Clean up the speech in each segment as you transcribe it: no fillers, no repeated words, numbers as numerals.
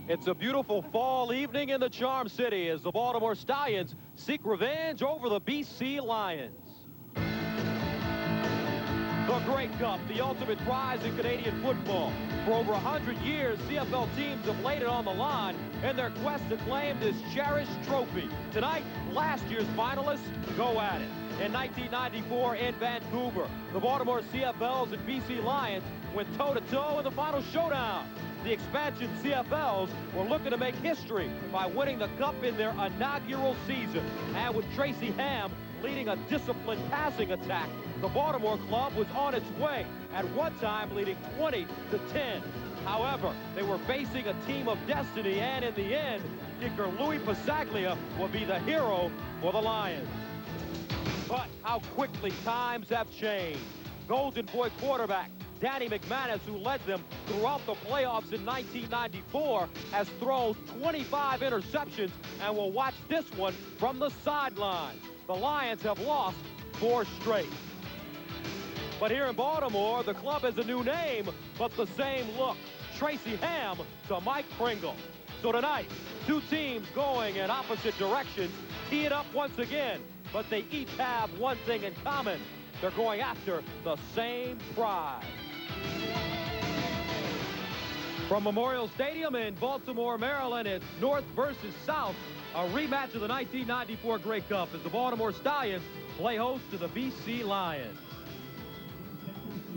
It's a beautiful fall evening in the Charm City as the Baltimore Stallions seek revenge over the BC Lions. The Grey Cup, the ultimate prize in Canadian football. For over 100 years, CFL teams have laid it on the line in their quest to claim this cherished trophy. Tonight, last year's finalists go at it. In 1994 in Vancouver, the Baltimore CFLs and BC Lions went toe-to-toe in the final showdown. The expansion CFLs were looking to make history by winning the Cup in their inaugural season. And with Tracy Ham leading a disciplined passing attack, the Baltimore club was on its way, at one time leading 20-10. However, they were facing a team of destiny, and in the end, kicker Louis Pasaglia will be the hero for the Lions. But how quickly times have changed. Golden Boy quarterback Danny McManus, who led them throughout the playoffs in 1994, has thrown 25 interceptions and will watch this one from the sideline. The Lions have lost 4 straight. But here in Baltimore, the club has a new name, but the same look. Tracy Ham to Mike Pringle. So tonight, 2 teams going in opposite directions, tee it up once again, but they each have one thing in common. They're going after the same prize. From Memorial Stadium in Baltimore, Maryland, it's North versus South, a rematch of the 1994 Grey Cup as the Baltimore Stallions play host to the BC Lions.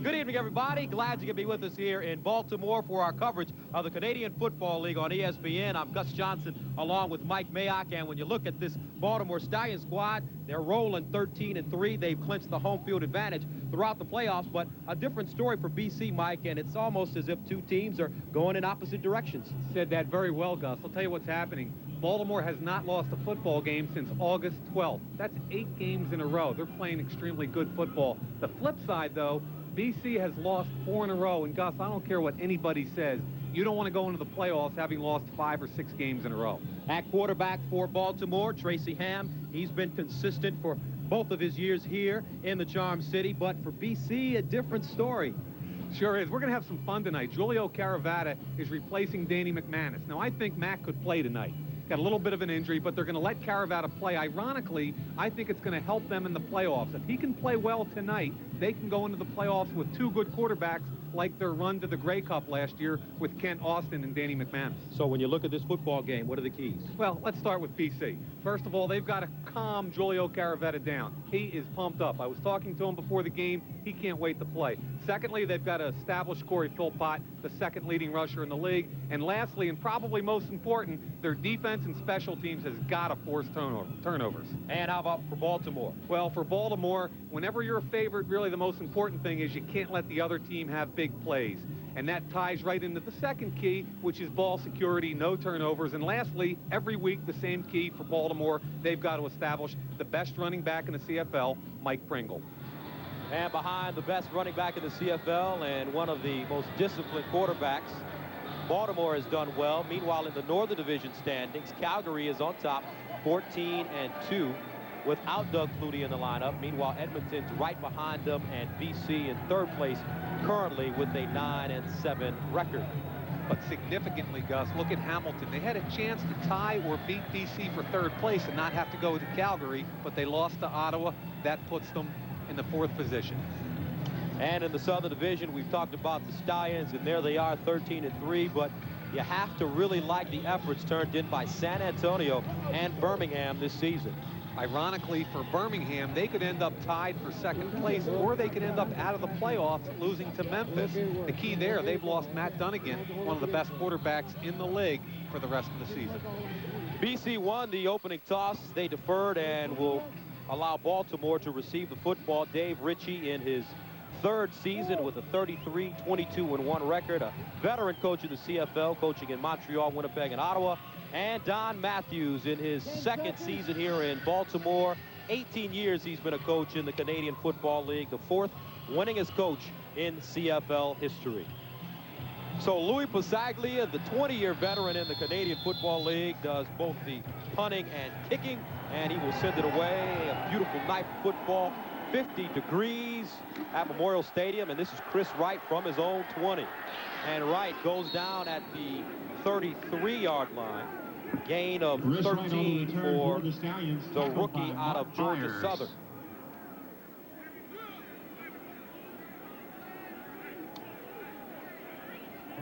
Good evening, everybody. Glad you can be with us here in Baltimore for our coverage of the Canadian Football League on ESPN. I'm Gus Johnson along with Mike Mayock, and when you look at this Baltimore Stallions squad, they're rolling 13-3. They've clinched the home field advantage throughout the playoffs, but a different story for BC, Mike, and it's almost as if 2 teams are going in opposite directions. Said that very well, Gus. I'll tell you what's happening. Baltimore has not lost a football game since August 12th. That's 8 games in a row. They're playing extremely good football. The flip side, though, BC has lost 4 in a row, and Gus, I don't care what anybody says, you don't want to go into the playoffs having lost 5 or 6 games in a row. At quarterback for Baltimore, Tracy Ham, he's been consistent for both of his years here in the Charm City, but for BC, a different story. Sure is. We're going to have some fun tonight. Julio Caravata is replacing Danny McManus. Now, I think Mac could play tonight. Got a little bit of an injury, but they're going to let Caravata play. Ironically, I think it's going to help them in the playoffs. If he can play well tonight, they can go into the playoffs with 2 good quarterbacks like their run to the Grey Cup last year with Kent Austin and Danny McManus. So when you look at this football game, what are the keys? Well, let's start with BC. First of all, they've got to calm Julio Caravata down. He is pumped up. I was talking to him before the game. He can't wait to play. Secondly, they've got to establish Corey Philpott, the 2nd leading rusher in the league. And lastly, and probably most important, their defense and special teams has got to force turnovers. And how about for Baltimore? Well, for Baltimore, whenever you're a favorite, really the most important thing is you can't let the other team have big plays. And that ties right into the second key, which is ball security, no turnovers. And lastly, every week, the same key for Baltimore. They've got to establish the best running back in the CFL, Mike Pringle. And behind the best running back in the CFL and one of the most disciplined quarterbacks, Baltimore has done well. Meanwhile, in the Northern Division standings, Calgary is on top, 14-2, without Doug Flutie in the lineup. Meanwhile, Edmonton's right behind them, and BC in 3rd place currently with a 9-7 record. But significantly, Gus, look at Hamilton. They had a chance to tie or beat BC for 3rd place and not have to go to Calgary, but they lost to Ottawa. That puts them in the 4th position. And in the Southern Division, we've talked about the Stallions, and there they are, 13-3, but you have to really like the efforts turned in by San Antonio and Birmingham this season. Ironically, for Birmingham, they could end up tied for 2nd place, or they could end up out of the playoffs losing to Memphis. The key there, they've lost Matt Dunnigan, one of the best quarterbacks in the league, for the rest of the season. BC won the opening toss. They deferred and will allow Baltimore to receive the football. Dave Ritchie in his 3rd season with a 33-22-1 record, a veteran coach of the CFL, coaching in Montreal, Winnipeg, and Ottawa. And Don Matthews in his 2nd season here in Baltimore. 18 years he's been a coach in the Canadian Football League, the 4th winningest coach in CFL history. So Louis Pasaglia, the 20-year veteran in the Canadian Football League, does both the punting and kicking, and he will send it away. A beautiful night football. 50 degrees at Memorial Stadium, and this is Chris Wright from his own 20. And Wright goes down at the 33-yard line. Gain of 13 for the Stallions, the rookie out of Georgia Southern.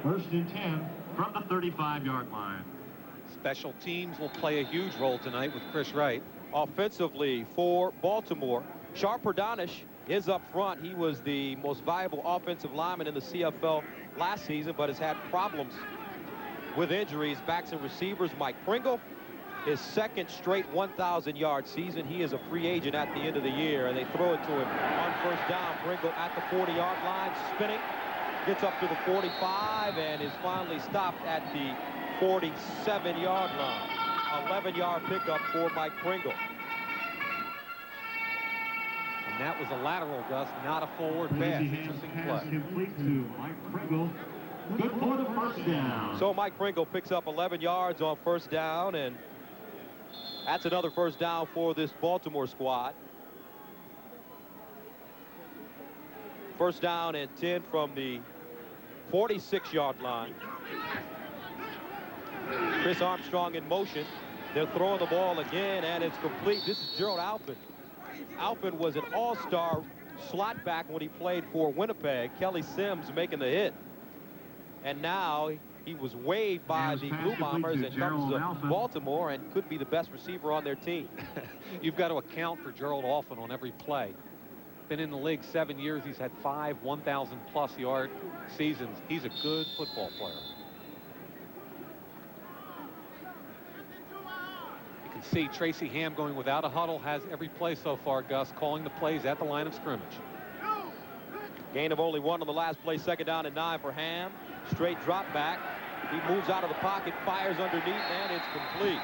First and 10 from the 35-yard line. Special teams will play a huge role tonight with Chris Wright. Offensively for Baltimore, Sharp Perdanish is up front. He was the most valuable offensive lineman in the CFL last season, but has had problems with injuries. Backs and receivers, Mike Pringle, his second straight 1,000-yard season. He is a free agent at the end of the year, and they throw it to him on first down. Pringle at the 40-yard line, spinning, gets up to the 45, and is finally stopped at the 47-yard line. 11-yard pickup for Mike Pringle. And that was a lateral, Gus, not a forward pass. Interesting play. Complete to Mike Pringle. Good for the first down. So Mike Pringle picks up 11 yards on first down, and that's another first down for this Baltimore squad. First down and 10 from the 46-yard line. Chris Armstrong in motion. They're throwing the ball again, and it's complete. This is Gerald Alpin. Alpin was an all-star slot back when he played for Winnipeg. Kelly Sims making the hit. And now he was waived by the Blue Bombers and comes to Baltimore and could be the best receiver on their team. You've got to account for Gerald Alpin on every play. Been in the league 7 years. He's had 5 1,000-plus yard seasons. He's a good football player. You can see Tracy Ham going without a huddle, has every play so far, Gus, calling the plays at the line of scrimmage. Gain of only 1 on the last play, second down and 9 for Ham. Straight drop back. He moves out of the pocket, fires underneath, and it's complete.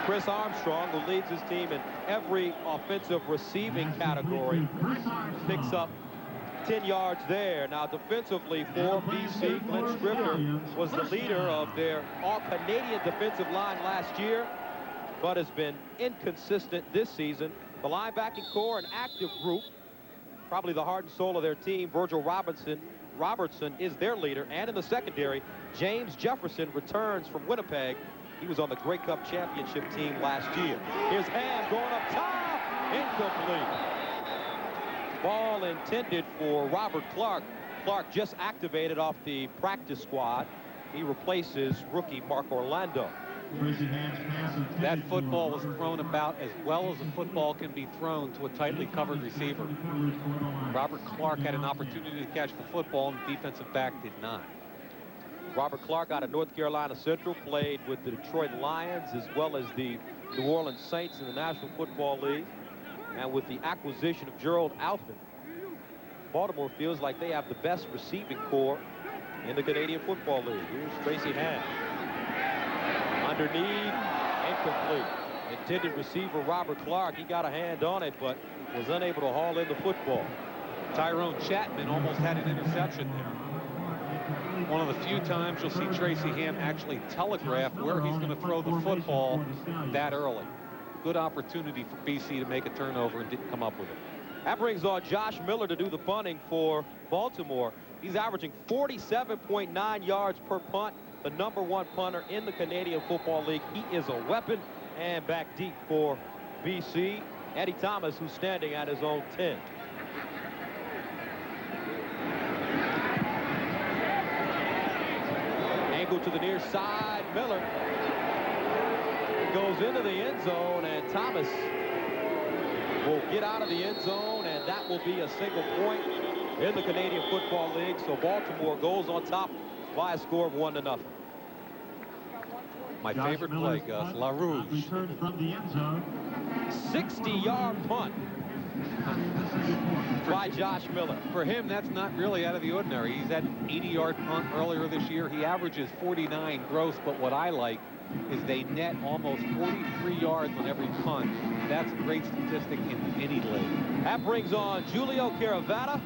Chris Armstrong, who leads his team in every offensive receiving category, picks up 10 yards there. Now defensively for BC, Glenn Scrivener was the leader of their all-Canadian defensive line last year, but has been inconsistent this season. The linebacking core, an active group, probably the heart and soul of their team. Virgil Robertson is their leader, and in the secondary, James Jefferson returns from Winnipeg. He was on the Grey Cup championship team last year. Here's Ham going up top, incomplete. Ball intended for Robert Clark. Clark just activated off the practice squad. He replaces rookie Mark Orlando. That football was thrown about as well as a football can be thrown to a tightly covered receiver. Robert Clark had an opportunity to catch the football, and the defensive back did not. Robert Clark out of North Carolina Central, played with the Detroit Lions as well as the New Orleans Saints in the National Football League. And with the acquisition of Gerald Alpin, Baltimore feels like they have the best receiving core in the Canadian Football League. Here's Tracy Ham. Underneath, incomplete. Intended receiver Robert Clark, he got a hand on it, but was unable to haul in the football. Tyrone Chapman almost had an interception there. One of the few times you'll see Tracy Ham actually telegraph where he's going to throw the football that early. Good opportunity for BC to make a turnover and didn't come up with it. That brings on Josh Miller to do the punting for Baltimore. He's averaging 47.9 yards per punt, the #1 punter in the Canadian Football League. He is a weapon. And back deep for BC, Eddie Thomas, who's standing at his own 10. Angle to the near side. Miller goes into the end zone, and Thomas will get out of the end zone, and that will be a single point in the Canadian Football League. So Baltimore goes on top by a score of 1-0. My favorite play, Gus, La Rouge. 60-yard punt by Josh Miller. For him, that's not really out of the ordinary. He's had an 80-yard punt earlier this year. He averages 49 gross, but what I like is they net almost 43 yards on every punt. That's a great statistic in any league. That brings on Julio Caravata,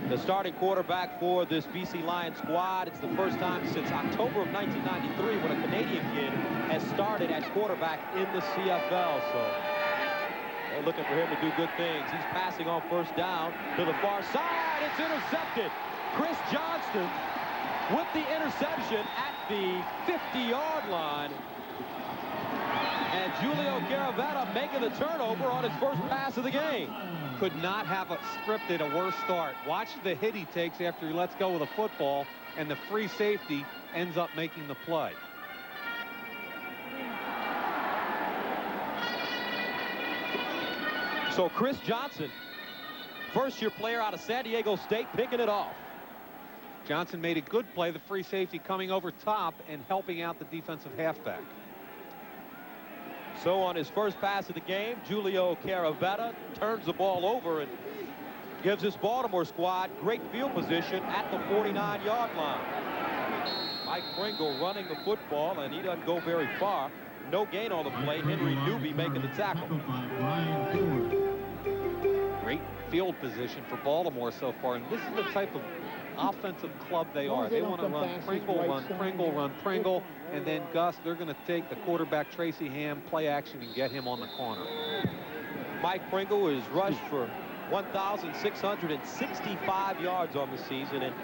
the starting quarterback for this BC Lions squad. It's the first time since October of 1993 when a Canadian kid has started at quarterback in the CFL. So They're looking for him to do good things. He's passing on first down to the far side. It's intercepted. Chris Johnston with the interception at the 50-yard line. And Julio Caravetta making the turnover on his first pass of the game. Could not have scripted a worse start. Watch the hit he takes after he lets go of the football, and the free safety ends up making the play. So Chris Johnson, first-year player out of San Diego State, picking it off. Johnson made a good play, the free safety coming over top and helping out the defensive halfback. So on his first pass of the game, Julio Caravetta turns the ball over and gives this Baltimore squad great field position at the 49-yard line. Mike Pringle running the football, and he doesn't go very far. No gain on the play. Henry Newby making the tackle. Great field position for Baltimore so far, and this is the type of offensive club they are. They want to run Pringle, run Pringle, run Pringle, and then Gus, they're going to take the quarterback Tracy Ham, play action, and get him on the corner. Mike Pringle is rushed for 1,665 yards on the season, and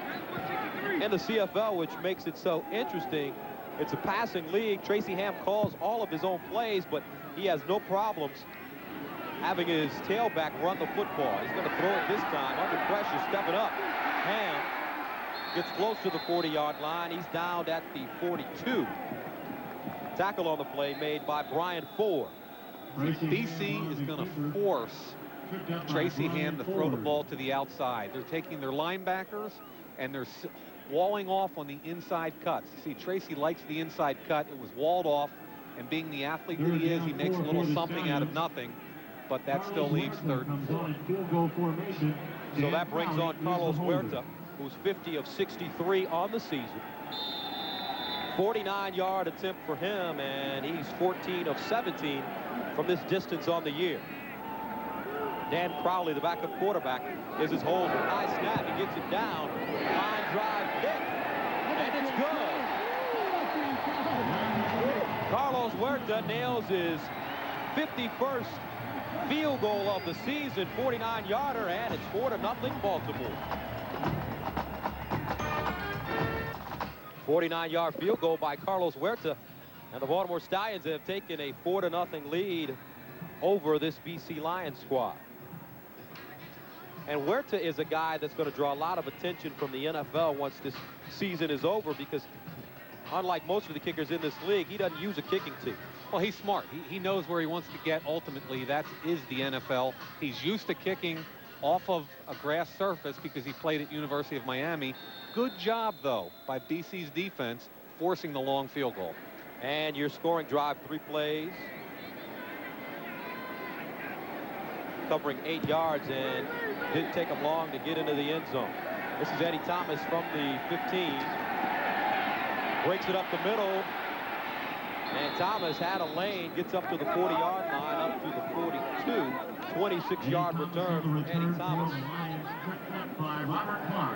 in the CFL, which makes it so interesting, it's a passing league. Tracy Ham calls all of his own plays, but he has no problems having his tailback run the football. He's going to throw it this time under pressure, stepping up. Ham gets close to the 40-yard line. He's down at the 42. Tackle on the play made by Brian Ford. BC is going to force Tracy Ham to throw the ball to the outside. They're taking their linebackers and they're walling off on the inside cuts. You see, Tracy likes the inside cut. It was walled off, and being the athlete that he is, he makes a little something out of nothing, but that still leaves 3rd and 4. So that brings on Carlos Huerta, who's 50 of 63 on the season. 49-yard attempt for him, and he's 14 of 17 from this distance on the year. Dan Crowley, the backup quarterback, is his holder. High snap, he gets it down. Line drive hit, and it's good. Carlos Huerta nails his 51st field goal of the season, 49-yarder, and it's 4-0 Baltimore. 49-yard field goal by Carlos Huerta, and the Baltimore Stallions have taken a 4-0 lead over this BC Lions squad. And Huerta is a guy that's going to draw a lot of attention from the NFL once this season is over, because unlike most of the kickers in this league, he doesn't use a kicking team. Well, he's smart. He knows where he wants to get ultimately. That is the NFL. He's used to kicking off of a grass surface because he played at University of Miami. Good job, though, by BC's defense forcing the long field goal. And your scoring drive, 3 plays, covering 8 yards, and didn't take him long to get into the end zone. This is Eddie Thomas from the 15. Breaks it up the middle. And Thomas had a lane, gets up to the 40-yard line, up to the 42. 26-yard return from Eddie Thomas.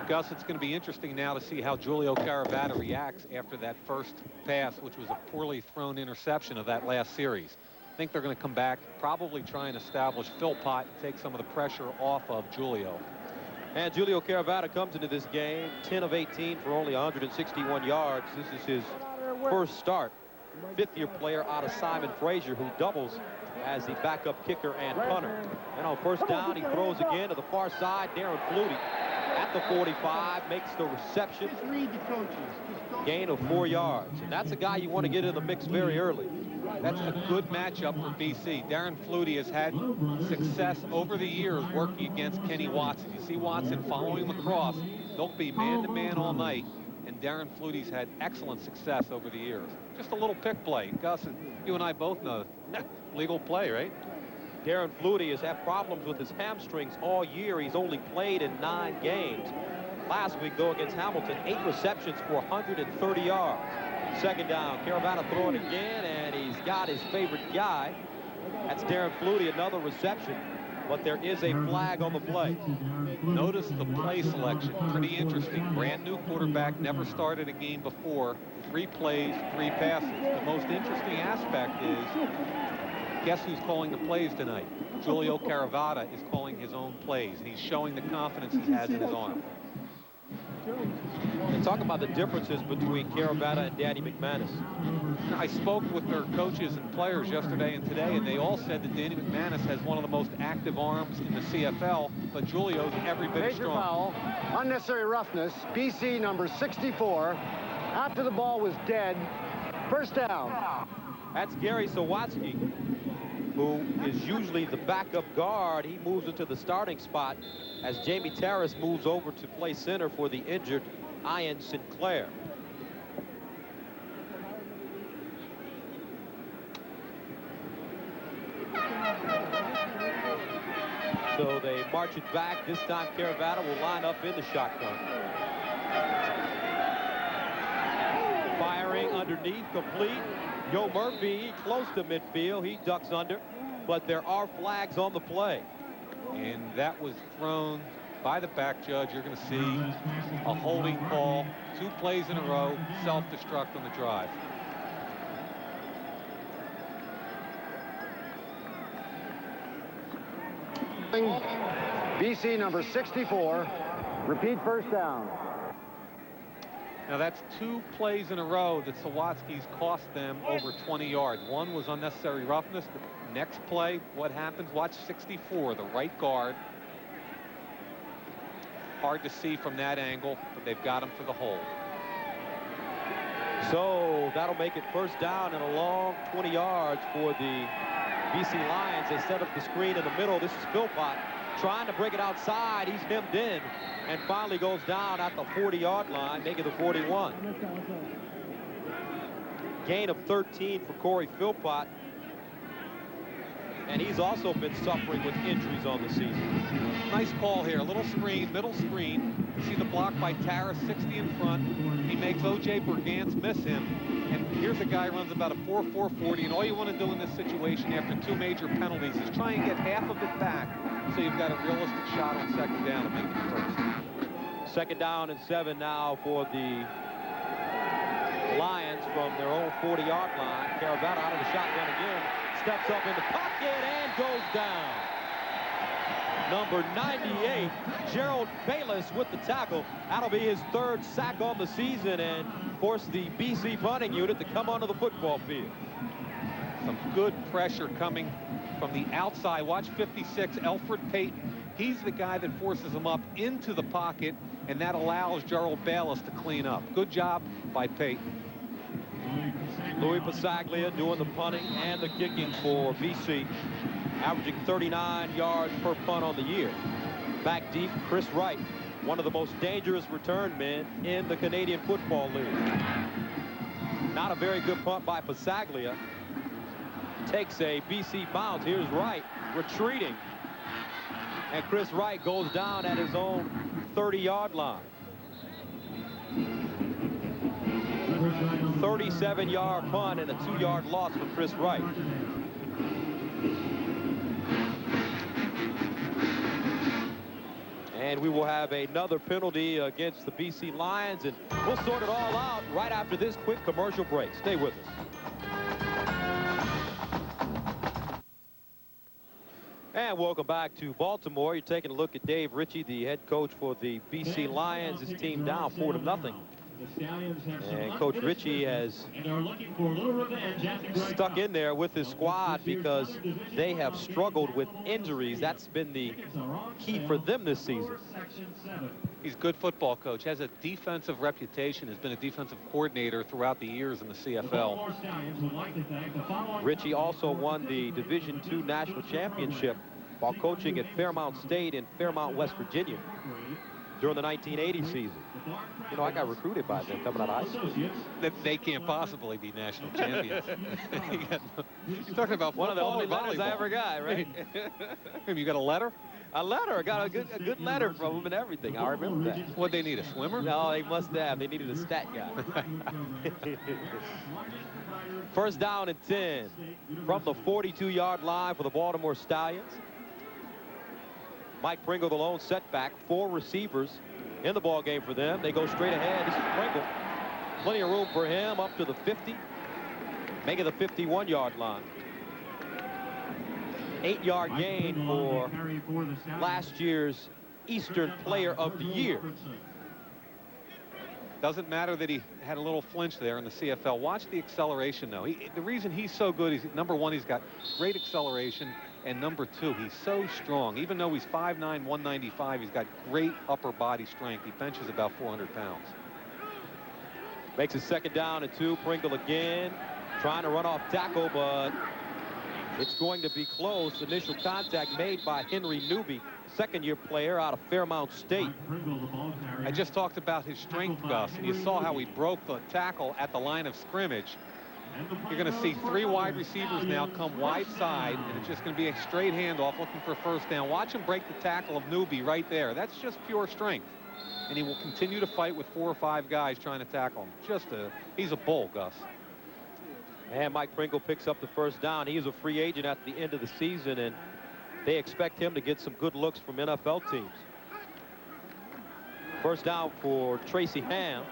Gus, it's going to be interesting now to see how Julio Caravetta reacts after that first pass, which was a poorly thrown interception of that last series. I think they're going to come back, probably try and establish Philpott and take some of the pressure off of Julio. And Julio Caravetta comes into this game 10 of 18 for only 161 yards. This is his first start. 5th-year player out of Simon Frazier, who doubles as the backup kicker and punter. And on first down, he throws again to the far side. Darren Flutie at the 45 makes the reception. Gain of 4 yards. And that's a guy you want to get in the mix very early. That's a good matchup for BC. Darren Flutie has had success over the years working against Kenny Watson. You see Watson following him across. They'll be man-to-man all night. And Darren Flutie's had excellent success over the years. Just a little pick play. Gus, you and I both know, legal play, right? Darren Flutie has had problems with his hamstrings all year. He's only played in 9 games. Last week, though, against Hamilton, 8 receptions for 130 yards. Second down, Caravetta throwing again, and he's got his favorite guy. That's Darren Flutie, another reception. But there is a flag on the play. Notice the play selection. Pretty interesting. Brand new quarterback, never started a game before. 3 plays, 3 passes. The most interesting aspect is Guess who's calling the plays tonight? Julio Caravata is calling his own plays. He's showing the confidence he has in his arm. And talk about the differences between Caravata and Danny McManus. I spoke with their coaches and players yesterday and today, and they all said that Danny McManus has one of the most active arms in the CFL, but Julio's every bit as Major strong. foul, unnecessary roughness, BC number 64. After the ball was dead, first down. That's Gary Sawatsky, who is usually the backup guard. He moves into the starting spot as Jamie Terrace moves over to play center for the injured Ian Sinclair. So they march it back. This time Caravata will line up in the shotgun. Firing underneath, complete. Joe Murphy close to midfield. He ducks under, but there are flags on the play. And that was thrown by the back judge. You're going to see a holding call. 2 plays in a row, self-destruct on the drive. BC number 64. Repeat first down. Now that's 2 plays in a row that Sawatsky's cost them over 20 yards. One was unnecessary roughness. The next play, what happens? Watch 64, the right guard. Hard to see from that angle, but they've got him for the hold. So that'll make it first down and a long 20 yards for the BC Lions. They set up the screen in the middle. This is Philpott trying to break it outside. He's hemmed in and finally goes down at the 40-yard line, making the 41. Gain of 13 for Corey Philpott. And he's also been suffering with injuries on the season. Nice call here. A little screen, middle screen. You see the block by Tara, 60 in front. He makes O.J. Bergantz miss him. And here's a guy who runs about a 4.40, and all you want to do in this situation after 2 major penalties is try and get half of it back so you've got a realistic shot on second down and make it first. Second down and 7 now for the Lions from their own 40-yard line. Caravata out of the shotgun again. Steps up in the pocket and goes down. Number 98, Gerald Bayless with the tackle. That'll be his 3rd sack on the season and force the BC punting unit to come onto the football field. Some good pressure coming from the outside. Watch 56, Alfred Payton. He's the guy that forces him up into the pocket, and that allows Gerald Bayless to clean up. Good job by Payton. Louis Passaglia doing the punting and the kicking for BC, averaging 39 yards per punt on the year. Back deep, Chris Wright, one of the most dangerous return men in the Canadian Football League. Not a very good punt by Passaglia. Takes a BC bounce. Here's Wright retreating. And Chris Wright goes down at his own 30-yard line. 37-yard punt and a 2-yard loss for Chris Wright. And we will have another penalty against the BC Lions, and we'll sort it all out right after this quick commercial break. Stay with us. And welcome back to Baltimore. You're taking a look at Dave Ritchie, the head coach for the BC Lions. His team down 4-0. And Coach Ritchie has stuck in there with his squad because they have struggled with injuries. That's been the key for them this season. He's a good football coach, has a defensive reputation, has been a defensive coordinator throughout the years in the CFL. Ritchie also won the Division II National Championship while coaching at Fairmount State in Fairmount, West Virginia during the 1980 season. You know, I got recruited by them coming out of high school. They can't possibly be national champions. You're talking about one of the only letters I ever got, right? You got a letter? A letter. I got a good letter from them and everything. I remember that. What, they need a swimmer? No, they must have. They needed a stat guy. First down and 10 from the 42-yard line for the Baltimore Stallions. Mike Pringle, the lone setback. 4 receivers in the ball game for them. They go straight ahead. This is Pringle. Plenty of room for him up to the 50, making the 51-yard line. 8-yard gain for last year's Eastern Player of the Year. Doesn't matter that he had a little flinch there in the CFL. Watch the acceleration, though. The reason he's so good is, number one, he's got great acceleration, and number two, he's so strong. Even though he's 5'9", 195, he's got great upper body strength. He benches about 400 pounds. Makes it 2nd down and 2. Pringle again, trying to run off tackle, but it's going to be close. Initial contact made by Henry Newby, second-year player out of Fairmount State. I just talked about his strength, Gus, and you saw how he broke the tackle at the line of scrimmage. You're going to see 3 wide receivers now come wide side, and it's just going to be a straight handoff looking for 1st down. Watch him break the tackle of Newby right there. That's just pure strength. And he will continue to fight with 4 or 5 guys trying to tackle him. He's a bull, Gus. And Mike Pringle picks up the 1st down. He is a free agent at the end of the season, and they expect him to get some good looks from NFL teams. 1st down for Tracy Ham.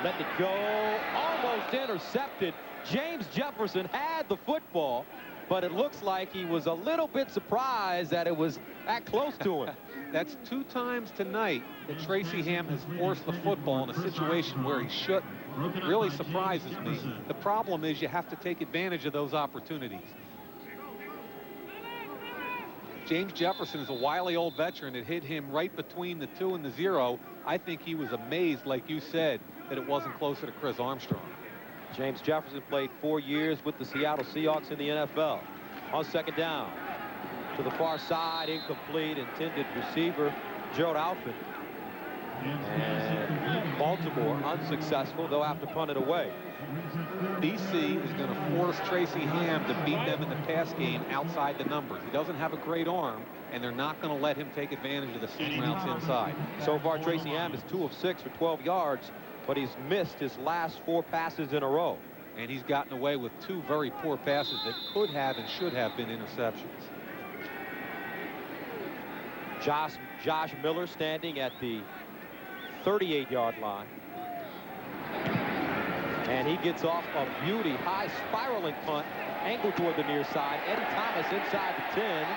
Let it go. Almost intercepted. James Jefferson had the football, but it looks like he was a little bit surprised that it was that close to him. That's 2 times tonight that Tracy Ham has forced the football in a situation where he shouldn't. Really surprises me. The problem is you have to take advantage of those opportunities. James Jefferson is a wily old veteran. It hit him right between the 2 and the 0. I think he was amazed, like you said, that it wasn't closer to Chris Armstrong. James Jefferson played 4 years with the Seattle Seahawks in the NFL. On 2nd down, to the far side, incomplete, intended receiver, Gerald Alford. And Baltimore unsuccessful. They'll have to punt it away. BC is going to force Tracy Ham to beat them in the pass game outside the numbers. He doesn't have a great arm, and they're not going to let him take advantage of the seam routes inside. So far, Tracy Ham is 2 of 6 for 12 yards, but he's missed his last 4 passes in a row. And he's gotten away with 2 very poor passes that could have and should have been interceptions. Josh Miller standing at the 38-yard line. And he gets off a beauty, high spiraling punt, angle toward the near side. Eddie Thomas inside the 10,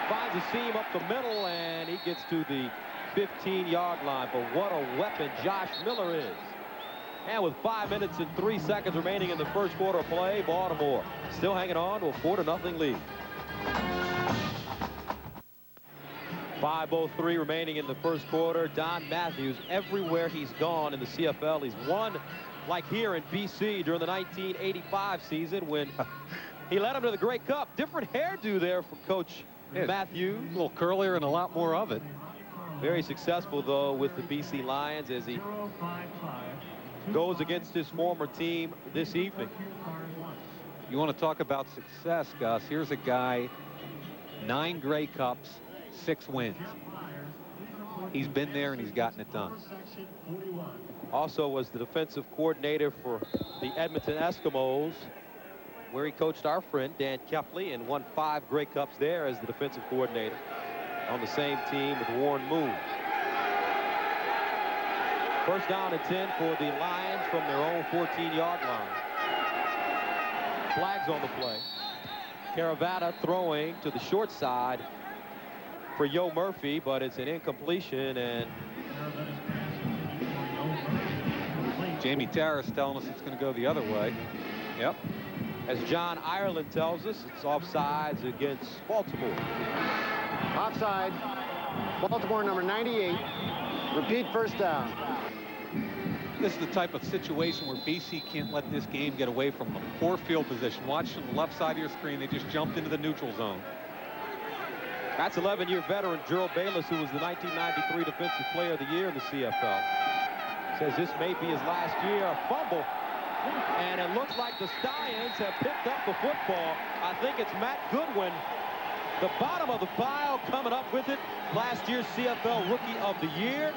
finds a seam up the middle, and he gets to the 15-yard line. But what a weapon Josh Miller is. And with 5 minutes and 3 seconds remaining in the 1st quarter of play, Baltimore still hanging on to a 4-0 lead. 5:03 remaining in the 1st quarter. Don Matthews, everywhere he's gone in the CFL, he's won, like here in BC during the 1985 season when he led him to the Grey Cup. Different hairdo there for Coach Matthews. A little curlier and a lot more of it. Very successful, though, with the BC Lions as he goes against his former team this evening. You want to talk about success, Gus? Here's a guy, 9 Grey Cups, 6 wins. He's been there and he's gotten it done. Also was the defensive coordinator for the Edmonton Eskimos, where he coached our friend Dan Kepley and won 5 Grey Cups there as the defensive coordinator on the same team with Warren Moon. 1st down and 10 for the Lions from their own 14-yard line. Flags on the play. Caravata throwing to the short side for Yo Murphy, but it's an incompletion, and Jamie Terrace telling us it's going to go the other way. Yep. As John Ireland tells us, it's offsides against Baltimore. Offside. Baltimore number 98. Repeat 1st down. This is the type of situation where BC can't let this game get away from them. Poor field position. Watch from the left side of your screen. They just jumped into the neutral zone. That's 11-year veteran Gerald Bayless, who was the 1993 Defensive Player of the Year in the CFL. Says this may be his last year. A fumble. And it looks like the Stallions have picked up the football. I think it's Matt Goodwin, the bottom of the pile, coming up with it. Last year's CFL Rookie of the Year.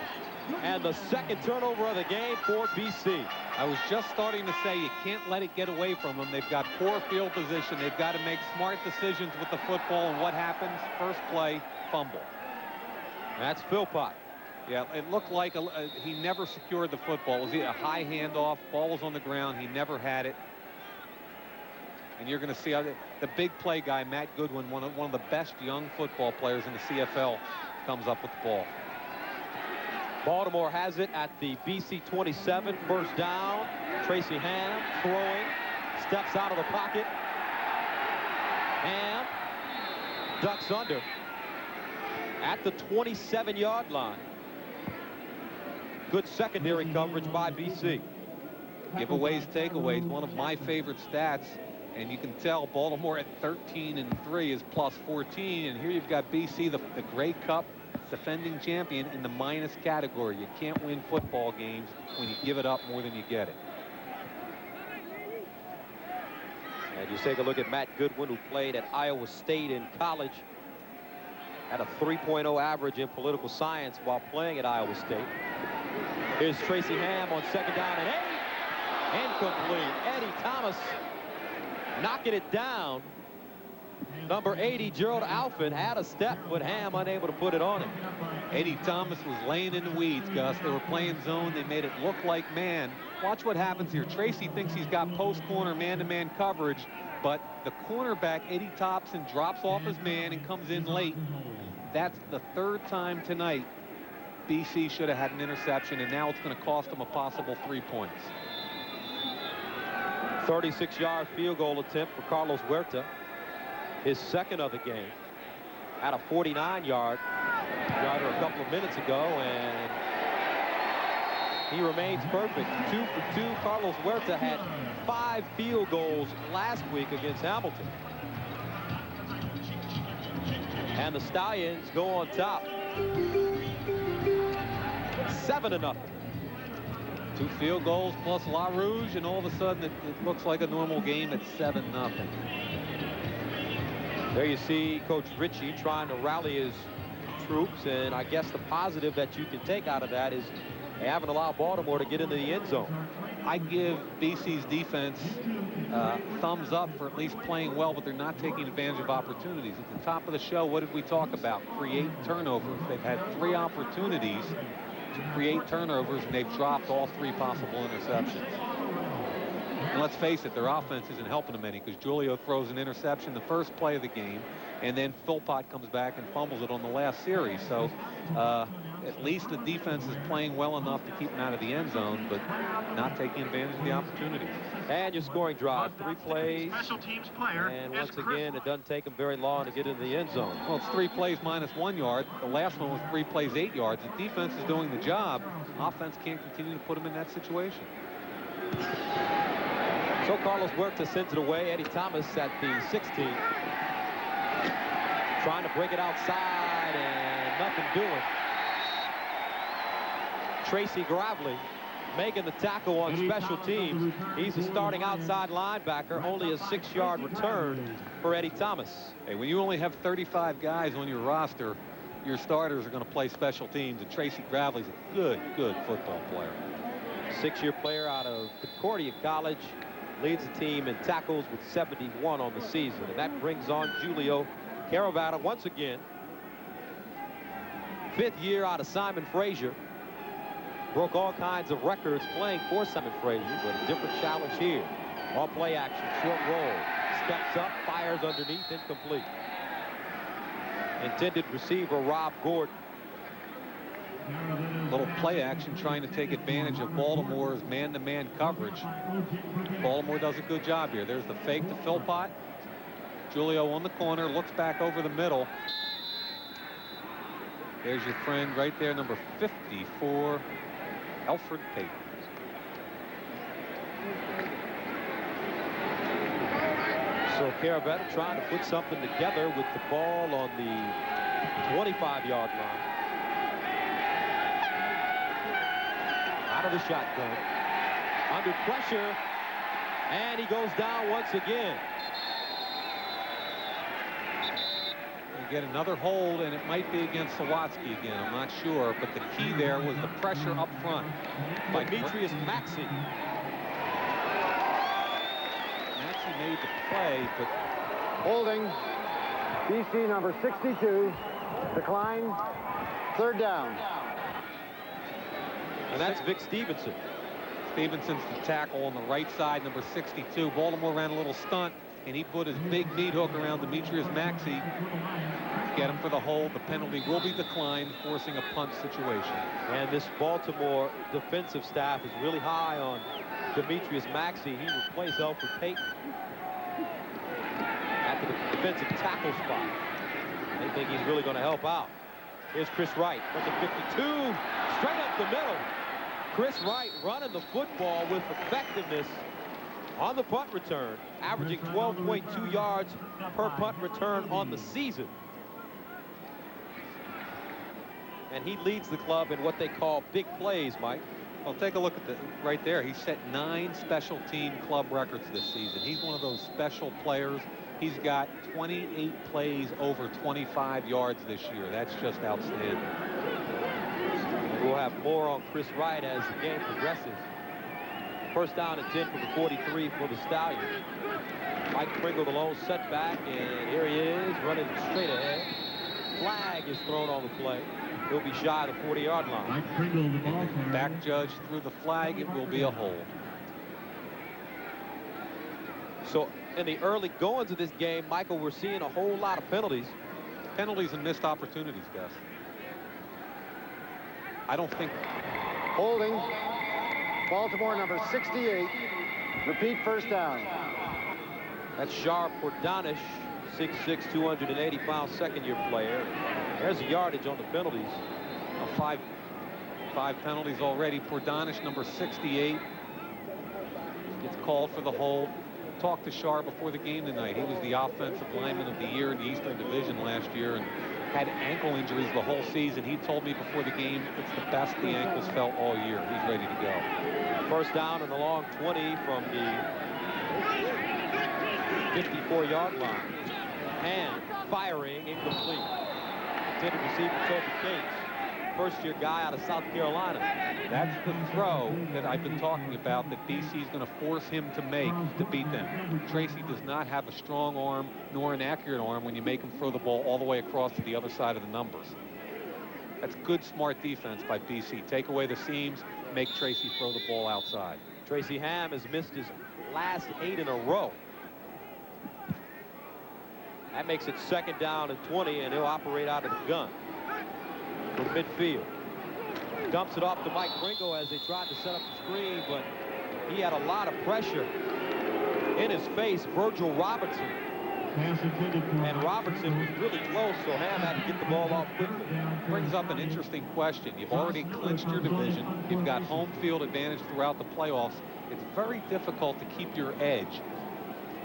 And the 2nd turnover of the game for BC. I was just starting to say you can't let it get away from them. They've got poor field position. They've got to make smart decisions with the football. And what happens? First play, fumble. That's Philpott. Yeah, it looked like he never secured the football. It was a high handoff. Ball was on the ground. He never had it. And you're going to see how the big play guy, Matt Goodwin, one of the best young football players in the CFL, comes up with the ball. Baltimore has it at the BC 27, first down. Tracy Ham throwing, steps out of the pocket. Ham ducks under at the 27-yard line. Good secondary coverage by BC. Giveaways, takeaways, one of my favorite stats. And you can tell Baltimore at 13-3 is plus 14. And here you've got BC, the Grey Cup defending champion, in the minus category. You can't win football games when you give it up more than you get it. And you take a look at Matt Goodwin, who played at Iowa State in college, had a 3.0 average in political science while playing at Iowa State. Here's Tracy Ham on second down and 8. Incomplete. Eddie Thomas knocking it down. Number 80, Gerald Alford, had a step, but Ham unable to put it on him. Eddie Thomas was laying in the weeds, Gus. They were playing zone. They made it look like man. Watch what happens here. Tracy thinks he's got post corner man-to-man coverage, but the cornerback, Eddie Thompson, drops off his man and comes in late. That's the third time tonight BC should have had an interception, and now it's going to cost them a possible 3 points. 36-yard field goal attempt for Carlos Huerta, his second of the game, at a 49-yarder a couple of minutes ago, and he remains perfect. 2 for 2. Carlos Huerta had 5 field goals last week against Hamilton. And the Stallions go on top, 7-0. 2 field goals plus La Rouge, and all of a sudden it looks like a normal game at 7-0. There you see Coach Ritchie trying to rally his troops, and I guess the positive that you can take out of that is they haven't allowed Baltimore to get into the end zone. I give BC's defense thumbs up for at least playing well, but they're not taking advantage of opportunities. At the top of the show, what did we talk about? Create turnovers. They've had 3 opportunities to create turnovers, and they've dropped all 3 possible interceptions. And let's face it, their offense isn't helping them any, because Julio throws an interception the first play of the game, and then Philpott comes back and fumbles it on the last series. So at least the defense is playing well enough to keep them out of the end zone, but not taking advantage of the opportunities. And your scoring drive, 3 plays, and once again, it doesn't take them very long to get into the end zone. Well, it's 3 plays minus 1 yard. The last one was 3 plays, 8 yards. The defense is doing the job. Offense can't continue to put them in that situation. So Carlos Huerta sends it away. Eddie Thomas at the 16. Trying to break it outside, and nothing doing. Tracy Gravely making the tackle on special teams. He's a starting outside linebacker. Only a 6-yard return for Eddie Thomas. Hey, when you only have 35 guys on your roster, your starters are going to play special teams, and Tracy Gravely's a good football player. 6-year player out of Concordia College. Leads the team in tackles with 71 on the season. And that brings on Julio Caravata once again. 5th year out of Simon Fraser. Broke all kinds of records playing for Simon Fraser, but a different challenge here. All play action, short roll. Steps up, fires underneath, incomplete. Intended receiver Rob Gordon. Little play action trying to take advantage of Baltimore's man-to-man coverage. Baltimore does a good job here. There's the fake to Philpott. Julio on the corner, looks back over the middle. There's your friend right there, number 54, Alfred Payton. So Caravetta trying to put something together with the ball on the 25-yard line. Out of the shotgun, under pressure, and he goes down once again. You get another hold, and it might be against Sawatsky again. I'm not sure, but the key there was the pressure up front by Demetrius Maxey. Maxey made the play, but Holding. BC number 62. Decline. 3rd down. And that's Vic Stevenson. Stevenson's the tackle on the right side, number 62. Baltimore ran a little stunt and he put his big meat hook around Demetrius Maxey. Get him for the hold. The penalty will be declined, forcing a punt situation. And this Baltimore defensive staff is really high on Demetrius Maxey. He replaced Alfred Payton at the defensive tackle spot. They think he's really going to help out. Here's Chris Wright from the 52, straight up the middle. Chris Wright running the football with effectiveness on the punt return, averaging 12.2 yards per punt return on the season. And he leads the club in what they call big plays, Mike. Well, take a look at right there. He set 9 special team club records this season. He's one of those special players. He's got 28 plays over 25 yards this year. That's just outstanding. We'll have more on Chris Wright as the game progresses. First down and 10 from the 43 for the Stallions. Mike Pringle, the lone setback, and here he is running straight ahead. Flag is thrown on the play. He'll be shy of the 40-yard line. Mike Pringle, the ball carrier. Back judge threw the flag. It will be a hold. So in the early goings of this game, Michael, we're seeing a whole lot of penalties. Penalties and missed opportunities, Gus. I don't think. Holding. Baltimore number 68. Repeat first down. That's Sharp for Donish, 6'6", 280-pound second-year player. There's the yardage on the penalties. Five penalties already. Pordanish, number 68, gets called for the hold. Talked to Sharp before the game tonight. He was the offensive lineman of the year in the Eastern Division last year and had ankle injuries the whole season. He told me before the game it's the best the ankles felt all year. He's ready to go. First down and a long 20 from the 54-yard line. And firing incomplete. Intended receiver Toby Cates, first-year guy out of South Carolina. That's the throw that I've been talking about that BC is going to force him to make to beat them. Tracy does not have a strong arm nor an accurate arm when you make him throw the ball all the way across to the other side of the numbers. That's good, smart defense by BC. Take away the seams, make Tracy throw the ball outside. Tracy Ham has missed his last 8 in a row. That makes it second down and 20, and he'll operate out of the gun from midfield. Dumps it off to Mike Pringle as they tried to set up the screen, but he had a lot of pressure in his face. Virgil Robertson. And Robertson was really close, so Ham had to get the ball off quickly. Brings up an interesting question. You've already clinched your division. You've got home field advantage throughout the playoffs. It's very difficult to keep your edge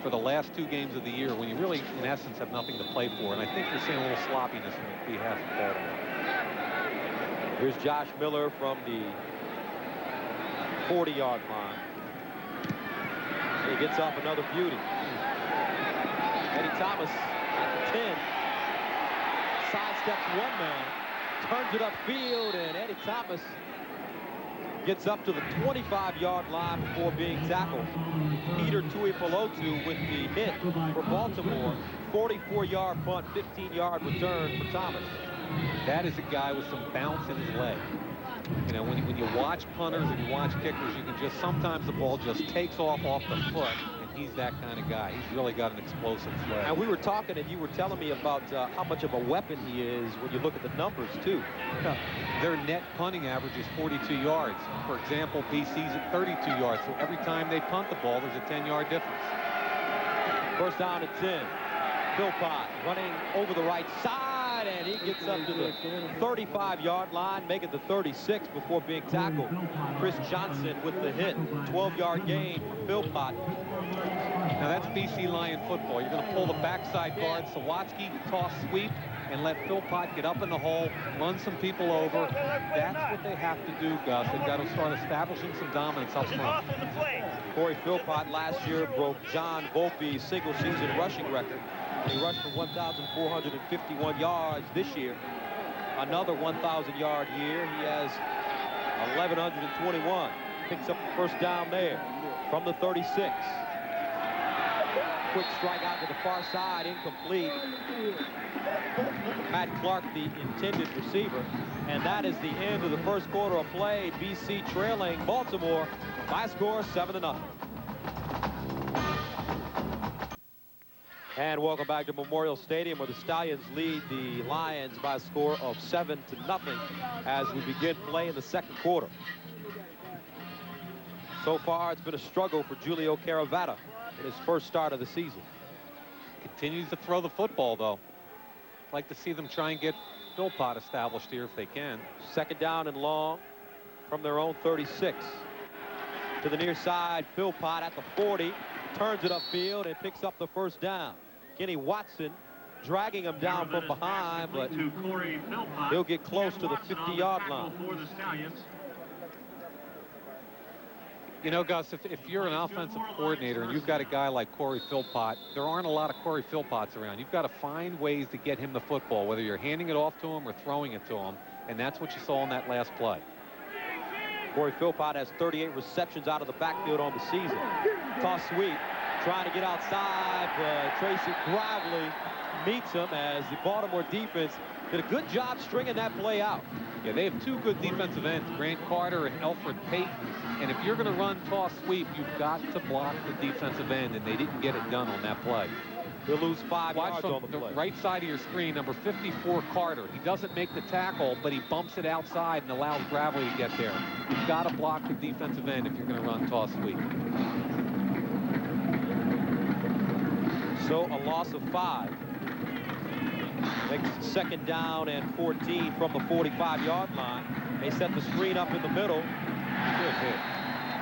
for the last 2 games of the year when you really, in essence, have nothing to play for. And I think you're seeing a little sloppiness on behalf of Baltimore. Here's Josh Miller from the 40-yard line. He gets off another beauty. Eddie Thomas at the 10. Sidesteps one man, turns it upfield, and Eddie Thomas gets up to the 25-yard line before being tackled. Peter Tuipulotu with the hit for Baltimore. 44-yard punt, 15-yard return for Thomas. That is a guy with some bounce in his leg. You know, when you watch punters and you watch kickers, you can just, sometimes the ball just takes off the foot, and he's that kind of guy. He's really got an explosive leg. And we were talking, and you were telling me about how much of a weapon he is when you look at the numbers, too. Their net punting average is 42 yards. For example, BC's at 32 yards, so every time they punt the ball, there's a 10-yard difference. First down at 10. Philpott running over the right side, and he gets up to the 35-yard line, make it the 36 before being tackled. Chris Johnson with the hit. 12-yard gain for Philpott. Now that's BC Lion football. You're going to pull the backside guard, Sawatsky, toss sweep, and let Philpott get up in the hole, run some people over. That's what they have to do, Gus. They've got to start establishing some dominance up front. Corey Philpott last year broke John Volpe's single-season rushing record. He rushed for 1,451 yards this year. Another 1,000-yard year. He has 1,121. Picks up the first down there from the 36. Quick strike out to the far side, incomplete. Matt Clark, the intended receiver. And that is the end of the first quarter of play. BC trailing Baltimore by a score of 7-0. And welcome back to Memorial Stadium, where the Stallions lead the Lions by a score of 7-0 as we begin play in the second quarter. So far, it's been a struggle for Julio Caravata in his first start of the season. Continues to throw the football, though. Like to see them try and get Philpott established here if they can. Second down and long from their own 36. To the near side, Philpott at the 40. Turns it upfield and picks up the first down. Kenny Watson dragging him down from behind, but he'll get close to the 50-yard line. You know, Gus, if you're an offensive coordinator and you've got a guy like Corey Philpott, there aren't a lot of Corey Philpotts around. You've got to find ways to get him the football, whether you're handing it off to him or throwing it to him, and that's what you saw in that last play. Corey Philpott has 38 receptions out of the backfield on the season. Toss sweep, trying to get outside, but Tracy Gravely meets him as the Baltimore defense did a good job stringing that play out. Yeah, they have two good defensive ends, Grant Carter and Alfred Payton. And if you're going to run toss sweep, you've got to block the defensive end, and they didn't get it done on that play. They'll lose 5 Watch yards from on the play. Right side of your screen, number 54, Carter. He doesn't make the tackle, but he bumps it outside and allows Gravely to get there. You've got to block the defensive end if you're going to run toss sweep. So a loss of 5. Makes second down and 14 from the 45-yard line. They set the screen up in the middle. Good hit.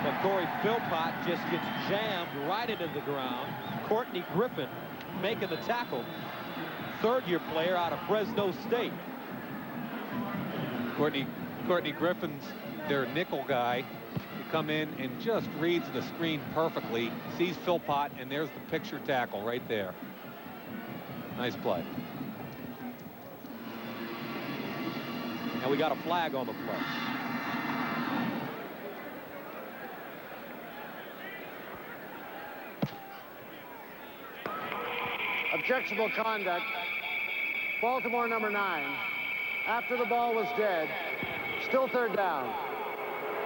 But Corey Philpott just gets jammed right into the ground. Courtney Griffin making the tackle. Third-year player out of Fresno State. Courtney Griffin's their nickel guy. He come in and just reads the screen perfectly. Sees Philpott, and there's the picture tackle right there. Nice play. And we got a flag on the play. Objectionable conduct. Baltimore number 9. After the ball was dead. Still third down.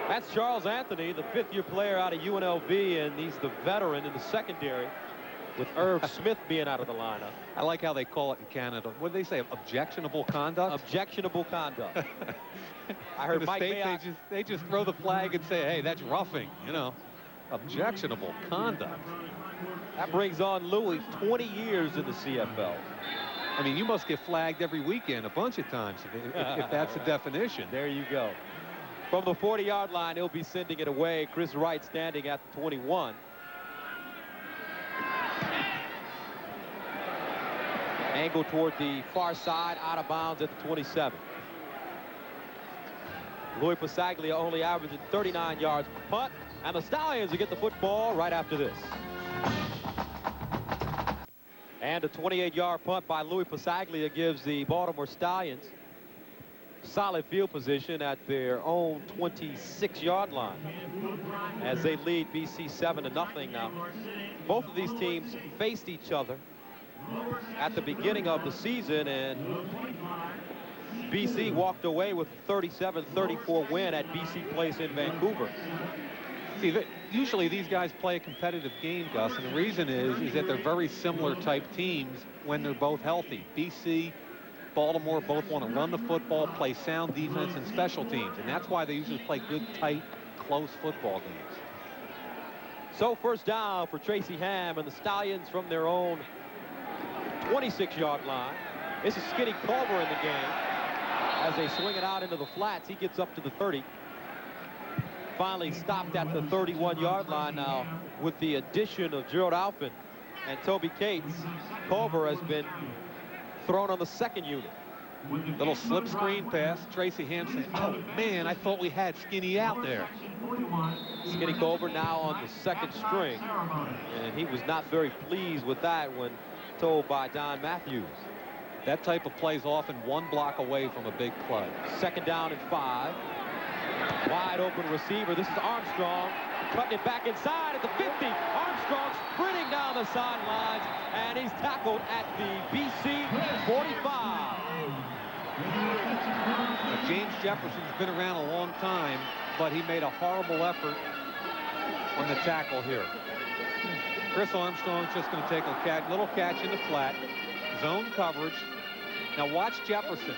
That's Charles Anthony, the 5th-year player out of UNLV, and he's the veteran in the secondary, with Irv Smith being out of the lineup. I like how they call it in Canada. What do they say? Objectionable conduct? Objectionable conduct. I heard in the Mike state, they just throw the flag and say, hey, that's roughing, you know. Objectionable conduct. That brings on Louis, 20 years in the CFL. I mean, you must get flagged every weekend a bunch of times if that's the definition. There you go. From the 40-yard line, he'll be sending it away. Chris Wright standing at the 21. Angle toward the far side, out of bounds at the 27. Louis Pasaglia only averaging 39 yards per punt, and the Stallions will get the football right after this. And a 28-yard punt by Louis Pasaglia gives the Baltimore Stallions solid field position at their own 26-yard line as they lead BC 7-0 now. Both of these teams faced each other at the beginning of the season, and BC walked away with a 37-34 win at BC Place in Vancouver. See, usually these guys play a competitive game, Gus, and the reason is that they're very similar type teams when they're both healthy. BC, Baltimore both want to run the football, play sound defense and special teams, and that's why they usually play good, tight, close football games. So first down for Tracy Ham and the Stallions from their own 26-yard line. This is Skinny Culver in the game as they swing it out into the flats. He gets up to the 30. Finally stopped at the 31-yard line now with the addition of Gerald Alpin and Toby Cates. Culver has been thrown on the second unit. Little slip screen pass. Tracy Hampson. Oh, man, I thought we had Skinny out there. Skinny Culver now on the second string. And he was not very pleased with that when told by Don Matthews. That type of play is often one block away from a big play. Second down and 5. Wide open receiver. This is Armstrong cutting it back inside at the 50. Armstrong sprinting down the sidelines, and he's tackled at the BC 45. Now, James Jefferson's been around a long time, but he made a horrible effort on the tackle here. Chris Armstrong's just going to take a little catch in the flat. Zone coverage. Now watch Jefferson.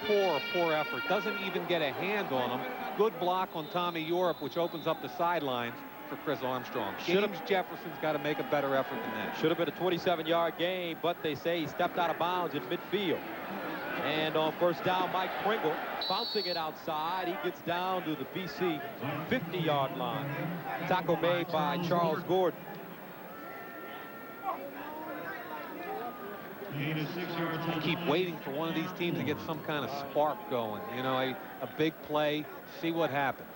Poor effort. Doesn't even get a hand on him. Good block on Tommy Europe, which opens up the sidelines for Chris Armstrong. James Jefferson's got to make a better effort than that. Should have been a 27-yard game, but they say he stepped out of bounds in midfield. And on first down, Mike Pringle bouncing it outside. He gets down to the BC 50-yard line. Tackle made by Charles Gordon. You keep waiting for one of these teams to get some kind of spark going. You know, a big play, see what happens.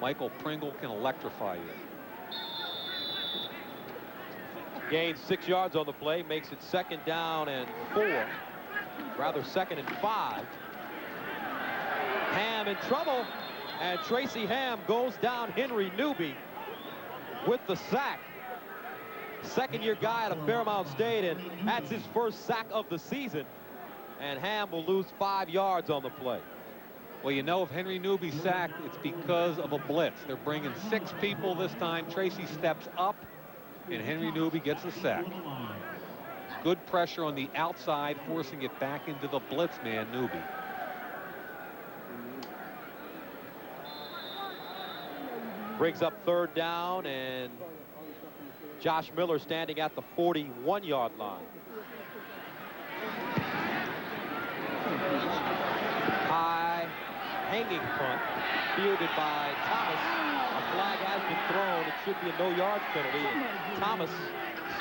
Michael Pringle can electrify you. Gains 6 yards on the play, makes it 2nd down and 4. Rather 2nd and 5. Ham in trouble, and Tracy Ham goes down Henry Newby with the sack. Second-year guy at a Fairmount State, and that's his first sack of the season. And Ham will lose 5 yards on the play. Well, you know, if Henry Newby's sacked, it's because of a blitz. They're bringing 6 people this time. Tracy steps up, and Henry Newby gets a sack. Good pressure on the outside, forcing it back into the blitz man, Newby. Brings up 3rd down, and Josh Miller standing at the 41-yard line. High hanging punt fielded by Thomas. A flag has been thrown. It should be a no-yard penalty. And Thomas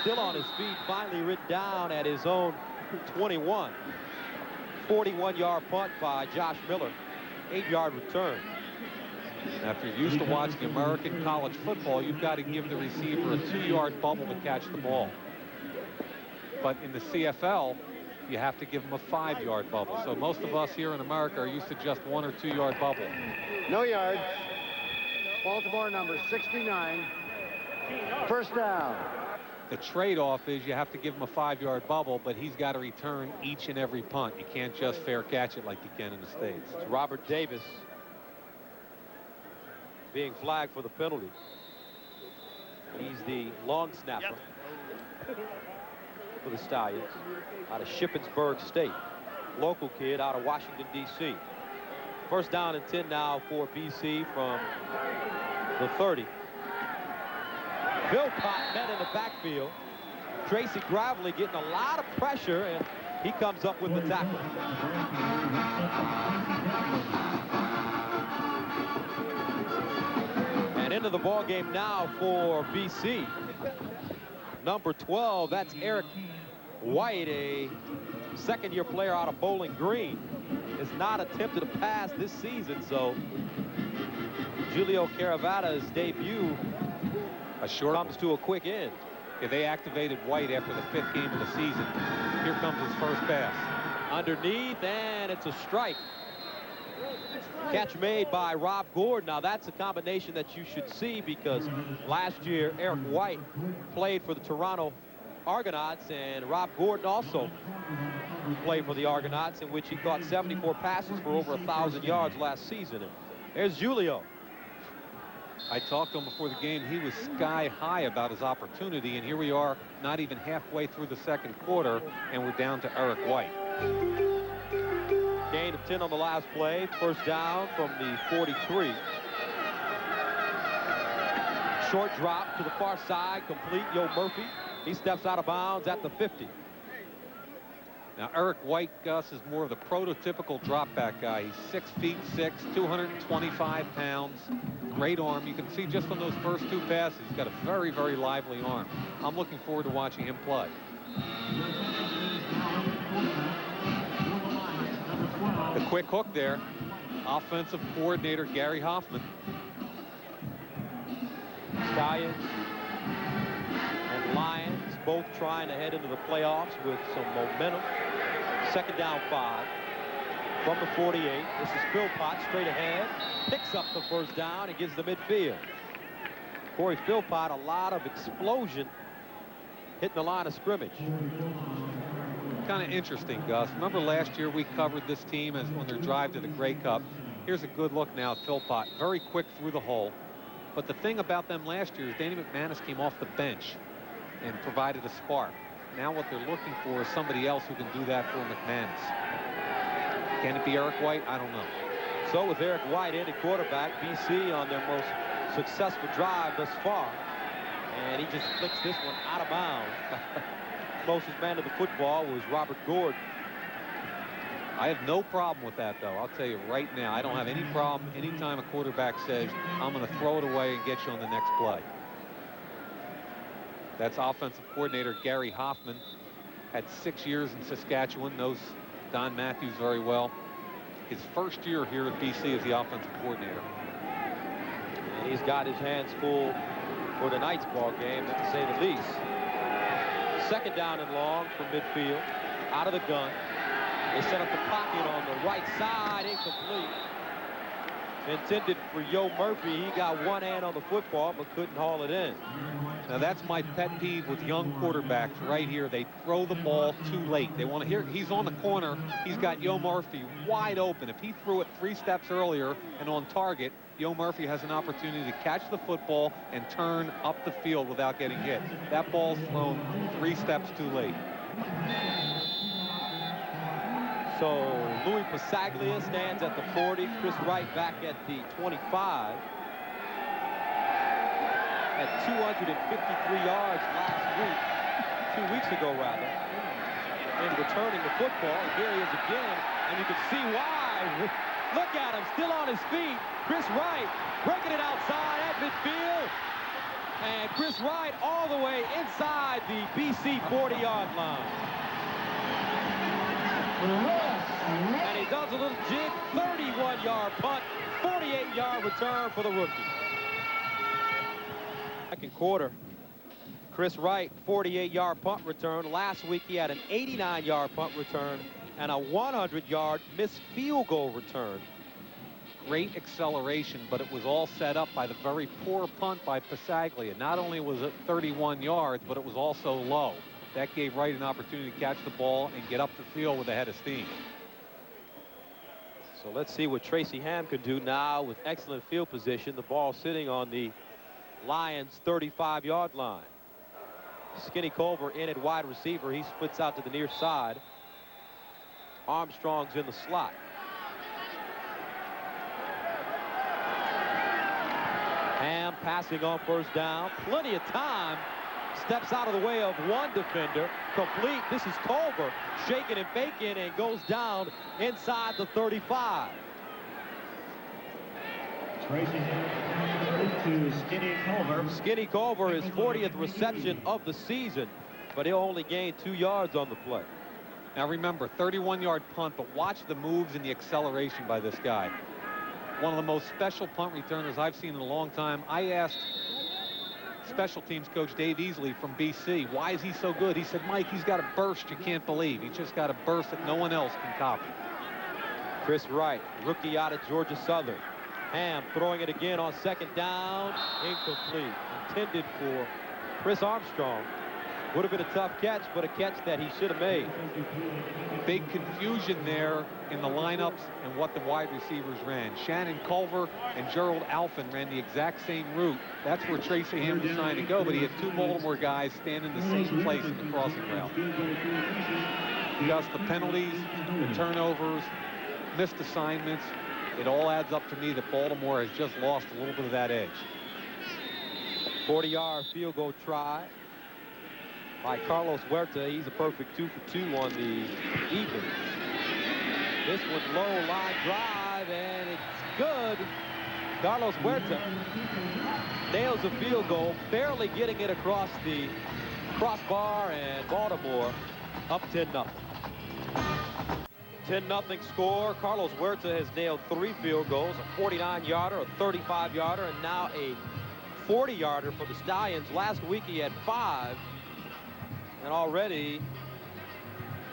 still on his feet, finally written down at his own 21. 41-yard punt by Josh Miller. 8-yard return. Now, if you're used to watching American college football, you've got to give the receiver a 2-yard bubble to catch the ball. But in the CFL, you have to give them a 5-yard bubble. So most of us here in America are used to just 1 or 2-yard bubble. No yards. Baltimore number 69. First down. The trade-off is you have to give him a 5-yard bubble, but he's got to return each and every punt. You can't just fair catch it like you can in the States. It's Robert Davis being flagged for the penalty. He's the long snapper for the Stallions out of Shippensburg State. Local kid out of Washington, D.C. First down and 10 now for BC from the 30. Philpott met in the backfield. Tracy Gravely getting a lot of pressure, and he comes up with the tackle. And into the ball game now for BC. Number 12, that's Eric White, a second-year player out of Bowling Green. Has not attempted a pass this season, so Julio Caravata's debut comes to a quick end. Yeah, they activated White after the 5th game of the season. Here comes his first pass. Underneath, and it's a strike. Catch made by Rob Gordon. Now that's a combination that you should see, because last year Eric White played for the Toronto Argonauts, and Rob Gordon also played for the Argonauts, in which he caught 74 passes for over 1,000 yards last season. And there's Julio. I talked to him before the game. He was sky high about his opportunity, and here we are not even halfway through the second quarter, and we're down to Eric White. Gain of 10 on the last play. First down from the 43. Short drop to the far side, complete. Yo Murphy, he steps out of bounds at the 50. Now Eric White, Gus, is more of the prototypical drop back guy. He's 6'6", 225 pounds. Great arm. You can see just from those first 2 passes, he's got a very, very lively arm. I'm looking forward to watching him play. The quick hook there. Offensive coordinator Gary Hoffman. Stallions and Lions both trying to head into the playoffs with some momentum. Second down 5 from the 48. This is Philpott straight ahead. Picks up the first down and gets the midfield. Corey Philpott, a lot of explosion hitting the line of scrimmage. Kind of interesting, Gus. Remember last year we covered this team on their drive to the Grey Cup. Here's a good look now at Philpott. Very quick through the hole. But the thing about them last year is Danny McManus came off the bench and provided a spark. Now what they're looking for is somebody else who can do that for McManus. Can it be Eric White? I don't know. So with Eric White in at quarterback, BC on their most successful drive thus far. And he just flicks this one out of bounds. Closest man to the football was Robert Gordon. I have no problem with that, though. I'll tell you right now, I don't have any problem anytime a quarterback says, I'm going to throw it away and get you on the next play. That's offensive coordinator Gary Hoffman. Had 6 years in Saskatchewan, knows Don Matthews very well. His first year here at BC as the offensive coordinator. And he's got his hands full for tonight's ball game, to say the least. Second down and long from midfield, out of the gun. They set up the pocket on the right side, incomplete. Intended for Yo Murphy. He got one hand on the football, but couldn't haul it in. Now that's my pet peeve with young quarterbacks right here. They throw the ball too late. They want to hear, he's on the corner. He's got Yo Murphy wide open. If he threw it 3 steps earlier and on target, Yo Murphy has an opportunity to catch the football and turn up the field without getting hit. That ball's thrown 3 steps too late. So Louis Pasaglia stands at the 40. Chris Wright back at the 25. At 253 yards last week, 2 weeks ago rather, in returning the football. And here he is again, and you can see why. Look at him, still on his feet. Chris Wright breaking it outside at midfield. And Chris Wright all the way inside the BC 40-yard line. And he does a little jig, 31-yard punt, 48-yard return for the rookie. Second quarter, Chris Wright, 48-yard punt return. Last week he had an 89-yard punt return and a 100-yard missed field goal return. Great acceleration, but it was all set up by the very poor punt by Pasaglia. Not only was it 31 yards, but it was also low. That gave Wright an opportunity to catch the ball and get up the field with a head of steam. So let's see what Tracy Ham can do now with excellent field position. The ball sitting on the Lions 35-yard line. Skinny Culver in at wide receiver. He splits out to the near side. Armstrong's in the slot. Ham passing on first down. Plenty of time. Steps out of the way of one defender. Complete. This is Culver shaking and baking and goes down inside the 35. Tracy to Skinny Culver. Skinny Culver, his 40th reception of the season, but he'll only gain 2 yards on the play. Now remember, 31-yard punt, but watch the moves and the acceleration by this guy. One of the most special punt returners I've seen in a long time. I asked special teams coach Dave Easley from BC, why is he so good? He said, Mike, he's got a burst you can't believe. He's just got a burst that no one else can copy. Chris Wright, rookie out of Georgia Southern. Ham throwing it again on second down. Incomplete. Intended for Chris Armstrong. Would have been a tough catch, but a catch that he should have made. Big confusion there in the lineups and what the wide receivers ran. Shannon Culver and Gerald Alphen ran the exact same route. That's where Tracy Ham was trying to go, but he had 2 Baltimore guys standing in the same place in the crossing route. Just the penalties, the turnovers, missed assignments, it all adds up to me that Baltimore has just lost a little bit of that edge. 40-yard field goal try by Carlos Huerta. He's a perfect 2 for 2 on the evening. This one low line drive, and it's good. Carlos Huerta nails a field goal, barely getting it across the crossbar, and Baltimore up 10-0. 10-0 score. Carlos Huerta has nailed 3 field goals, a 49-yarder, a 35-yarder, and now a 40-yarder for the Stallions. Last week he had 5. And already,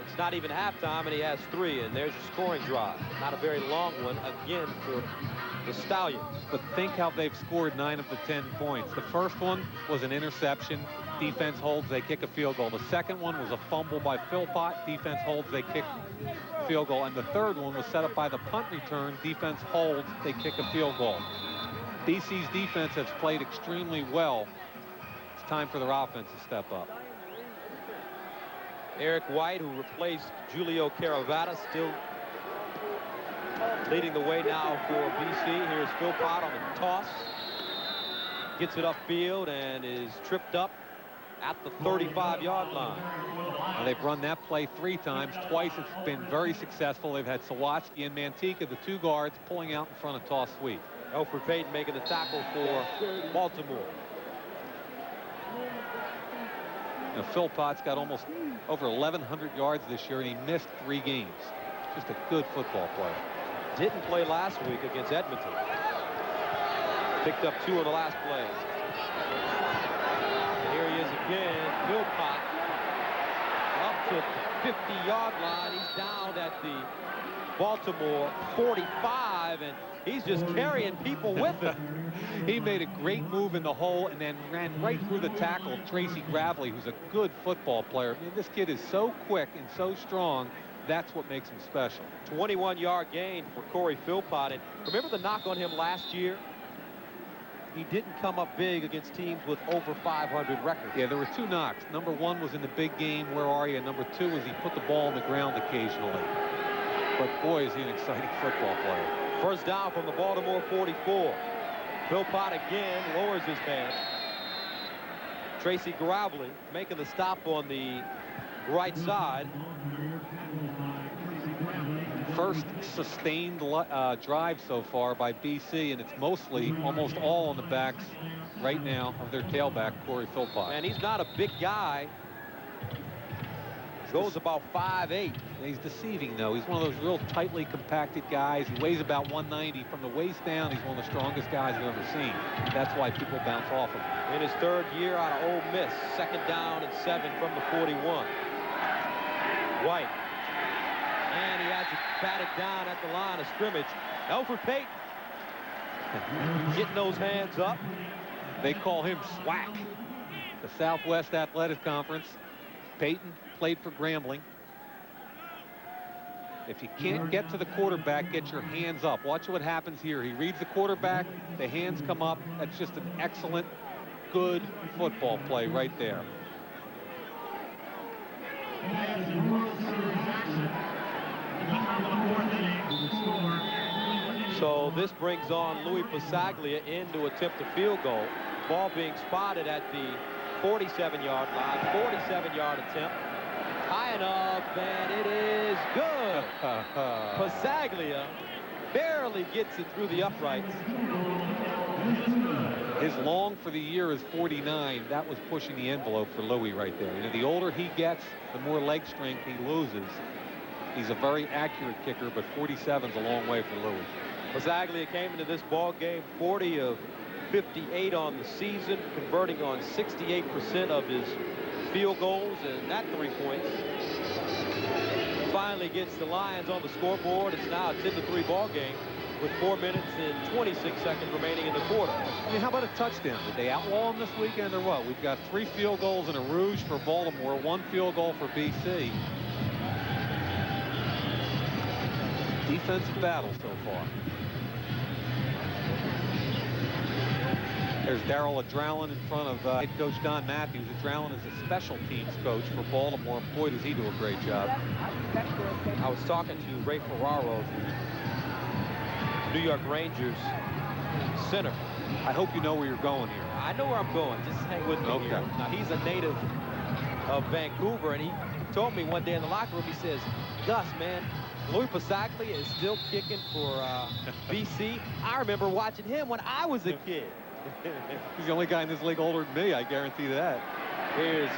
it's not even halftime, and he has 3, and there's a scoring drive. Not a very long one, again, for the Stallions. But think how they've scored 9 of the 10 points. The first one was an interception. Defense holds, they kick a field goal. The second one was a fumble by Philpott. Defense holds, they kick a field goal. And the third one was set up by the punt return. Defense holds, they kick a field goal. BC's defense has played extremely well. It's time for their offense to step up. Eric White, who replaced Julio Caravata, still leading the way now for BC. Here's Philpott on the toss. Gets it upfield and is tripped up at the 35-yard line. Well, they've run that play 3 times. Twice it's been very successful. They've had Sawatsky and Mantika, the 2 guards, pulling out in front of toss sweep. Alfred Payton making the tackle for Baltimore. Now, Philpott's got almost over 1,100 yards this year, and he missed 3 games. Just a good football player. Didn't play last week against Edmonton. Picked up 2 on the last play. And here he is again. Philpott up to the 50-yard line. He's down at the Baltimore 45, and he's just carrying people with him. He made a great move in the hole and then ran right through the tackle of Tracy Gravely, who's a good football player. I mean, this kid is so quick and so strong. That's what makes him special. 21-yard gain for Corey Philpott. And remember the knock on him last year? He didn't come up big against teams with over 500 records. Yeah, there were 2 knocks. Number 1 was in the big game, where are you? And number 2 was he put the ball on the ground occasionally. But boy, is he an exciting football player. First down from the Baltimore 44. Philpott again lowers his man. Tracy Gravely making the stop on the right side. First sustained drive so far by BC, and it's mostly almost all on the backs right now of their tailback, Corey Philpott. And he's not a big guy. Goes about 5'8". He's deceiving, though. He's one of those real tightly compacted guys. He weighs about 190. From the waist down, he's one of the strongest guys you've ever seen. That's why people bounce off him. In his 3rd year out of Ole Miss, 2nd down and 7 from the 41. White. And he has it batted down at the line of scrimmage. Alfred Payton getting those hands up. They call him SWAC. The Southwest Athletic Conference. Payton played for Grambling. If you can't get to the quarterback, get your hands up. Watch what happens here. He reads the quarterback, the hands come up. That's just an excellent, good football play right there. So this brings on Louis Pasaglia in to attempt a field goal. Ball being spotted at the 47-yard line. 47-yard attempt. High enough, and it is good. Pasaglia barely gets it through the uprights. His long for the year is 49. That was pushing the envelope for Louis right there. You know, the older he gets, the more leg strength he loses. He's a very accurate kicker, but 47's a long way for Louis. Pasaglia came into this ball game 40 of 58 on the season, converting on 68% of his field goals, and that 3 points finally gets the Lions on the scoreboard. It's now a 10-3 ball game with 4 minutes and 26 seconds remaining in the quarter. I mean, how about a touchdown? Did they outlaw him this weekend or what? We've got 3 field goals and a rouge for Baltimore, 1 field goal for BC. Defensive battle so far. There's Darryl Adralin in front of head coach Don Matthews. Adralin is a special teams coach for Baltimore. Boy, does he do a great job. I was talking to Ray Ferraro, New York Rangers center. I hope you know where you're going here. I know where I'm going. Just hang with me here. Now, he's a native of Vancouver, and he told me one day in the locker room, he says, Gus, man, Louis Pasaglia is still kicking for BC. I remember watching him when I was a kid. He's the only guy in this league older than me, I guarantee that. Here's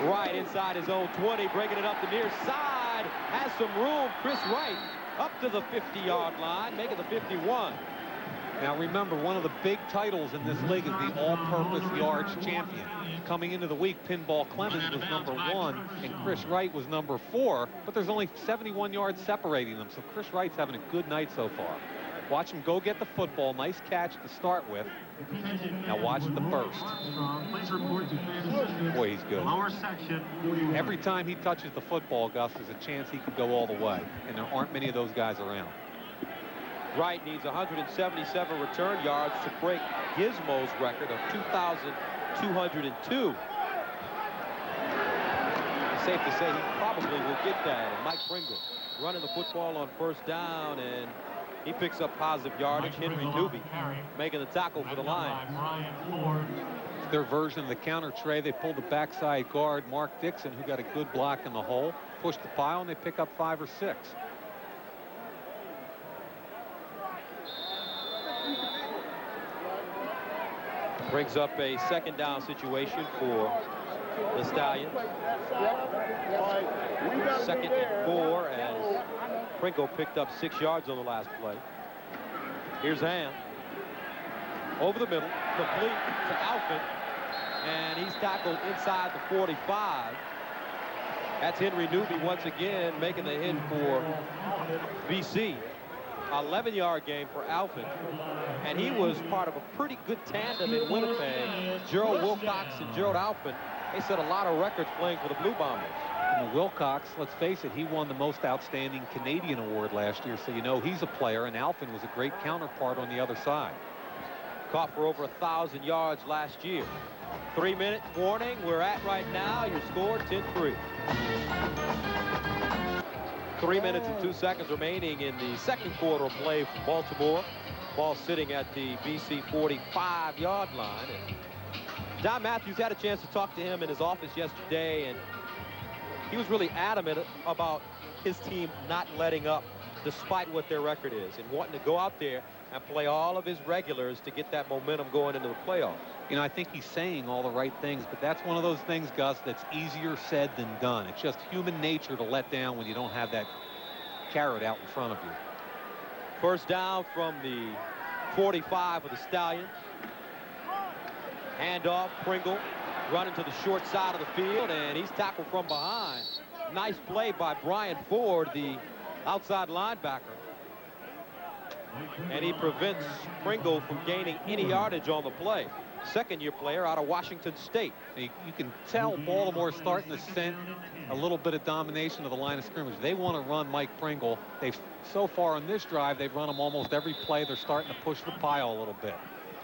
Wright inside his own 20, breaking it up the near side. Has some room. Chris Wright up to the 50-yard line, making the 51. Now remember, one of the big titles in this league is the all-purpose yards champion. Coming into the week, Pinball Clemens was number 1 and Chris Wright was number 4, but there's only 71 yards separating them, so Chris Wright's having a good night so far. Watch him go get the football. Nice catch to start with. Now watch the burst. Boy, he's good. Every time he touches the football, Gus, there's a chance he could go all the way, and there aren't many of those guys around. Wright needs 177 return yards to break Gizmo's record of 2,202. Safe to say he probably will get that. And Mike Pringle running the football on first down, and he picks up positive yardage. Henry Newby making the tackle for the Lions. It's their version of the counter tray. They pulled the backside guard, Mark Dixon, who got a good block in the hole, pushed the pile, and they pick up 5 or 6. Brings up a second down situation for the Stallions. Second and 4 as Pringle picked up 6 yards on the last play. Here's Ham. Over the middle, complete to Alford, and he's tackled inside the 45. That's Henry Newby once again making the hit for BC. 11-yard game for Alford, and he was part of a pretty good tandem in Winnipeg. Gerald Wilcox and Gerald Alford, they set a lot of records playing for the Blue Bombers. And Wilcox, let's face it, he won the most outstanding Canadian award last year, so you know he's a player, and Alford was a great counterpart on the other side. Caught for over 1,000 yards last year. 3-minute warning we're at right now. Your score 10-3. 3 minutes and 2 seconds remaining in the second quarter of play for Baltimore. Ball sitting at the BC 45-yard line. And Don Matthews had a chance to talk to him in his office yesterday, and he was really adamant about his team not letting up despite what their record is, and wanting to go out there and play all of his regulars to get that momentum going into the playoffs. You know, I think he's saying all the right things, but that's one of those things, Gus, that's easier said than done. It's just human nature to let down when you don't have that carrot out in front of you. First down from the 45 of the Stallions. Handoff, Pringle running to the short side of the field, and he's tackled from behind. Nice play by Brian Ford, the outside linebacker. And he prevents Pringle from gaining any yardage on the play. Second-year player out of Washington State. You can tell Baltimore starting to scent a little bit of domination of the line of scrimmage. They want to run Mike Pringle. So far on this drive, they've run him almost every play. They're starting to push the pile a little bit.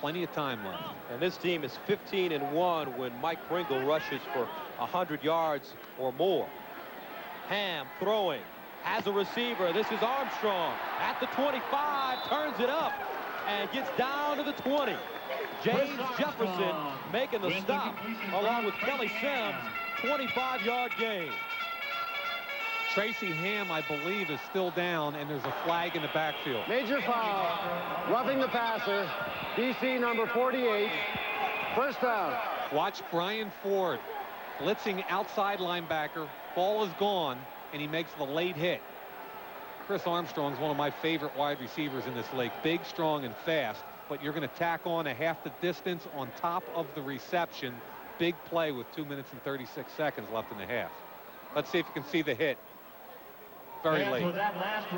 Plenty of time left. And this team is 15-1 when Mike Pringle rushes for 100 yards or more. Ham throwing. Has a receiver. This is Armstrong at the 25, turns it up and gets down to the 20. James Jefferson making the stop along with Kelly Sims. 25-yard gain. Tracy Ham, I believe, is still down, and there's a flag in the backfield. Major foul, roughing the passer, BC number 48, first down. Watch Brian Ford blitzing outside linebacker. Ball is gone, and he makes the late hit. Chris Armstrong is one of my favorite wide receivers in this league. Big, strong, and fast, but you're going to tack on a half the distance on top of the reception. Big play with 2 minutes and 36 seconds left in the half. Let's see if you can see the hit. Very late.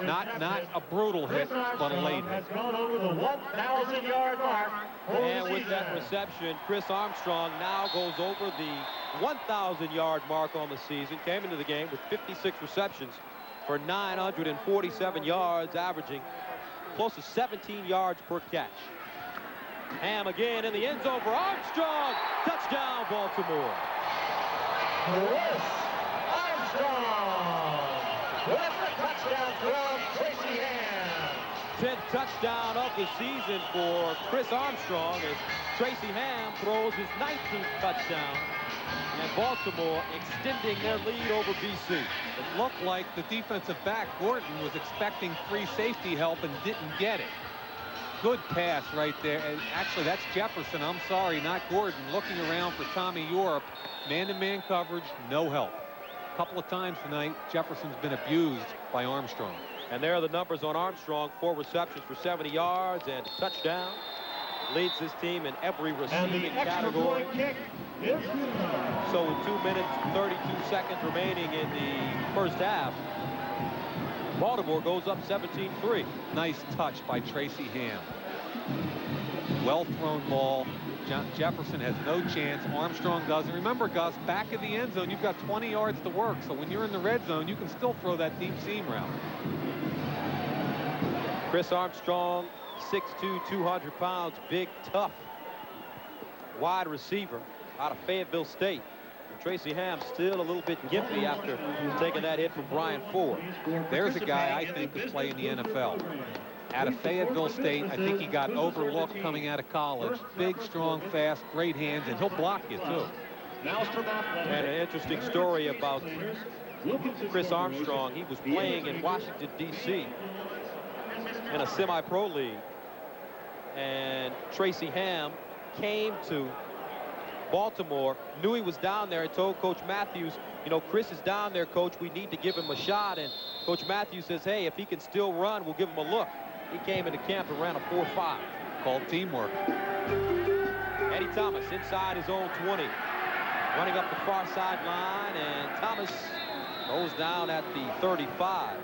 Not a brutal hit, but a late hit. Gone over the 1,000-yard mark. And with that reception, Chris Armstrong now goes over the 1,000-yard mark on the season. Came into the game with 56 receptions for 947 yards, averaging close to 17 yards per catch. Ham again in the end zone for Armstrong. Touchdown, Baltimore. Chris Armstrong with the touchdown from Tracy Ham. 10th touchdown of the season for Chris Armstrong as Tracy Ham throws his 19th touchdown. And Baltimore extending their lead over BC. It looked like the defensive back, Gordon, was expecting free safety help and didn't get it. Good pass right there. And actually, that's Jefferson. I'm sorry, not Gordon. Looking around for Tommy Europe. Man-to-man coverage, no help. A couple of times tonight, Jefferson's been abused by Armstrong. And there are the numbers on Armstrong. 4 receptions for 70 yards and a touchdown. Leads this team in every receiving category. Kick is So with 2 minutes, 32 seconds remaining in the first half, Baltimore goes up 17-3. Nice touch by Tracy Ham. Well-thrown ball. Jefferson has no chance. Armstrong doesn't. Remember, Gus, back of the end zone, you've got 20 yards to work. So when you're in the red zone, you can still throw that deep seam route. Chris Armstrong, 6'2", 200 pounds, big, tough, wide receiver out of Fayetteville State. And Tracy Ham still a little bit gimpy after taking that hit from Brian Ford. There's a guy I think could play in the NFL. Out of Fayetteville State, I think he got overlooked coming out of college. Big, strong, fast, great hands, and he'll block you, too. And an interesting story about Chris Armstrong. He was playing in Washington, D.C. in a semi-pro league. And Tracy Ham came to Baltimore, knew he was down there, and told Coach Matthews, you know, Chris is down there, Coach. We need to give him a shot. And Coach Matthews says, hey, if he can still run, we'll give him a look. He came into camp and ran a 4.5. Called teamwork. Eddie Thomas inside his own 20. Running up the far sideline, and Thomas goes down at the 35.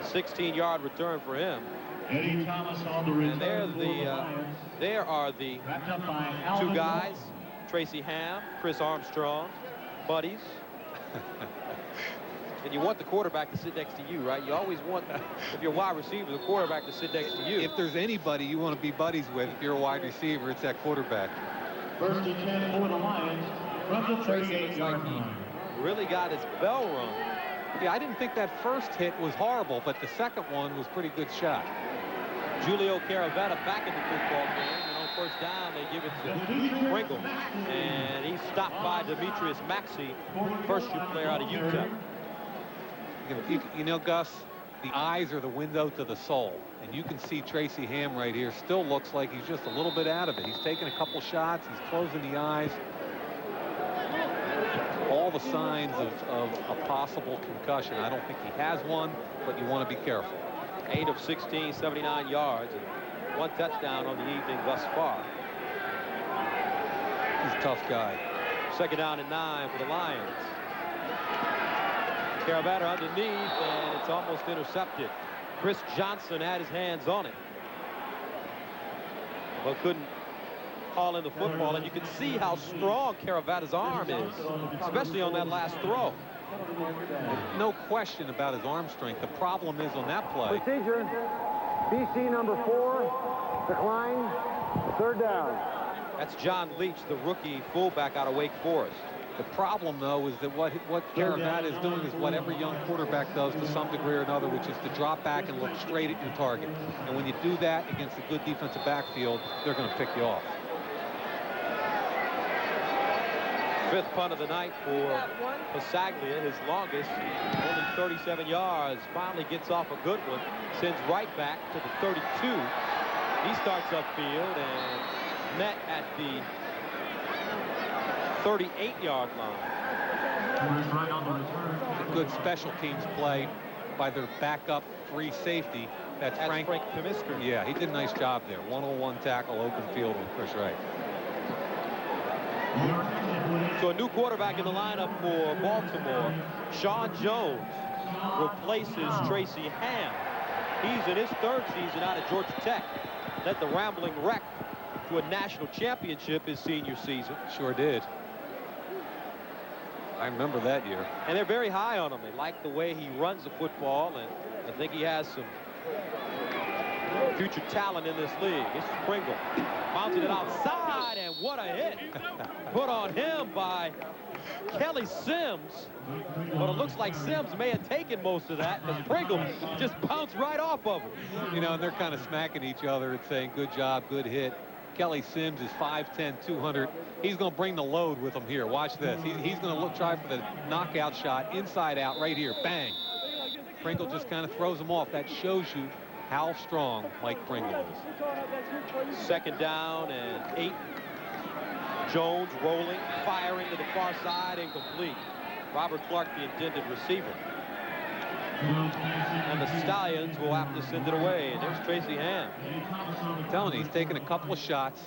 16-yard return for him. Eddie Thomas on the return. And there are the two guys, Tracy Ham, Chris Armstrong, buddies. And you want the quarterback to sit next to you, right? You always want, if you're a wide receiver, the quarterback to sit next to you. If there's anybody you want to be buddies with, if you're a wide receiver, it's that quarterback. First and 10 for the Lions from the 38-yard line. Really got his bell rung. Yeah, I didn't think that first hit was horrible, but the second one was pretty good shot. Julio Caravetta back in the football game, and on first down they give it to Pringle, and he's stopped by Demetrius Maxey, first-year player out of Utah. You know, Gus, the eyes are the window to the soul, and you can see Tracy Ham right here. Still looks like he's just a little bit out of it. He's taking a couple shots. He's closing the eyes. All the signs of a possible concussion. I don't think he has one, but you want to be careful. 8 of 16, 79 yards, and 1 touchdown on the evening thus far. He's a tough guy. Second down and 9 for the Lions. Caravetta underneath, and it's almost intercepted. Chris Johnson had his hands on it, but couldn't haul in the football. And you can see how strong Caravetta's arm is, especially on that last throw. No question about his arm strength. The problem is on that play. Procedure. BC number 4. Decline. Third down. That's John Leach, the rookie fullback out of Wake Forest. The problem, though, is that what Caravetta is doing is what every young quarterback does to some degree or another, which is to drop back and look straight at your target. And when you do that against a good defensive backfield, they're going to pick you off. 5th punt of the night for Pasaglia, his longest, only 37 yards. Finally gets off a good one, sends right back to the 32. He starts upfield and met at the 38-yard line. Right on the return. A good special teams play by their backup free safety. That's Frank Kamister. Yeah, he did a nice job there. 1-on-1 tackle, open field with Chris Wright. So a new quarterback in the lineup for Baltimore. Sean Jones replaces Tracy Ham. He's in his 3rd season out of Georgia Tech. Led the Rambling Wreck to a national championship his senior season. Sure did. I remember that year. And they're very high on him. They like the way he runs the football, and I think he has some future talent in this league. This is Pringle. Mounted it outside, and what a hit put on him by Kelly Sims. But it looks like Sims may have taken most of that, because Pringle just bounced right off of him. You know, and they're kind of smacking each other and saying, good job, good hit. Kelly Sims is 5'10", 200. He's going to bring the load with him here. Watch this. He's going to try for the knockout shot inside out right here. Bang. Pringle just kind of throws him off. That shows you how strong Mike Pringle is. Second down and 8. Jones rolling, firing to the far side, incomplete. Robert Clark, the intended receiver. And the Stallions will have to send it away. And there's Tracy Ham. I'm telling you, he's taking a couple of shots.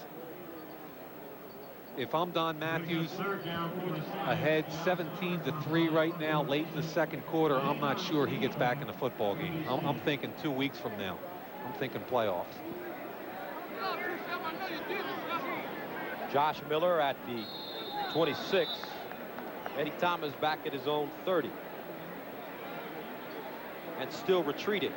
If I'm Don Matthews, ahead 17-3 right now, late in the second quarter, I'm not sure he gets back in the football game. I'm thinking 2 weeks from now. I'm thinking playoffs. Josh Miller at the 26. Eddie Thomas back at his own 30. And still retreating.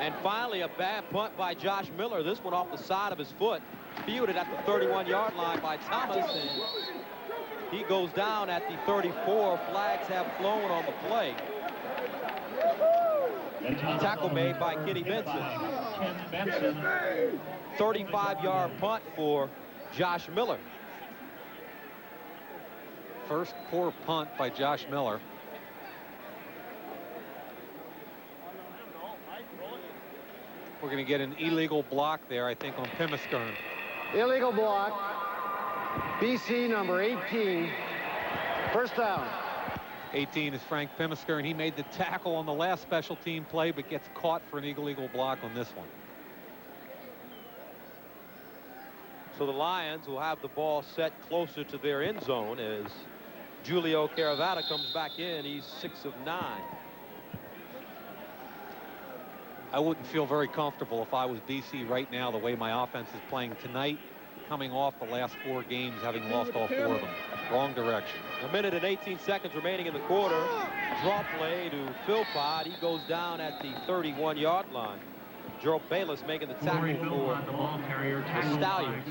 And finally, a bad punt by Josh Miller. This one off the side of his foot. Fielded at the 31-yard line by Thomas, and he goes down at the 34. Flags have flown on the play. Tackle made by Kenny Benson. 35-yard punt for Josh Miller. First poor punt by Josh Miller. We're going to get an illegal block there, I think, on Pimiskern. Illegal block. BC number 18. First down. 18 is Frank Pimiskern. He made the tackle on the last special team play, but gets caught for an illegal block on this one. So the Lions will have the ball set closer to their end zone as Julio Caravata comes back in. He's 6 of 9. I wouldn't feel very comfortable if I was BC right now, the way my offense is playing tonight, coming off the last 4 games, having lost all 4 of them. Wrong direction. A minute and 18 seconds remaining in the quarter. Draw play to Philpott. He goes down at the 31-yard line. Gerald Bayless making the tackle for the Stallions.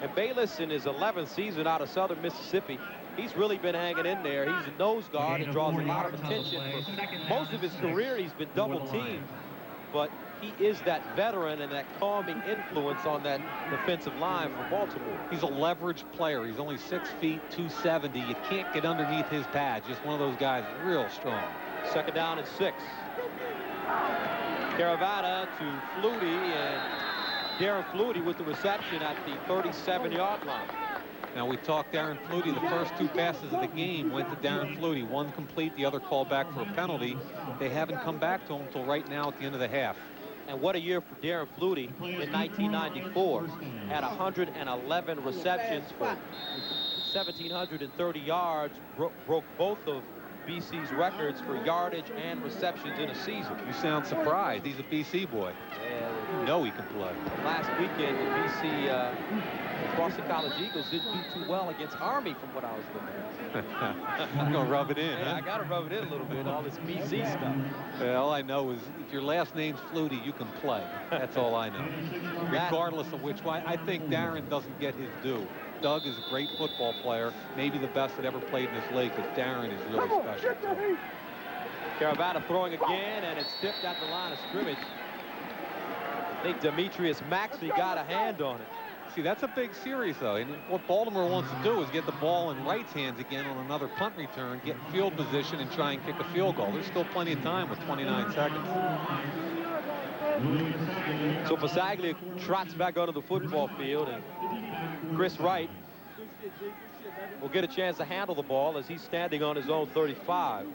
And Bayless in his 11th season out of Southern Mississippi, he's really been hanging in there. He's a nose guard and draws a lot of attention. For most of his career, he's been double teamed, but he is that veteran and that calming influence on that defensive line for Baltimore. He's a leverage player. He's only 6 feet, 270. You can't get underneath his pads. Just one of those guys, real strong. Second down and 6. Caravata to Flutie, and Darren Flutie with the reception at the 37-yard line. Now, we talked Darren Flutie. The first 2 passes of the game went to Darren Flutie. One complete, the other called back for a penalty. They haven't come back to him until right now at the end of the half. And what a year for Darren Flutie in 1994. Had 111 receptions for 1,730 yards. Broke both of BC's records for yardage and receptions in a season. You sound surprised. He's a BC boy. Yeah, you know he can play. Last weekend, the BC Boston College Eagles didn't do too well against Army, from what I was looking at. I'm going to rub it in, Yeah, huh? I got to rub it in a little bit, all this BC stuff. Well, all I know is if your last name's Flutie, you can play. That's all I know. Regardless of which way, I think Darren doesn't get his due. Doug is a great football player, maybe the best that ever played in this league, but Darren is really special too. Caravata throwing again, and it's tipped at the line of scrimmage. I think Demetrius Maxey got a hand on it. See, that's a big series, though. And what Baltimore wants to do is get the ball in Wright's hands again on another punt return, get field position, and try and kick a field goal. There's still plenty of time with 29 seconds. So Pasaglia trots back onto the football field, and Chris Wright will get a chance to handle the ball as he's standing on his own 35.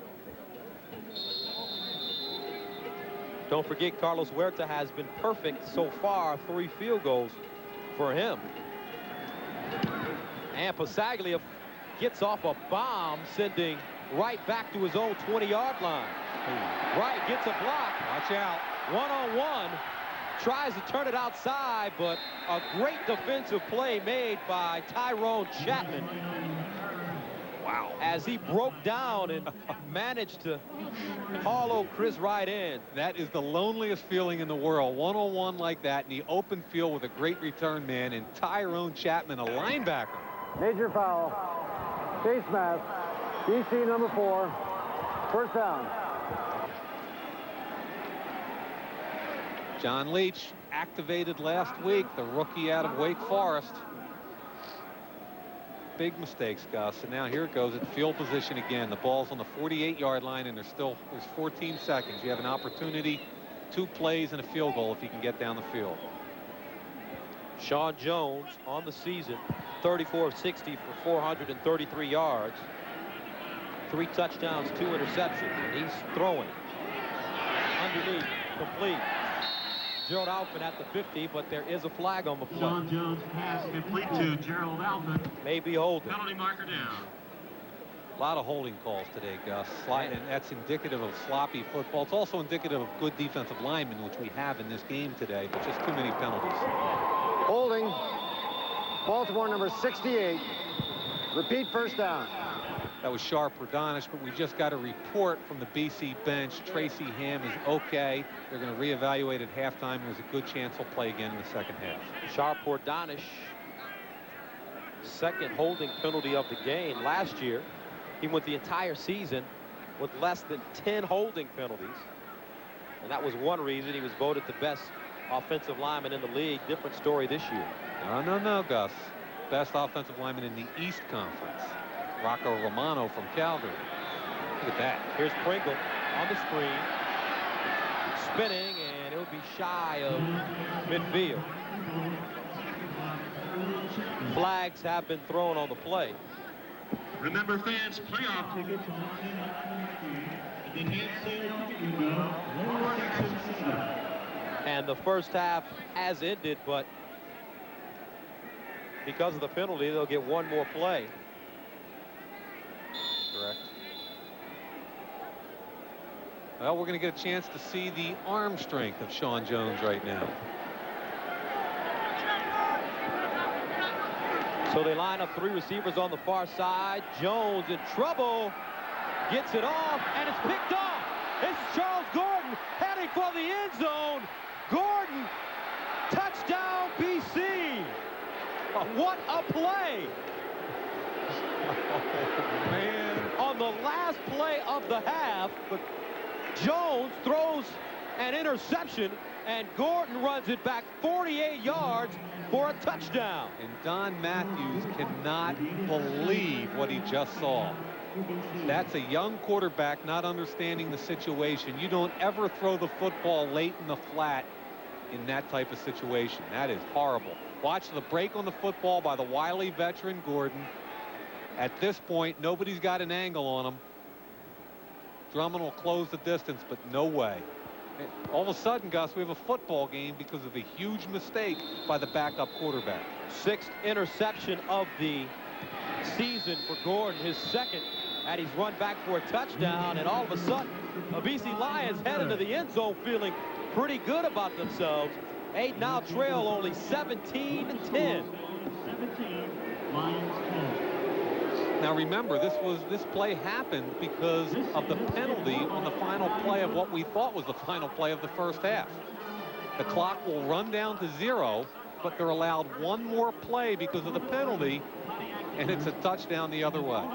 Don't forget, Carlos Huerta has been perfect so far, 3 field goals for him. And Pasaglia gets off a bomb, sending Wright back to his own 20-yard line. Wright gets a block. Watch out. One-on-one. Tries to turn it outside, but a great defensive play made by Tyrone Chapman. Wow. As he broke down and managed to hollow Chris Wright in. That is the loneliest feeling in the world. One-on-one like that in the open field with a great return man, and Tyrone Chapman, a linebacker. Major foul. Face mask. BC number 4. First down. John Leach activated last week, the rookie out of Wake Forest. Big mistakes, Gus. And now here it goes at field position again. The ball's on the 48-yard line, and there's 14 seconds. You have an opportunity, 2 plays and a field goal if you can get down the field. Sean Jones on the season, 34 of 60 for 433 yards. 3 touchdowns, 2 interceptions, and he's throwing. Underneath, complete. Gerald Alfin at the 50, but there is a flag on the play. Sean Jones pass complete to Gerald Alfin. Maybe holding. Penalty marker down. A lot of holding calls today, Gus. And that's indicative of sloppy football. It's also indicative of good defensive linemen, which we have in this game today, but just too many penalties. Holding. Baltimore number 68. Repeat first down. That was Sharp or Donish, but we just got a report from the BC bench. Tracy Ham is okay. They're going to reevaluate at halftime. There's a good chance he'll play again in the second half. Sharp or Donish, second holding penalty of the game. Last year, he went the entire season with less than 10 holding penalties. And that was one reason he was voted the best offensive lineman in the league. Different story this year. No, Gus. Best offensive lineman in the East Conference. Rocco Romano from Calgary. Look at that. Here's Pringle on the screen. Spinning, and it'll be shy of midfield. Flags have been thrown on the play. Remember, fans, playoff tickets to 1993. Enhanced sale ticket window, lower exit seating. And the first half has ended, but because of the penalty, they'll get one more play. Correct. Well, we're going to get a chance to see the arm strength of Sean Jones right now. So they line up three receivers on the far side. Jones in trouble. Gets it off, and it's picked off. It's Charles Gordon heading for the end zone. Gordon, touchdown BC. What a play. Oh, man. On the last play of the half, Jones throws an interception, and Gordon runs it back 48 yards for a touchdown. And Don Matthews cannot believe what he just saw. That's a young quarterback not understanding the situation. You don't ever throw the football late in the flat in that type of situation. That is horrible. Watch the break on the football by the wily veteran Gordon. At this point, nobody's got an angle on him. Drummond will close the distance, but no way. All of a sudden, Gus, we have a football game because of a huge mistake by the backup quarterback. Sixth interception of the season for Gordon, his second, and he's run back for a touchdown, and all of a sudden, the BC Lions head into the end zone feeling pretty good about themselves. 8 now trail only 17-10. 17, Lions 10. Now remember, this play happened because of the penalty on the final play of what we thought was the final play of the first half. The clock will run down to 0, but they're allowed one more play because of the penalty, and it's a touchdown the other way.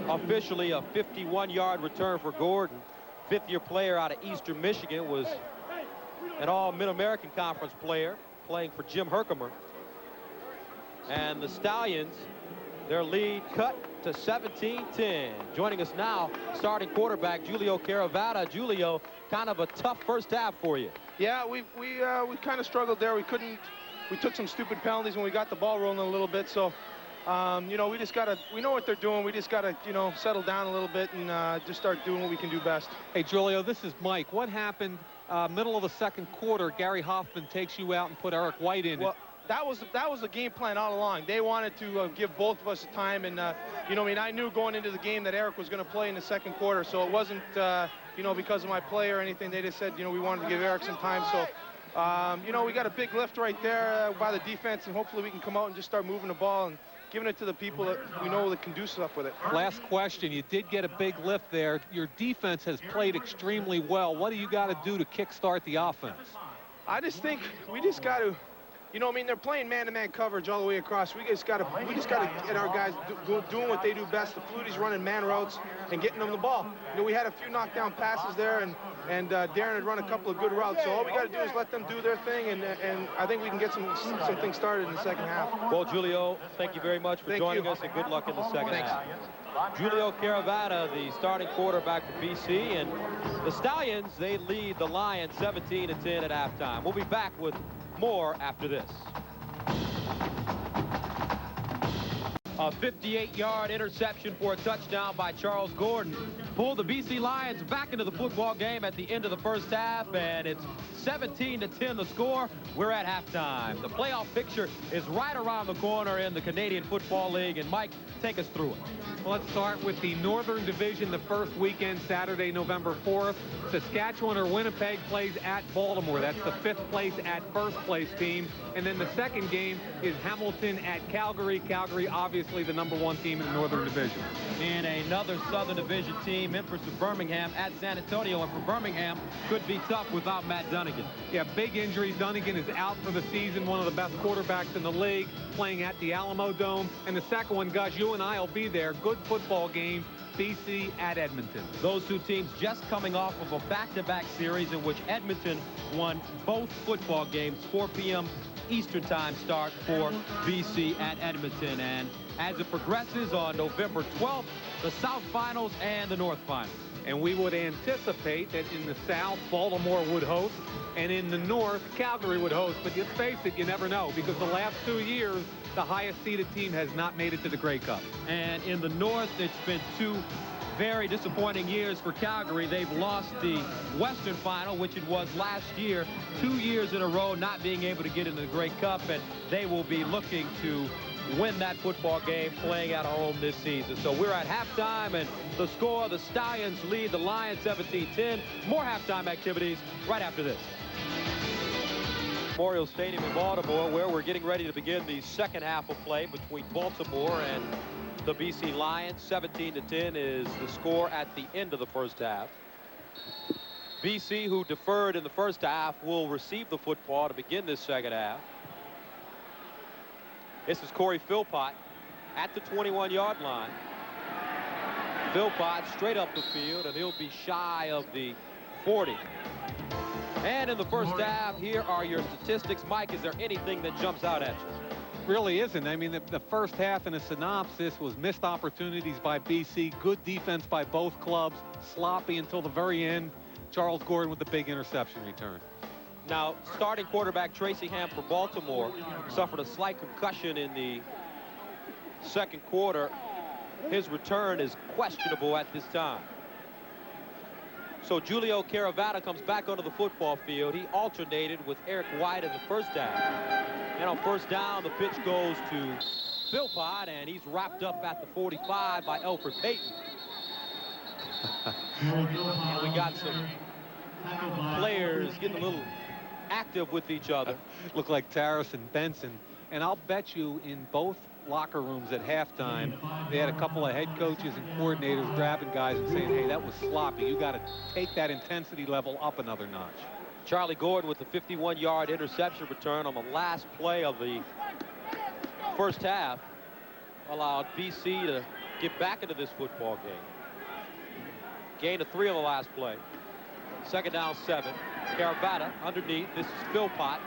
Officially a 51-yard return for Gordon. Fifth-year player out of Eastern Michigan, was an All-Mid-American Conference player playing for Jim Herkimer. And the Stallions, their lead cut to 17-10. Joining us now, starting quarterback Julio Caravata. Julio, kind of a tough first half for you. Yeah, we kind of struggled there. We took some stupid penalties when we got the ball rolling a little bit. So, you know, we know what they're doing. We just gotta, you know, settle down a little bit and just start doing what we can do best. Hey, Julio, this is Mike. What happened middle of the second quarter? Gary Hoffman takes you out and put Eric White in. Well, that was the game plan all along. They wanted to give both of us time, and you know, I mean, I knew going into the game that Eric was going to play in the second quarter, so it wasn't you know, because of my play or anything. They just said, you know, we wanted to give Eric some time. So you know, we got a big lift right there by the defense, and hopefully we can come out and just start moving the ball and giving it to the people that we know that can do stuff with it. Last question. You did get a big lift there. Your defense has played extremely well. What do you got to do to kickstart the offense? I just think we just got to, you know, I mean, they're playing man-to-man coverage all the way across. We just got to get our guys doing what they do best. The Flutie's running man routes and getting them the ball. You know, we had a few knockdown passes there, and Darren had run a couple of good routes. So all we got to do is let them do their thing, and I think we can get some things started in the second half. Well, Julio, thank you very much for joining us, and good luck in the second half. Julio Caravata, the starting quarterback for BC, and the Stallions, they lead the Lions 17-10 at halftime. We'll be back with more after this. A 58-yard interception for a touchdown by Charles Gordon pulled the BC Lions back into the football game at the end of the first half, and it's 17-10 the score. We're at halftime. The playoff picture is right around the corner in the Canadian Football League, and Mike, take us through it. Well, let's start with the Northern Division, the first weekend, Saturday, November 4th. Saskatchewan or Winnipeg plays at Baltimore. That's the 5th place at first place team. And then the second game is Hamilton at Calgary. Calgary, obviously the #1 team in the Northern Division. And another Southern Division team, Empress of Birmingham at San Antonio. And for Birmingham, could be tough without Matt Dunnigan. Yeah, big injury. Dunnigan is out for the season, one of the best quarterbacks in the league, playing at the Alamo Dome. And the second one, Gus, you and I will be there. Good football game, BC at Edmonton. Those two teams just coming off of a back-to-back series in which Edmonton won both football games. 4 p.m. Eastern time start for BC at Edmonton. And as it progresses on November 12th, the South Finals and the North Finals. And we would anticipate that in the South, Baltimore would host, and in the North, Calgary would host. But let's face it, you never know, because the last 2 years, the highest seeded team has not made it to the Grey Cup. And in the North, it's been 2 very disappointing years for Calgary. They've lost the Western Final, which it was last year, 2 years in a row not being able to get into the Grey Cup, and they will be looking to win that football game playing at home this season. So we're at halftime, and the score, the Stallions lead the Lions 17-10. More halftime activities right after this. Memorial Stadium in Baltimore, where we're getting ready to begin the second half of play between Baltimore and the BC Lions. 17-10 is the score at the end of the first half. BC, who deferred in the first half, will receive the football to begin this second half. This is Corey Philpott at the 21-yard line. Philpott straight up the field, and he'll be shy of the 40. And in the first half, here are your statistics. Mike, is there anything that jumps out at you? Really isn't. I mean, the first half in a synopsis was missed opportunities by BC, good defense by both clubs, sloppy until the very end. Charles Gordon with the big interception return. Now, starting quarterback Tracy Ham for Baltimore suffered a slight concussion in the second quarter. His return is questionable at this time. So Julio Caravata comes back onto the football field. He alternated with Eric White in the first half. And on first down, the pitch goes to Philpott, and he's wrapped up at the 45 by Alfred Payton. And we got some players getting a little active with each other. Look like Taras and Benson. And I'll bet you in both locker rooms at halftime, they had a couple of head coaches and coordinators grabbing guys and saying, hey, that was sloppy. You got to take that intensity level up another notch. Charlie Gordon with the 51-yard interception return on the last play of the first half allowed BC to get back into this football game. Gain of 3 on the last play. Second down 7. Caravata underneath. This is Philpott,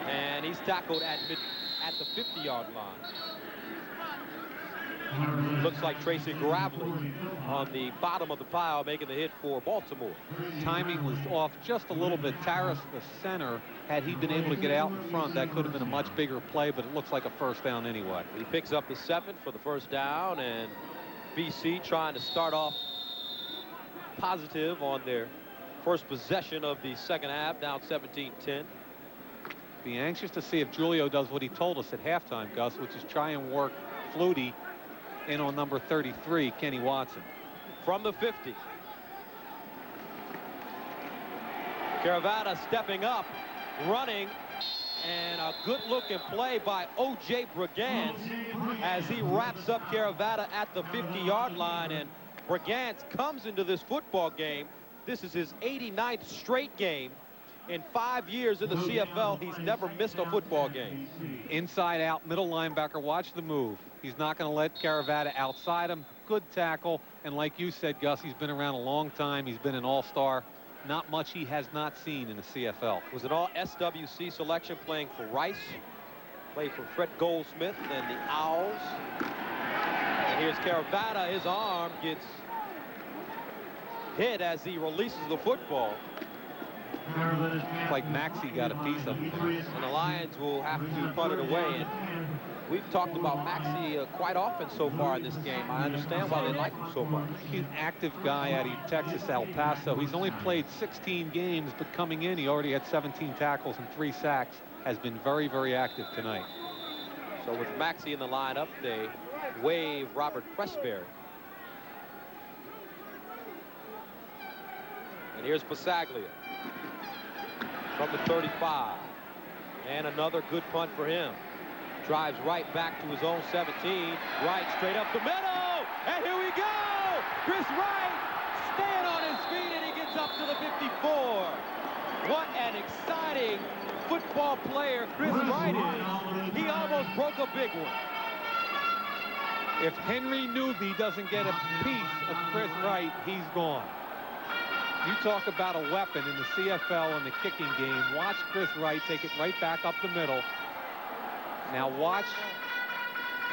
and he's tackled at the 50-yard line. Looks like Tracy Gravely on the bottom of the pile making the hit for Baltimore. Timing was off just a little bit. Taras, the center, had he been able to get out in front, that could have been a much bigger play, but it looks like a first down anyway. He picks up the 7 for the first down, and BC trying to start off positive on their first possession of the second half, down 17-10. Be anxious to see if Julio does what he told us at halftime, Gus, which is try and work Flutie in on number 33, Kenny Watson. From the 50. Caravata stepping up, running, and a good-looking play by O.J. Brigance as he wraps up Caravata at the 50-yard line. And Brigance comes into this football game. This is his 89th straight game. In 5 years in the CFL, he's never missed a football game. Inside out, middle linebacker, watch the move. He's not going to let Caravata outside him. Good tackle. And like you said, Gus, he's been around a long time. He's been an all-star. Not much he has not seen in the CFL. Was an all-SWC selection playing for Rice. Played for Fred Goldsmith and the Owls. And here's Caravata. His arm gets hit as he releases the football. Like Maxey got a piece of it. And the Lions will have to punt it away. And We've talked about Maxey quite often so far in this game. I understand why they like him so much. He's an active guy out of Texas, El Paso. He's only played 16 games, but coming in, he already had 17 tackles and 3 sacks. Has been very, very active tonight. So with Maxey in the lineup, they waive Robert Pressberry. And here's Passaglia from the 35. And another good punt for him. Drives right back to his own 17. Right straight up the middle. And here we go. Chris Wright staying on his feet, and he gets up to the 54. What an exciting football player Chris Wright is. He almost broke a big one. If Henry Newby doesn't get a piece of Chris Wright, he's gone. You talk about a weapon in the CFL in the kicking game. Watch Chris Wright take it right back up the middle. Now watch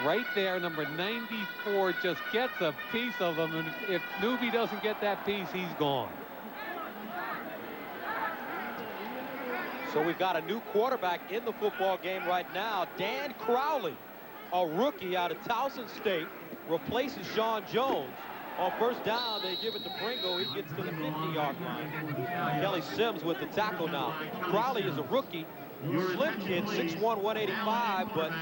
right there, number 94 just gets a piece of him, and if Newby doesn't get that piece, he's gone. So we've got a new quarterback in the football game right now. Dan Crowley, a rookie out of Towson State, replaces Sean Jones. On first down, they give it to Pringle. He gets to the 50-yard line. Kelly Sims with the tackle now. Crowley is a rookie. Slim kid, 6'1", 185, but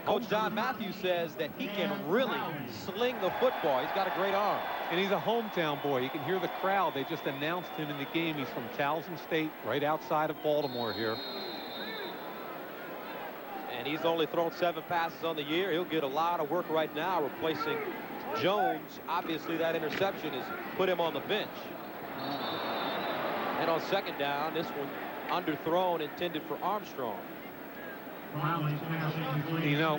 Coach Don Matthews says that he can really sling the football. He's got a great arm. And he's a hometown boy. You can hear the crowd. They just announced him in the game. He's from Towson State, right outside of Baltimore here. And he's only thrown 7 passes on the year. He'll get a lot of work right now replacing Jones. Obviously, that interception has put him on the bench. And on second down, this one underthrown, intended for Armstrong. You know,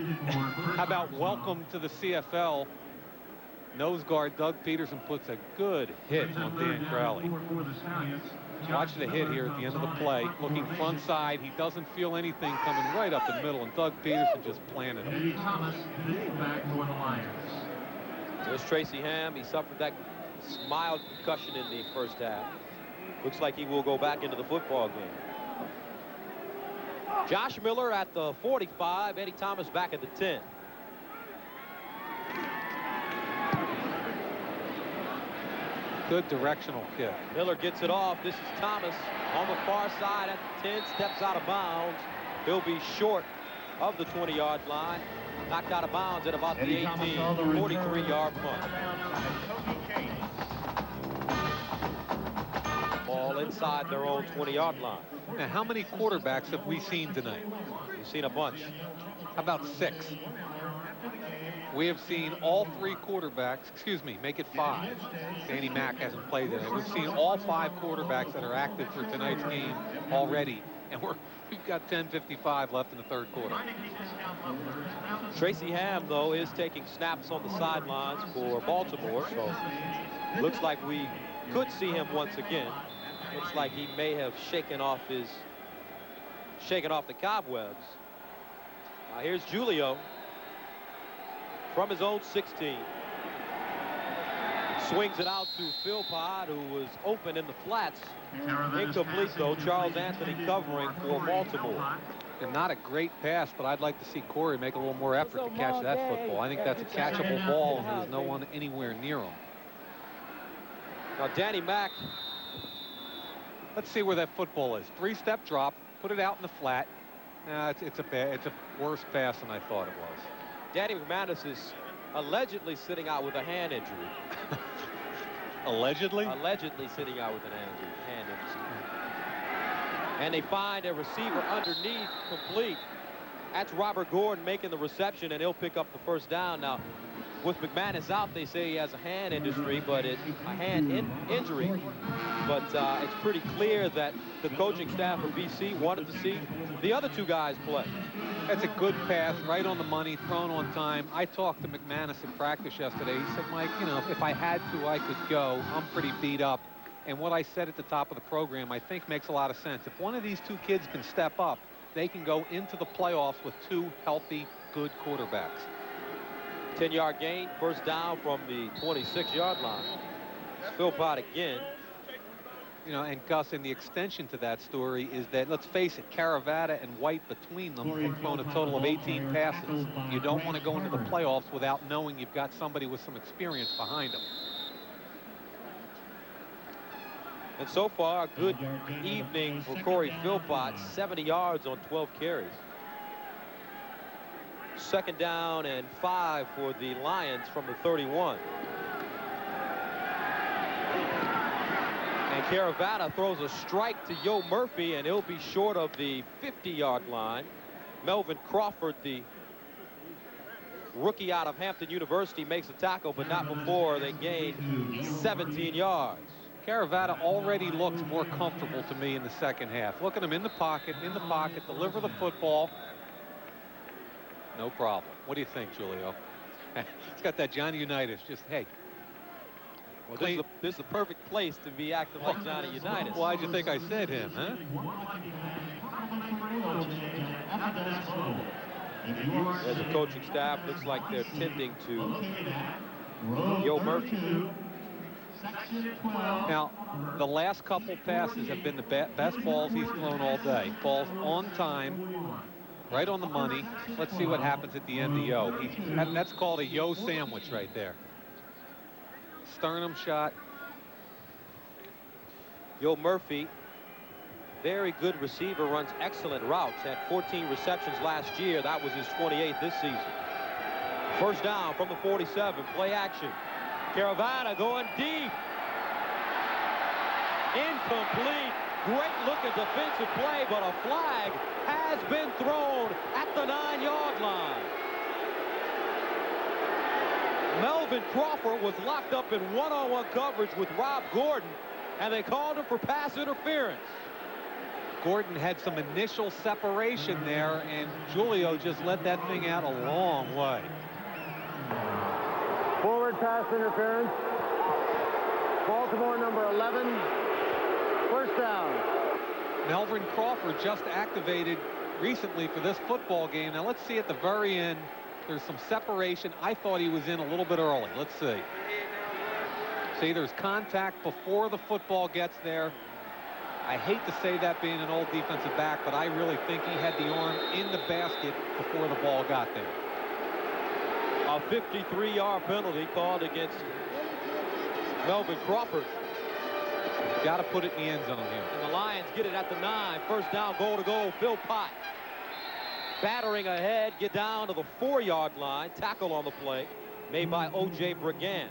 how about welcome to the CFL? Nose guard Doug Peterson puts a good hit on Dan Crowley. Watch the hit here at the end of the play. Looking front side. He doesn't feel anything coming right up the middle, and Doug Peterson just planted him. There's Tracy Ham. He suffered that mild concussion in the first half. Looks like he will go back into the football game. Josh Miller at the 45. Eddie Thomas back at the 10. Good directional kick. Miller gets it off. This is Thomas on the far side at the 10. Steps out of bounds. He'll be short of the 20-yard line. Knocked out of bounds at about the 18. 43-yard punt. Ball inside their own 20-yard line. Now, how many quarterbacks have we seen tonight? We've seen a bunch. How about 6? We have seen all 3 quarterbacks, excuse me, make it 5. Danny Mack hasn't played today. We've seen all 5 quarterbacks that are active for tonight's game already, and we've got 10:55 left in the third quarter. Tracy Ham, though, is taking snaps on the sidelines for Baltimore, so looks like we could see him once again. Looks like he may have shaken off the cobwebs. Here's Julio from his own 16. Swings it out to Philpott, who was open in the flats. Incomplete, though. Charles Anthony covering for Baltimore. And not a great pass, but I'd like to see Corey make a little more effort to catch that football. I think that's a catchable ball, and there's no one anywhere near him. Now, Danny Mack. Let's see where that football is. 3-step drop, put it out in the flat. It's a worse pass than I thought it was. Danny McManus is allegedly sitting out with a hand injury. Allegedly? Allegedly sitting out with a hand injury. And they find a receiver underneath, complete. That's Robert Gordon making the reception, and he'll pick up the first down. Now, with McManus out, they say he has a hand injury, but it's a hand injury. But it's pretty clear that the coaching staff of BC wanted to see the other 2 guys play. That's a good pass, right on the money, thrown on time. I talked to McManus in practice yesterday. He said, Mike, you know, if I had to, I could go. I'm pretty beat up. And what I said at the top of the program, I think makes a lot of sense. If one of these 2 kids can step up, they can go into the playoffs with 2 healthy, good quarterbacks. 10-yard gain, first down from the 26-yard line. Philpott again. You know, and Gus, and the extension to that story is that, let's face it, Caravata and White between them have thrown a total of 18 passes. You don't want to go into the playoffs without knowing you've got somebody with some experience behind them. And so far, a good evening for Corey Philpott, 70 yards on 12 carries. 2nd down and 5 for the Lions from the 31. And Caravata throws a strike to Yo Murphy, and he'll be short of the 50-yard line. Melvin Crawford, the rookie out of Hampton University, makes a tackle, but not before they gain 17 yards. Caravata already looks more comfortable to me in the second half. Look at him in the pocket, deliver the football. No problem. What do you think, Julio? He's got that Johnny Unitas. Just, hey. Well, this is the perfect place to be acting like Johnny Unitas. Why'd you think I said him, huh? As a coaching staff, looks like they're tending to Yo Murphy. Now, the last couple passes have been the best balls he's thrown all day. Balls on time, right on the money. Let's see what happens at the end of Yo. That's called a Yo sandwich right there. Sternum shot. Yo Murphy, very good receiver, runs excellent routes. Had 14 receptions last year. That was his 28th this season. 1st down from the 47. Play action. Caravata going deep. Incomplete. Great looking defensive play, but a flag has been thrown at the 9-yard line. Melvin Crawford was locked up in one-on-one coverage with Rob Gordon, and they called him for pass interference. Gordon had some initial separation there, and Julio just let that thing out a long way. Forward pass interference. Baltimore number 11. 1st down. Melvin Crawford just activated recently for this football game. Now let's see at the very end. There's some separation. I thought he was in a little bit early. Let's see. See, there's contact before the football gets there. I hate to say that being an old defensive back, but I really think he had the arm in the basket before the ball got there. A 53-yard penalty called against Melvin Crawford. Got to put it in the end zone here. And the Lions get it at the 9. 1st down, goal to go. Philpott battering ahead, get down to the 4-yard line. Tackle on the play made by O.J. Brigance.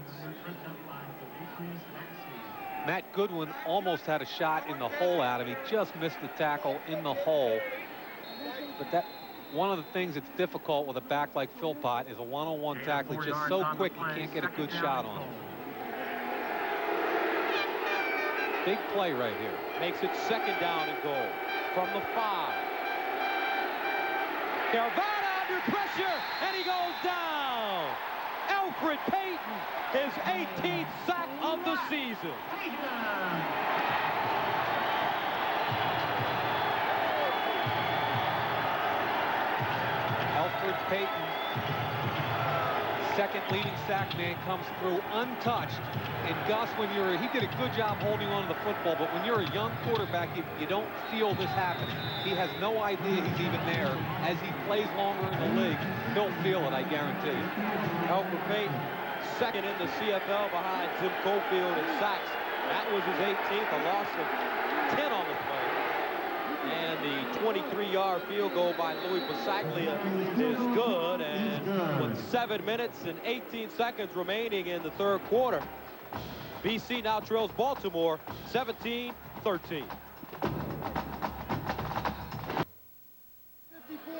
Matt Goodwin almost had a shot in the hole at him. He just missed the tackle in the hole. But that one of the things that's difficult with a back like Philpott is a one-on-one tackle. He's just so quick you can't get a good shot on him. Big play right here. Makes it 2nd down and goal from the 5. Caravata under pressure, and he goes down. Alfred Payton, his 18th sack of the season. Alfred Payton, second leading sack man, comes through untouched. And Gus, he did a good job holding on to the football, but when you're a young quarterback, you don't feel this happening. He has no idea he's even there. As he plays longer in the league, he'll feel it, I guarantee you. Alfred Payton, 2nd in the CFL behind Tim Cofield in sacks. That was his 18th, a loss of 10 on the play. And the 23-yard field goal by Louis Passaglia is good. And with 7 minutes and 18 seconds remaining in the 3rd quarter, BC now trails Baltimore 17-13. 54,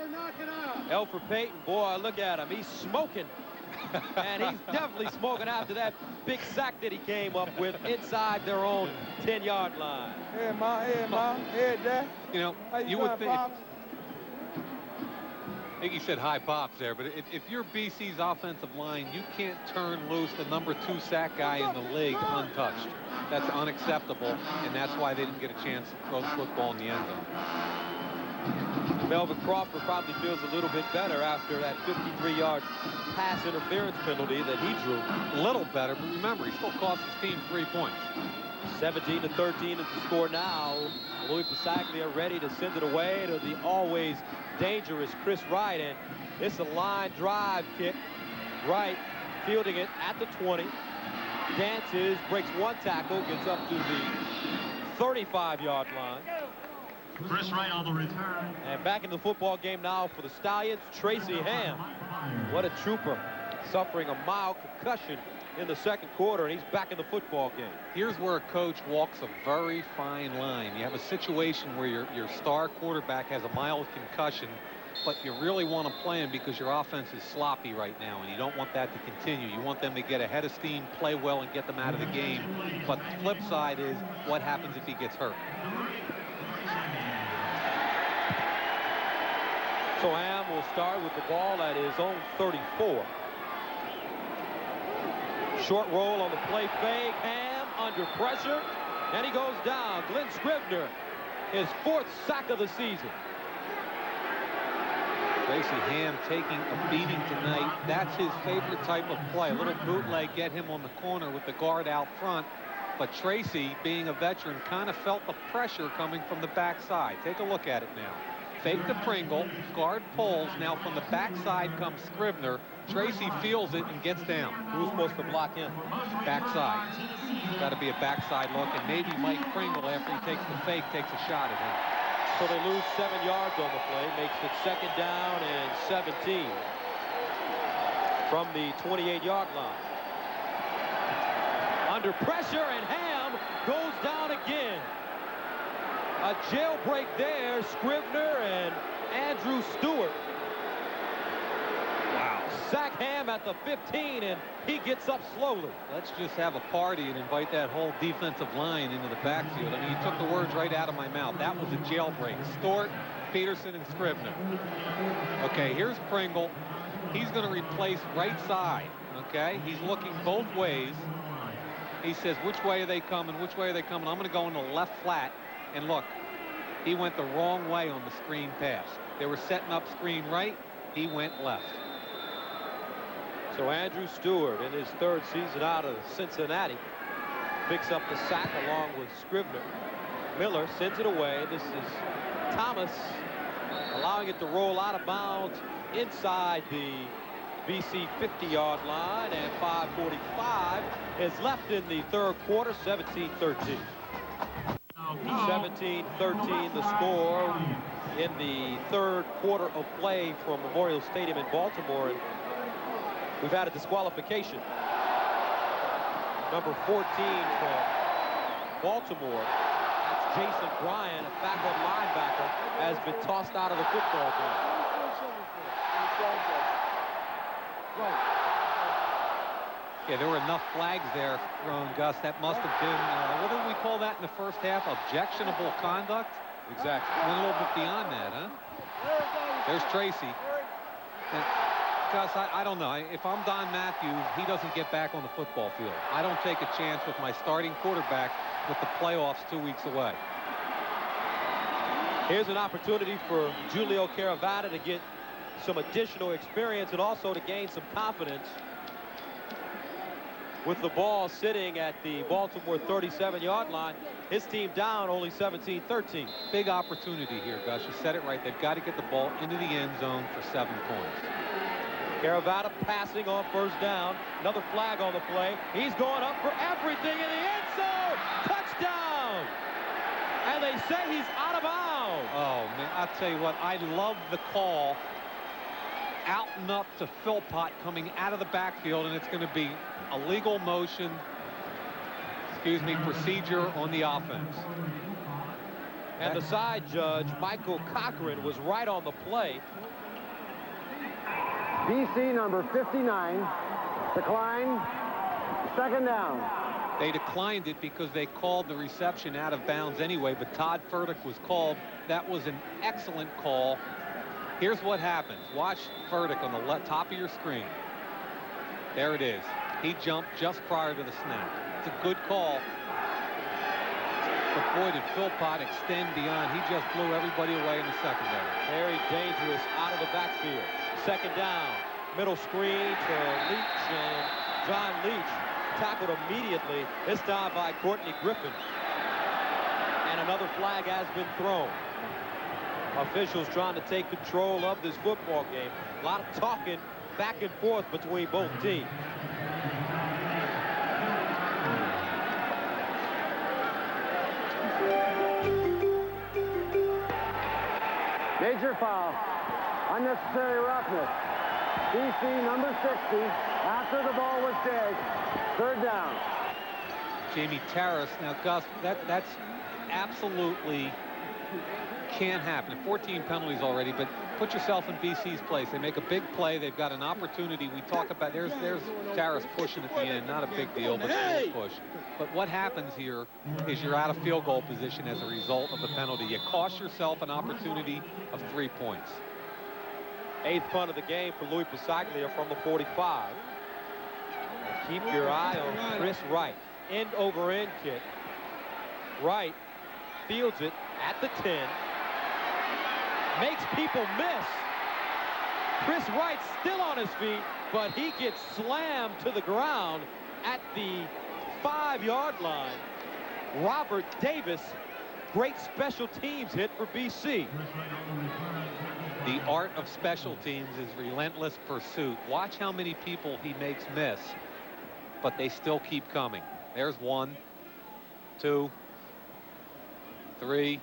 knock it out. Alfred Payton, boy, look at him. He's smoking. And he's definitely smoking after that big sack that he came up with inside their own 10-yard line. Hey, Ma, hey, Dad. You know, you would think. I think he said high pops there, but if you're BC's offensive line, you can't turn loose the number 2 sack guy in the league untouched. That's unacceptable, and that's why they didn't get a chance to throw the football in the end zone. Melvin Crawford probably feels a little bit better after that 53-yard pass interference penalty that he drew. A little better, but remember, he still cost his team 3 points. 17-13 is the score now. Louis Pasaglia ready to send it away to the always dangerous Chris Wright, and it's a line drive kick. Wright fielding it at the 20. Dances, breaks one tackle, gets up to the 35-yard line. Chris Wright on the return. And back in the football game now for the Stallions, Tracy Ham. What a trooper, suffering a mild concussion in the second quarter, and he's back in the football game. Here's where a coach walks a very fine line. You have a situation where your star quarterback has a mild concussion, but you really want to play him because your offense is sloppy right now, and you don't want that to continue. You want them to get ahead of steam, play well, and get them out of the game. But the flip side is, what happens if he gets hurt? So Ham will start with the ball at his own 34. Short roll on the play fake. Ham under pressure, and he goes down. Glenn Scrivener, his 4th sack of the season. Tracy Ham taking a beating tonight. That's his favorite type of play. A little bootleg, get him on the corner with the guard out front. But Tracy, being a veteran, kind of felt the pressure coming from the backside. Take a look at it now. Fake to Pringle, guard pulls. Now from the backside comes Scrivener. Tracy feels it and gets down. Who's supposed to block him? Backside. Got to be a backside look, and maybe Mike Pringle, after he takes the fake, takes a shot at him. So they lose 7 yards on the play, makes it 2nd down and 17 from the 28-yard line. Under pressure, and Ham goes down again. A jailbreak there, Scrivener and Andrew Stewart. Wow. Sack Ham at the 15, and he gets up slowly. Let's just have a party and invite that whole defensive line into the backfield. I mean, you took the words right out of my mouth. That was a jailbreak. Stewart, Peterson, and Scrivener. Okay, here's Pringle. He's going to replace right side, okay? He's looking both ways. He says, which way are they coming? Which way are they coming? I'm going to go in the left flat. And look, he went the wrong way on the screen pass. They were setting up screen right. He went left. So Andrew Stewart, in his 3rd season out of Cincinnati, picks up the sack along with Scrivener. Miller sends it away. This is Thomas allowing it to roll out of bounds inside the BC 50-yard line, and 5:45 is left in the 3rd quarter. 17-13. 17-13 the score in the 3rd quarter of play from Memorial Stadium in Baltimore, and we've had a disqualification. Number 14 from Baltimore, that's Jason Bryan, a backup linebacker, has been tossed out of the football game. Yeah, there were enough flags there thrown, Gus. That must have been, what did we call that in the first half? Objectionable conduct? Exactly. Went a little bit beyond that, huh? There's Tracy. And Gus, I don't know. If I'm Don Matthews, he doesn't get back on the football field. I don't take a chance with my starting quarterback with the playoffs 2 weeks away. Here's an opportunity for Julio Caravata to get some additional experience and also to gain some confidence. With the ball sitting at the Baltimore 37-yard line, his team down only 17-13. Big opportunity here, Gus. You said it right. They've got to get the ball into the end zone for 7 points. Caravata passing on 1st down. Another flag on the play. He's going up for everything in the end zone. Touchdown! And they say he's out of bounds. Oh, man, I'll tell you what. I love the call. Out and up to Philpott coming out of the backfield, and it's going to be a legal motion, procedure on the offense. And the side judge, Michael Cochran, was right on the play. BC number 59, decline, 2nd down. They declined it because they called the reception out of bounds anyway, but Todd Furtick was called. That was an excellent call. Here's what happens. Watch Furtick on the top of your screen. There it is. He jumped just prior to the snap. It's a good call. But boy, did Philpott extend beyond. He just blew everybody away in the secondary. Very dangerous out of the backfield. 2nd down. Middle screen to Leach, and John Leach tackled immediately, this time by Courtney Griffin. And another flag has been thrown. Officials trying to take control of this football game. A lot of talking back and forth between both teams. Major foul. Unnecessary roughness. BC number 60 after the ball was dead. Third down. Jamie Terrace. Now, Gus, that's absolutely can't happen. 14 penalties already, but put yourself in BC's place. They make a big play. They've got an opportunity. We talk about there's Terrace pushing at the end. Not a big deal, but still a push. But what happens here is you're out of field goal position as a result of the penalty. You cost yourself an opportunity of 3 points. 8th punt of the game for Louis Pasaglia from the 45. And keep your eye on Chris Wright. End over end kick. Wright fields it at the 10. Makes people miss. Chris Wright still on his feet, but he gets slammed to the ground at the 5-yard line. Robert Davis, great special teams hit for BC. The art of special teams is relentless pursuit. Watch how many people he makes miss, but they still keep coming. There's 1, 2, 3.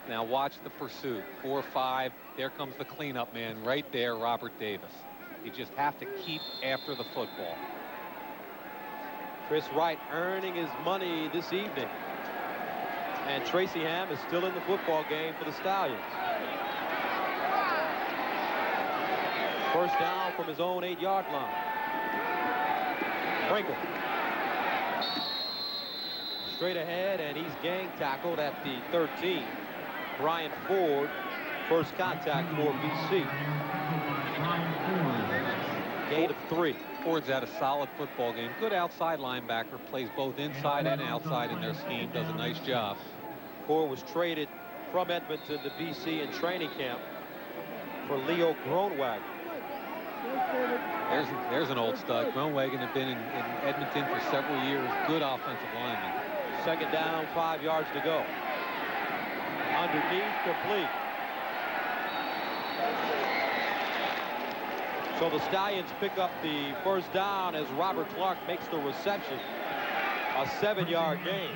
Now watch the pursuit. 4, 5. There comes the cleanup man right there, Robert Davis. You just have to keep after the football. Chris Wright earning his money this evening. And Tracy Ham is still in the football game for the Stallions. First down from his own 8-yard line. Pringle. Straight ahead, and he's gang tackled at the 13. Brian Ford, first contact for BC. Gain of 3. Ford's had a solid football game. Good outside linebacker, plays both inside and outside in their scheme, does a nice job. Ford was traded from Edmonton to BC in training camp for Leo Groenwag. There's an old stud. Groenwagen had been in Edmonton for several years. Good offensive lineman. Second down, 5 yards to go. Underneath, complete. So the Stallions pick up the first down as Robert Clark makes the reception. A 7-yard gain.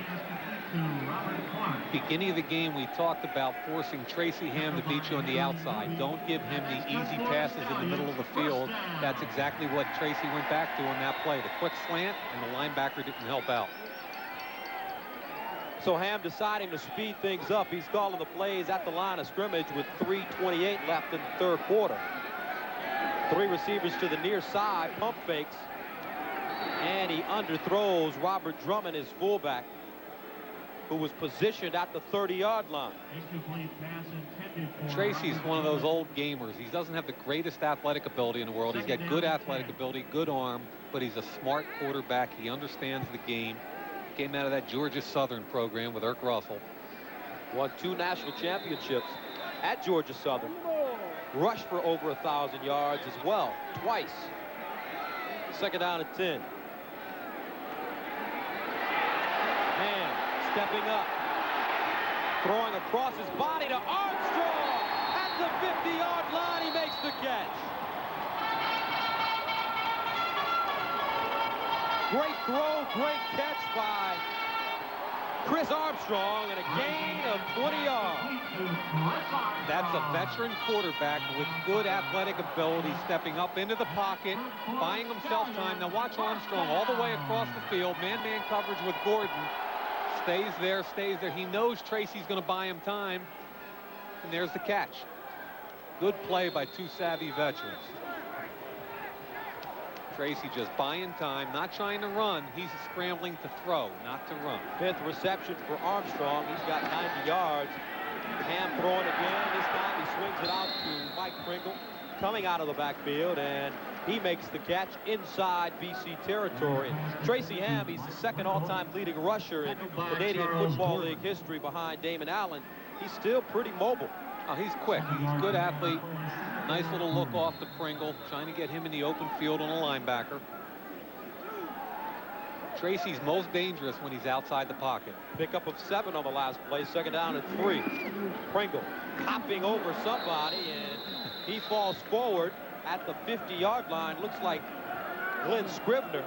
Beginning of the game, we talked about forcing Tracy Ham to beat you on the outside. Don't give him the easy passes in the middle of the field. That's exactly what Tracy went back to on that play. The quick slant, and the linebacker didn't help out. So Ham deciding to speed things up. He's calling the plays at the line of scrimmage with 3:28 left in the third quarter. 3 receivers to the near side, pump fakes, and he underthrows Robert Drummond, his fullback, who was positioned at the 30-yard line. Tracy's one of those old gamers. He doesn't have the greatest athletic ability in the world. He's got good athletic ability, good arm, but he's a smart quarterback. He understands the game. Came out of that Georgia Southern program with Irk Russell. Won 2 national championships at Georgia Southern. Rushed for over 1,000 yards as well, twice. Second down and 10. Ham stepping up. Throwing across his body to Armstrong. At the 50-yard line, he makes the catch. Great throw, great catch by Chris Armstrong, and a gain of 20 yards. That's a veteran quarterback with good athletic ability, stepping up into the pocket, buying himself time. Now watch Armstrong all the way across the field, man-man coverage with Gordon. Stays there, stays there. He knows Tracy's going to buy him time, and there's the catch. Good play by 2 savvy veterans. Tracy just buying time, not trying to run. He's scrambling to throw, not to run. 5th reception for Armstrong. He's got 90 yards. Ham throwing again. This time he swings it out to Mike Pringle, coming out of the backfield, and he makes the catch inside BC territory. Tracy Ham, he's the 2nd all-time leading rusher in Canadian Football League history behind Damon Allen. He's still pretty mobile. Oh, he's quick. He's a good athlete. Nice little look off to Pringle, trying to get him in the open field on a linebacker. Tracy's most dangerous when he's outside the pocket. Pickup of 7 on the last play. 2nd down and 3. Pringle hopping over somebody, and he falls forward at the 50-yard line. Looks like Glenn Scribner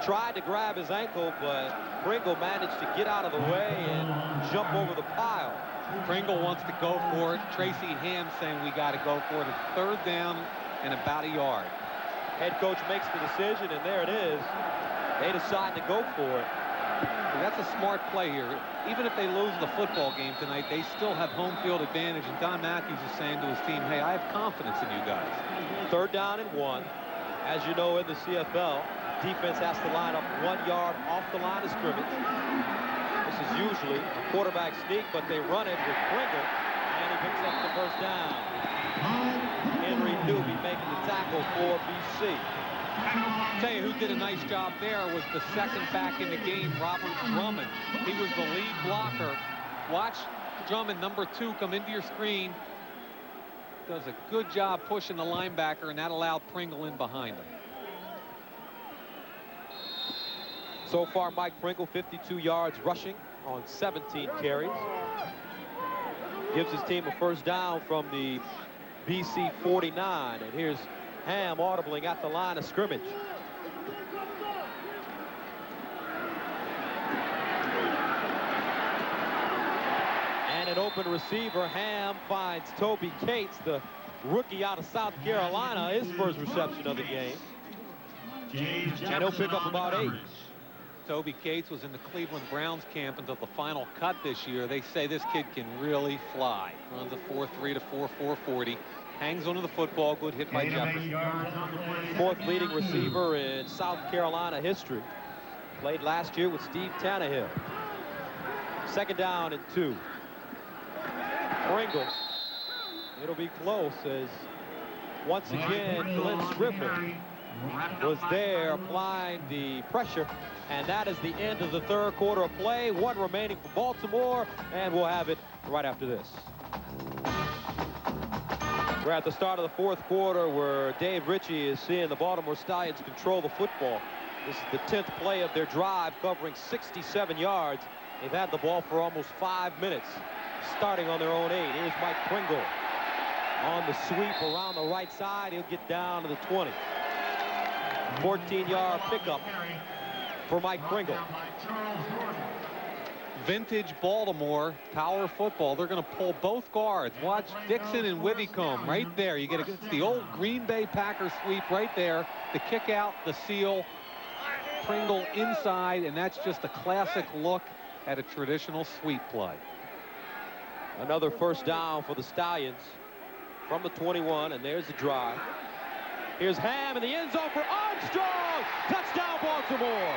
tried to grab his ankle, but Pringle managed to get out of the way and jump over the pile. Pringle wants to go for it. Tracy Ham saying we got to go for it. It's 3rd down and about a yard. Head coach makes the decision, and there it is. They decide to go for it. That's a smart play here. Even if they lose the football game tonight, they still have home field advantage. And Don Matthews is saying to his team, hey, I have confidence in you guys. 3rd down and 1. As you know, in the CFL, defense has to line up 1 yard off the line of scrimmage. This is usually a quarterback sneak, but they run it with Pringle, and he picks up the 1st down. Henry Newby making the tackle for BC. I'll tell you who did a nice job there was the 2nd back in the game, Robert Drummond. He was the lead blocker. Watch Drummond, number 2, come into your screen. Does a good job pushing the linebacker, and that allowed Pringle in behind him. So far, Mike Pringle, 52 yards rushing on 17 carries. Gives his team a 1st down from the BC 49. And here's Ham audibling at the line of scrimmage. And an open receiver. Ham finds Toby Cates, the rookie out of South Carolina, his 1st reception of the game. And he'll pick up about 8. Toby Cates was in the Cleveland Browns camp until the final cut this year. They say this kid can really fly. Runs a 4.3 to 4.4 40. Hangs onto the football. Good hit by Jefferson. 4th leading receiver in South Carolina history. Played last year with Steve Tannehill. 2nd down and 2. Pringle. It'll be close as once again Glenn Scribner was there applying the pressure. And that is the end of the 3rd quarter of play. 1 remaining for Baltimore, and we'll have it right after this. We're at the start of the 4th quarter where Dave Ritchie is seeing the Baltimore Stallions control the football. This is the 10th play of their drive, covering 67 yards. They've had the ball for almost 5 minutes, starting on their own 8. Here's Mike Pringle on the sweep around the right side. He'll get down to the 20. 14-yard pickup for Mike Pringle. Vintage Baltimore power football. They're going to pull both guards. Watch Dixon and Withicombe right there. You get it's the old Green Bay Packers sweep right there. The kick out, the seal, Pringle inside, and that's just a classic look at a traditional sweep play. Another 1st down for the Stallions from the 21, and there's the drive. Here's Ham in the end zone for Armstrong. Touchdown, Baltimore.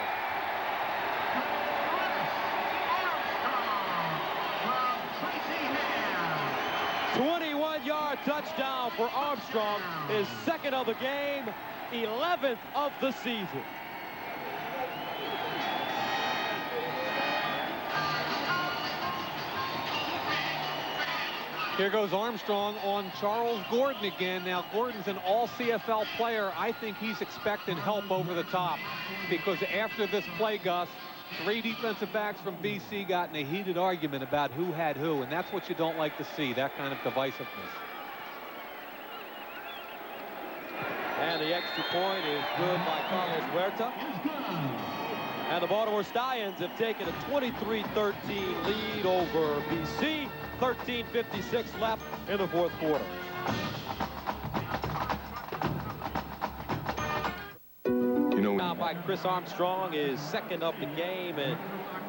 21-yard touchdown for Armstrong. His 2nd of the game, 11th of the season. Here goes Armstrong on Charles Gordon again. Now, Gordon's an all-CFL player. I think he's expecting help over the top because after this play, Gus, 3 defensive backs from BC got in a heated argument about who had who, and that's what you don't like to see, that kind of divisiveness. And the extra point is good by Carlos Huerta. And the Baltimore Stallions have taken a 23-13 lead over BC. 13:56 left in the 4th quarter. Now by Chris Armstrong, is 2nd of the game, and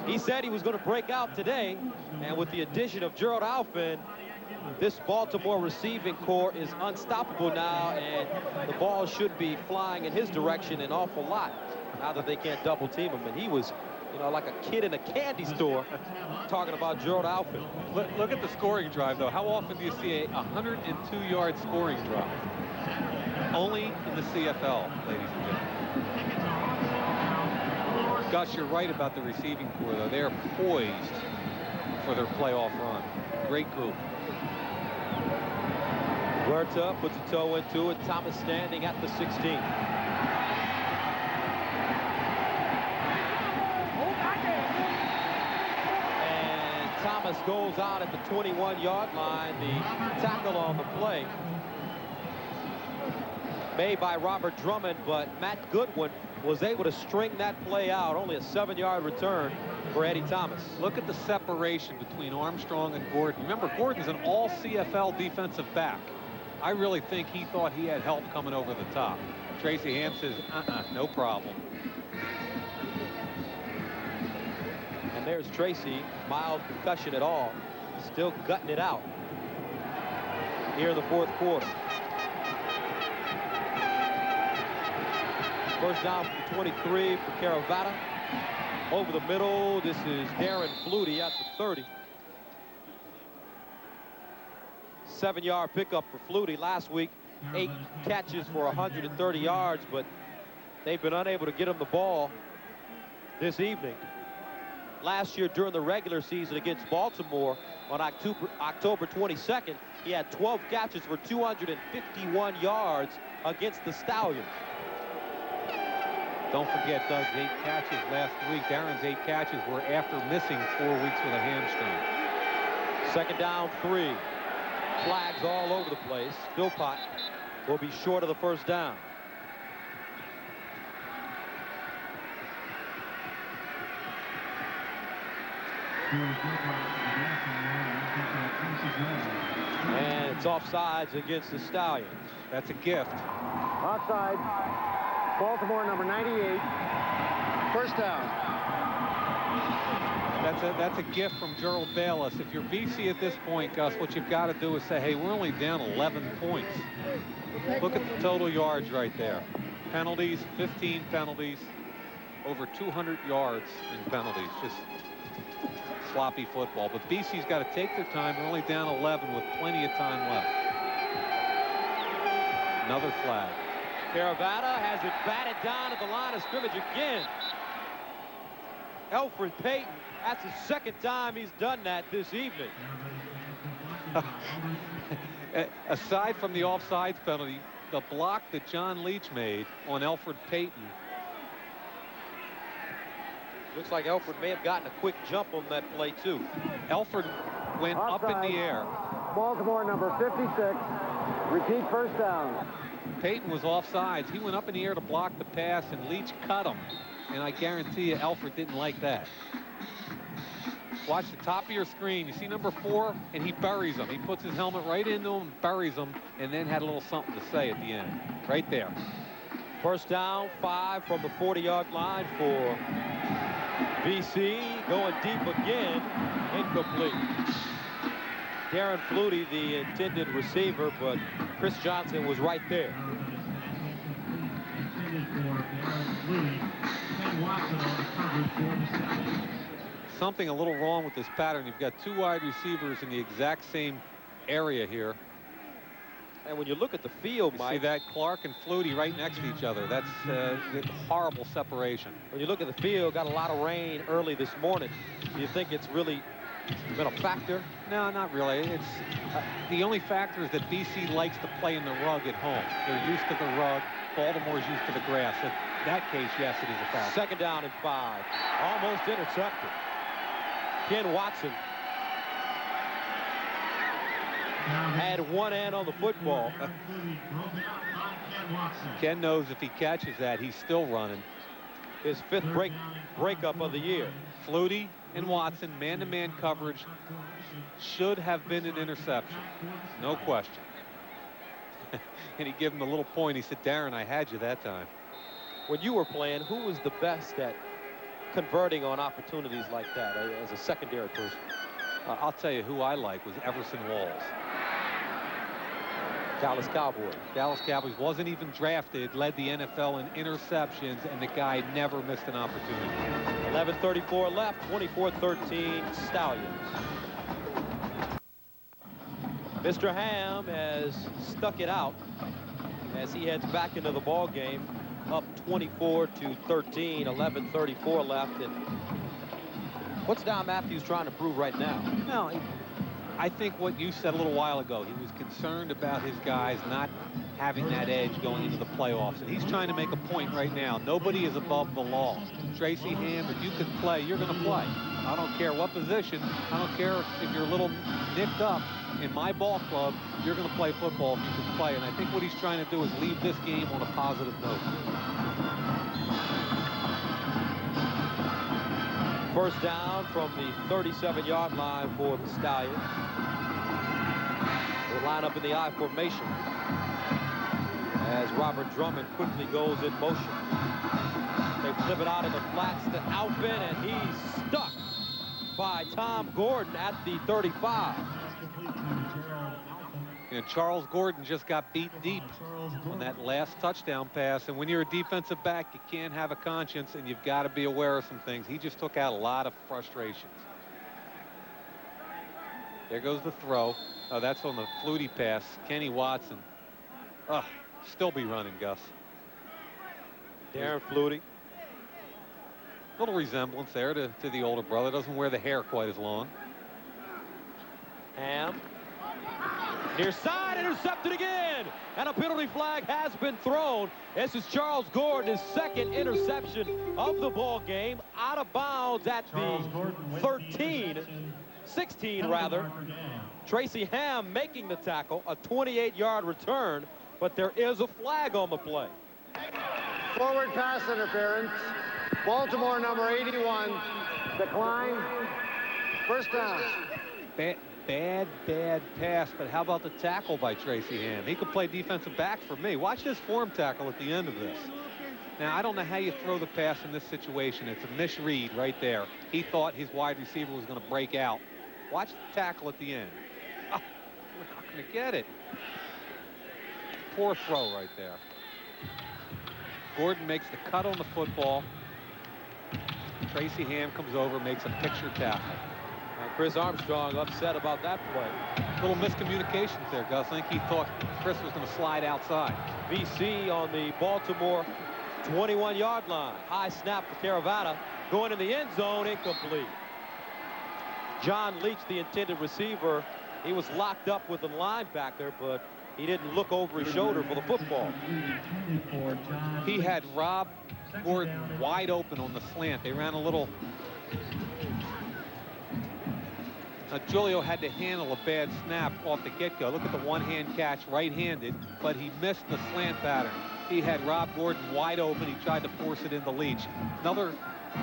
he said he was going to break out today. And with the addition of Gerald Alfin, this Baltimore receiving core is unstoppable now, and the ball should be flying in his direction an awful lot now that they can't double team him. And he was, you know, like a kid in a candy store talking about Gerald Alfin. Look at the scoring drive, though. How often do you see a 102-yard scoring drive? Only in the CFL, ladies and gentlemen. Gus, you're right about the receiving core, though. They're poised for their playoff run. Great group. Huerta puts a toe into it. Thomas standing at the 16. Thomas goes out at the 21-yard line. The tackle on the play made by Robert Drummond, but Matt Goodwin was able to string that play out. Only a 7-yard return for Eddie Thomas. Look at the separation between Armstrong and Gordon. Remember, Gordon's an all CFL defensive back. I really think he thought he had help coming over the top. Tracy Ham says, no problem. And there's Tracy, mild concussion at all, still gutting it out here in the fourth quarter. First down for 23 for Caravata. Over the middle, this is Darren Flutie at the 30. 7-yard pickup for Flutie. Last week, 8 catches for 130 yards, but they've been unable to get him the ball this evening. Last year during the regular season against Baltimore on October 22nd, he had 12 catches for 251 yards against the Stallions. Don't forget Doug's 8 catches last week. Darren's 8 catches were after missing 4 weeks with a hamstring. Second down, 3. Flags all over the place. Philpott will be short of the first down. And it's offsides against the Stallions. That's a gift. Offside. Baltimore, number 98. First down. That's a gift from Gerald Bayless. If you're BC at this point, Gus, what you've got to do is say, hey, we're only down 11 points. Look at the total yards right there. Penalties, 15 penalties, over 200 yards in penalties. Just sloppy football. But BC's got to take their time. We're only down 11 with plenty of time left. Another flag. Caravata has it batted down at the line of scrimmage again. Elfrid Payton, that's the second time he's done that this evening. Aside from the offsides penalty, the block that John Leach made on Elfrid Payton. Looks like Elfrid may have gotten a quick jump on that play, too. Elfrid went up in the air. Baltimore, number 56. Repeat first down. Payton was offsides. He went up in the air to block the pass, and Leach cut him. And I guarantee you, Elfrid didn't like that. Watch the top of your screen. You see number 4, and he buries him. He puts his helmet right into him, buries him, and then had a little something to say at the end. Right there. First down, 5 from the 40-yard line for BC. Going deep again. Incomplete. Darren Flutie, the intended receiver, but Chris Johnson was right there. Something a little wrong with this pattern. You've got 2 wide receivers in the exact same area here. And when you look at the field, Mike, see that Clark and Flutie right next to each other. That's horrible separation. When you look at the field, got a lot of rain early this morning. Do you think it's really been a factor? No, not really. It's the only factor is that BC likes to play in the rug at home. They're used to the rug. Baltimore's used to the grass. In that case, yes, it is a factor. Second down and 5. Almost intercepted. Ken Watson had one hand on the football. Ken knows if he catches that, he's still running. His 5th breakup of the year. Flutie and Watson, man-to-man coverage, should have been an interception. No question. And he gave him a little point. He said, Darren, I had you that time. When you were playing, who was the best at converting on opportunities like that as a secondary person? I'll tell you who I like was Everson Walls. Dallas Cowboys. Dallas Cowboys wasn't even drafted, led the NFL in interceptions, and the guy never missed an opportunity. 11:34 left, 24-13 Stallions. Mr. Ham has stuck it out as he heads back into the ball game, up 24-13, 11:34 left. And what's Don Matthews trying to prove right now? No, I think what you said a little while ago, he was concerned about his guys not having that edge going into the playoffs, and he's trying to make a point right now. Nobody is above the law. Tracy Ham, if you can play, you're going to play. I don't care what position. I don't care if you're a little nicked up. In my ball club, you're going to play football if you can play. And I think what he's trying to do is leave this game on a positive note. First down from the 37-yard line for the Stallions. They line up in the I formation as Robert Drummond quickly goes in motion. They flip it out in the flats to Alvin, and he's stuck by Tom Gordon at the 35. And Charles Gordon just got beat deep on that last touchdown pass. And when you're a defensive back, you can't have a conscience, and you've got to be aware of some things. He just took out a lot of frustrations. There goes the throw. Oh, that's on the Flutie pass. Kenny Watson. Oh, still be running, Gus. Darren Flutie. Little resemblance there to the older brother. Doesn't wear the hair quite as long. Ham. Near side, intercepted again. And a penalty flag has been thrown. This is Charles Gordon, his second interception of the ball game. Out of bounds at the 16 rather. Tracy Ham making the tackle, a 28-yard return, but there is a flag on the play. Forward pass interference. Baltimore number 81. Decline. First down. Bad pass, but how about the tackle by Tracy Ham? He could play defensive back for me. Watch this form tackle at the end of this. Now, I don't know how you throw the pass in this situation. It's a misread right there. He thought his wide receiver was going to break out. Watch the tackle at the end. Oh, we're not going to get it. Poor throw right there. Gordon makes the cut on the football. Tracy Ham comes over, makes a picture tackle. Chris Armstrong upset about that play. Little miscommunications there, Gus. I think he thought Chris was going to slide outside. BC on the Baltimore 21-yard line. High snap for Caravana. Going in the end zone, incomplete. John Leach, the intended receiver, he was locked up with the linebacker, but he didn't look over his shoulder for the football. He had Rob Gordon wide open on the slant. They ran a little... Julio had to handle a bad snap off the get-go. Look at the one-hand catch, right-handed, but he missed the slant pattern. He had Rob Gordon wide open. He tried to force it into Leach. Another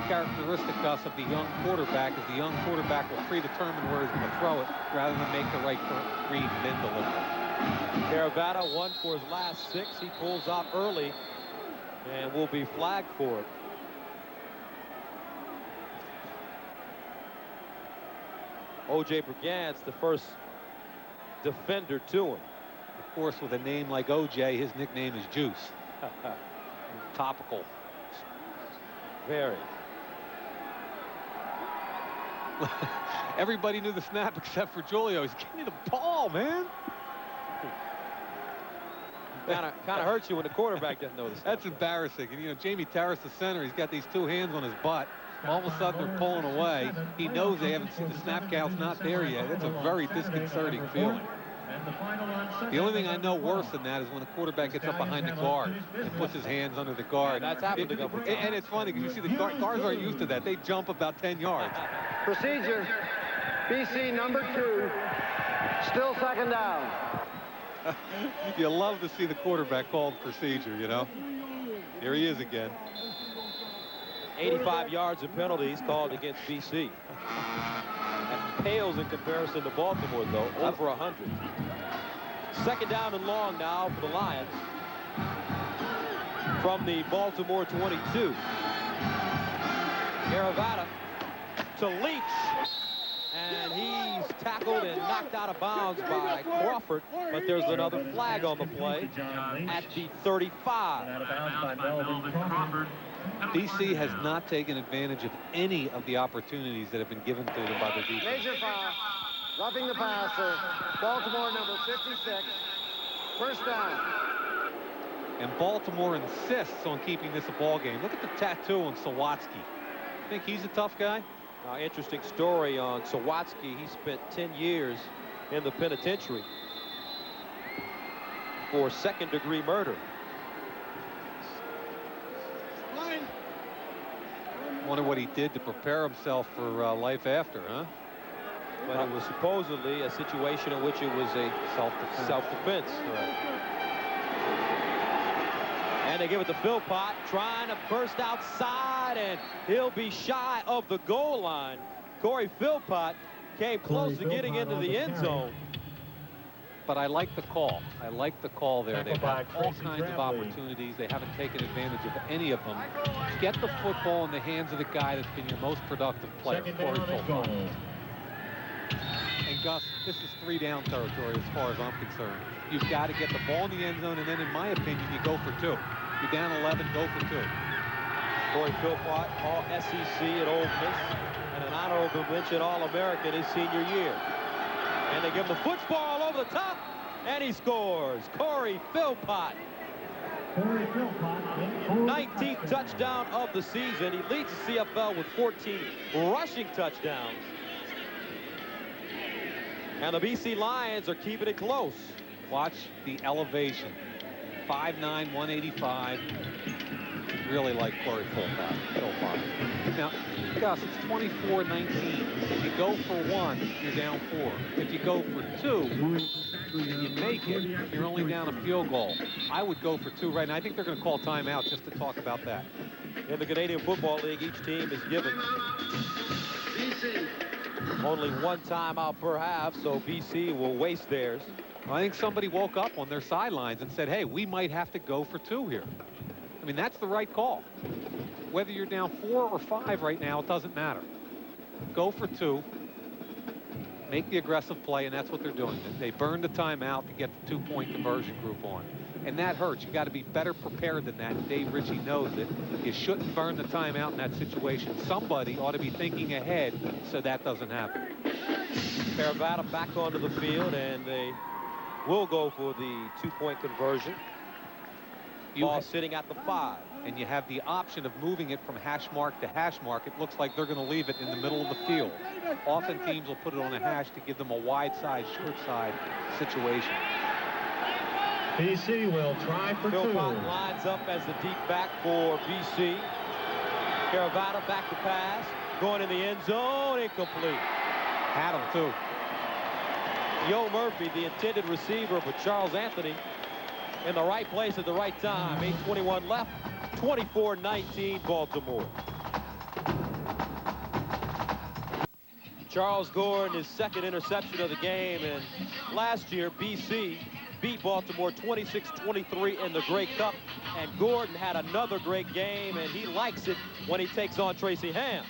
characteristic, Gus, of the young quarterback is the young quarterback will predetermine where he's going to throw it rather than make the right read and then deliver. Caravana won for his last 6. He pulls out early and will be flagged for it. O.J. Brigant's the first defender to him. Of course, with a name like O.J., his nickname is Juice. Topical. Very. Everybody knew the snap except for Julio. He's giving me the ball, man. Kind of hurts you when the quarterback doesn't know the snap. That's embarrassing. And, you know, Jamie Tarras, the center, he's got these two hands on his butt. All of a sudden, they're pulling away. He knows they haven't seen the snap count's not there yet. It's a very disconcerting feeling. The only thing I know worse than that is when the quarterback gets up behind the guard and puts his hands under the guard. That's happened a couple times. And it's funny because you see the guards aren't used to that. They jump about 10 yards. Procedure. BC number 2. Still second down. You love to see the quarterback called procedure, you know. Here he is again. 85 yards of penalties called against BC. That pales in comparison to Baltimore, though, over 100. Second down and long now for the Lions from the Baltimore 22. Caravana to Leach, and he's tackled and knocked out of bounds by Crawford, but there's another flag on the play at the 35. BC has not taken advantage of any of the opportunities that have been given to them by the defense. Major foul. Roughing the passer. Baltimore number 56. First down. And Baltimore insists on keeping this a ball game. Look at the tattoo on Sawatsky. Think he's a tough guy? Interesting story on Sawatsky. He spent 10 years in the penitentiary for second-degree murder. Wonder what he did to prepare himself for life after, huh? But it was supposedly a situation in which it was a self-defense. Correct. And they give it to Philpott, trying to burst outside, and he'll be shy of the goal line. Corey Philpott came close to getting into the end zone. But I like the call. I like the call there. They've had all kinds of opportunities. They haven't taken advantage of any of them. Get the football in the hands of the guy that's been your most productive player, Corey Philpott. And Gus, this is 3-down territory as far as I'm concerned. You've got to get the ball in the end zone, and then, in my opinion, you go for 2. You're down 11, go for 2. Corey Philpott, all SEC at Ole Miss, and an honorable mention All-American his senior year. And they give him the football over the top, and he scores. Corey Philpott. 19th touchdown of the season. He leads the CFL with 14 rushing touchdowns. And the BC Lions are keeping it close. Watch the elevation. 5'9", 185. Really like Corey Philpott. Now, Gus, it's 24-19. If you go for 1, you're down 4. If you go for 2, and you make it, you're only down a field goal. I would go for 2 right now. I think they're going to call timeout just to talk about that. In the Canadian Football League, each team is given only 1 timeout per half, so BC will waste theirs. I think somebody woke up on their sidelines and said, hey, we might have to go for 2 here. I mean, that's the right call. Whether you're down 4 or 5 right now, it doesn't matter. Go for 2. Make the aggressive play, and that's what they're doing. They burned the timeout to get the 2-point conversion group on. And that hurts. You got to be better prepared than that. Dave Ritchie knows it. You shouldn't burn the timeout in that situation. Somebody ought to be thinking ahead so that doesn't happen. Caravata back onto the field, and they will go for the 2-point conversion. Ball sitting at the 5. And you have the option of moving it from hash mark to hash mark. It looks like they're going to leave it in the middle of the field. Often teams will put it on a hash to give them a wide side, short side situation. BC will try for 2. Philpott lines up as the deep back for BC. Caravata back to pass. Going in the end zone. Incomplete. Had him, too. Yo Murphy, the intended receiver for Charles Anthony, in the right place at the right time. 8:21 left. 24-19 Baltimore. Charles Gordon, his 2nd interception of the game, and last year BC beat Baltimore 26-23 in the Grey Cup, and Gordon had another great game, and he likes it when he takes on Tracy Ham.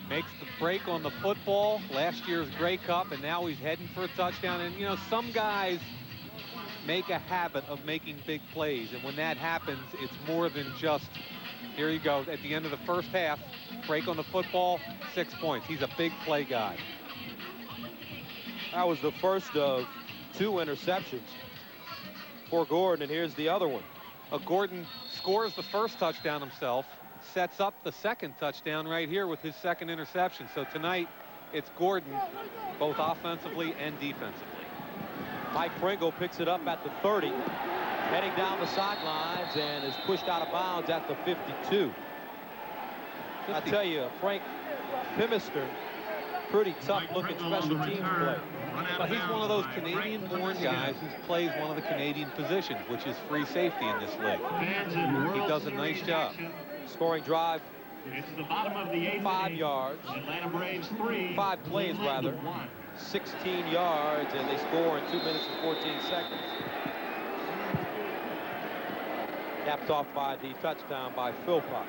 Makes the break on the football, last year's Grey Cup, and now he's heading for a touchdown. And, you know, some guys make a habit of making big plays, and when that happens, it's more than just, here you go, at the end of the first half, break on the football, 6 points. He's a big play guy. That was the first of 2 interceptions for Gordon, and here's the other one. Gordon scores the first touchdown himself, sets up the 2nd touchdown right here with his 2nd interception. So tonight, it's Gordon, both offensively and defensively. Mike Pringle picks it up at the 30, heading down the sidelines, and is pushed out of bounds at the 52. I tell you, Frank Pimister, pretty tough-looking special teams player. But he's one of those Canadian-born guys who plays one of the Canadian positions, which is free safety in this league. He does a nice job. Scoring drive, It's the bottom of the 8th 5 yards. Atlanta Braves 3. 5 plays, rather. 16 yards, and they score in 2 minutes and 14 seconds. Capped off by the touchdown by Philpott.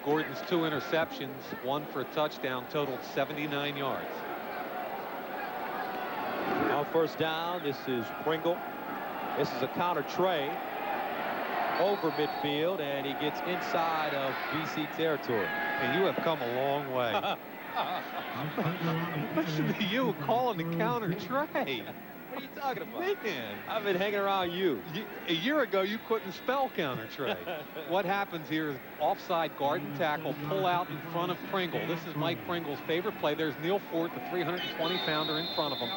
Gordon's 2 interceptions, 1 for a touchdown, totaled 79 yards. On first down, this is Pringle. This is a counter tray over midfield, and he gets inside of BC territory. And you have come a long way. Listen to you calling the counter tray. What are you talking about? Man, I've been hanging around you. a year ago, you couldn't spell counter tray. What happens here is offside guard and tackle, pull out in front of Pringle. This is Mike Pringle's favorite play. There's Neil Fort, the 320-pounder in front of him.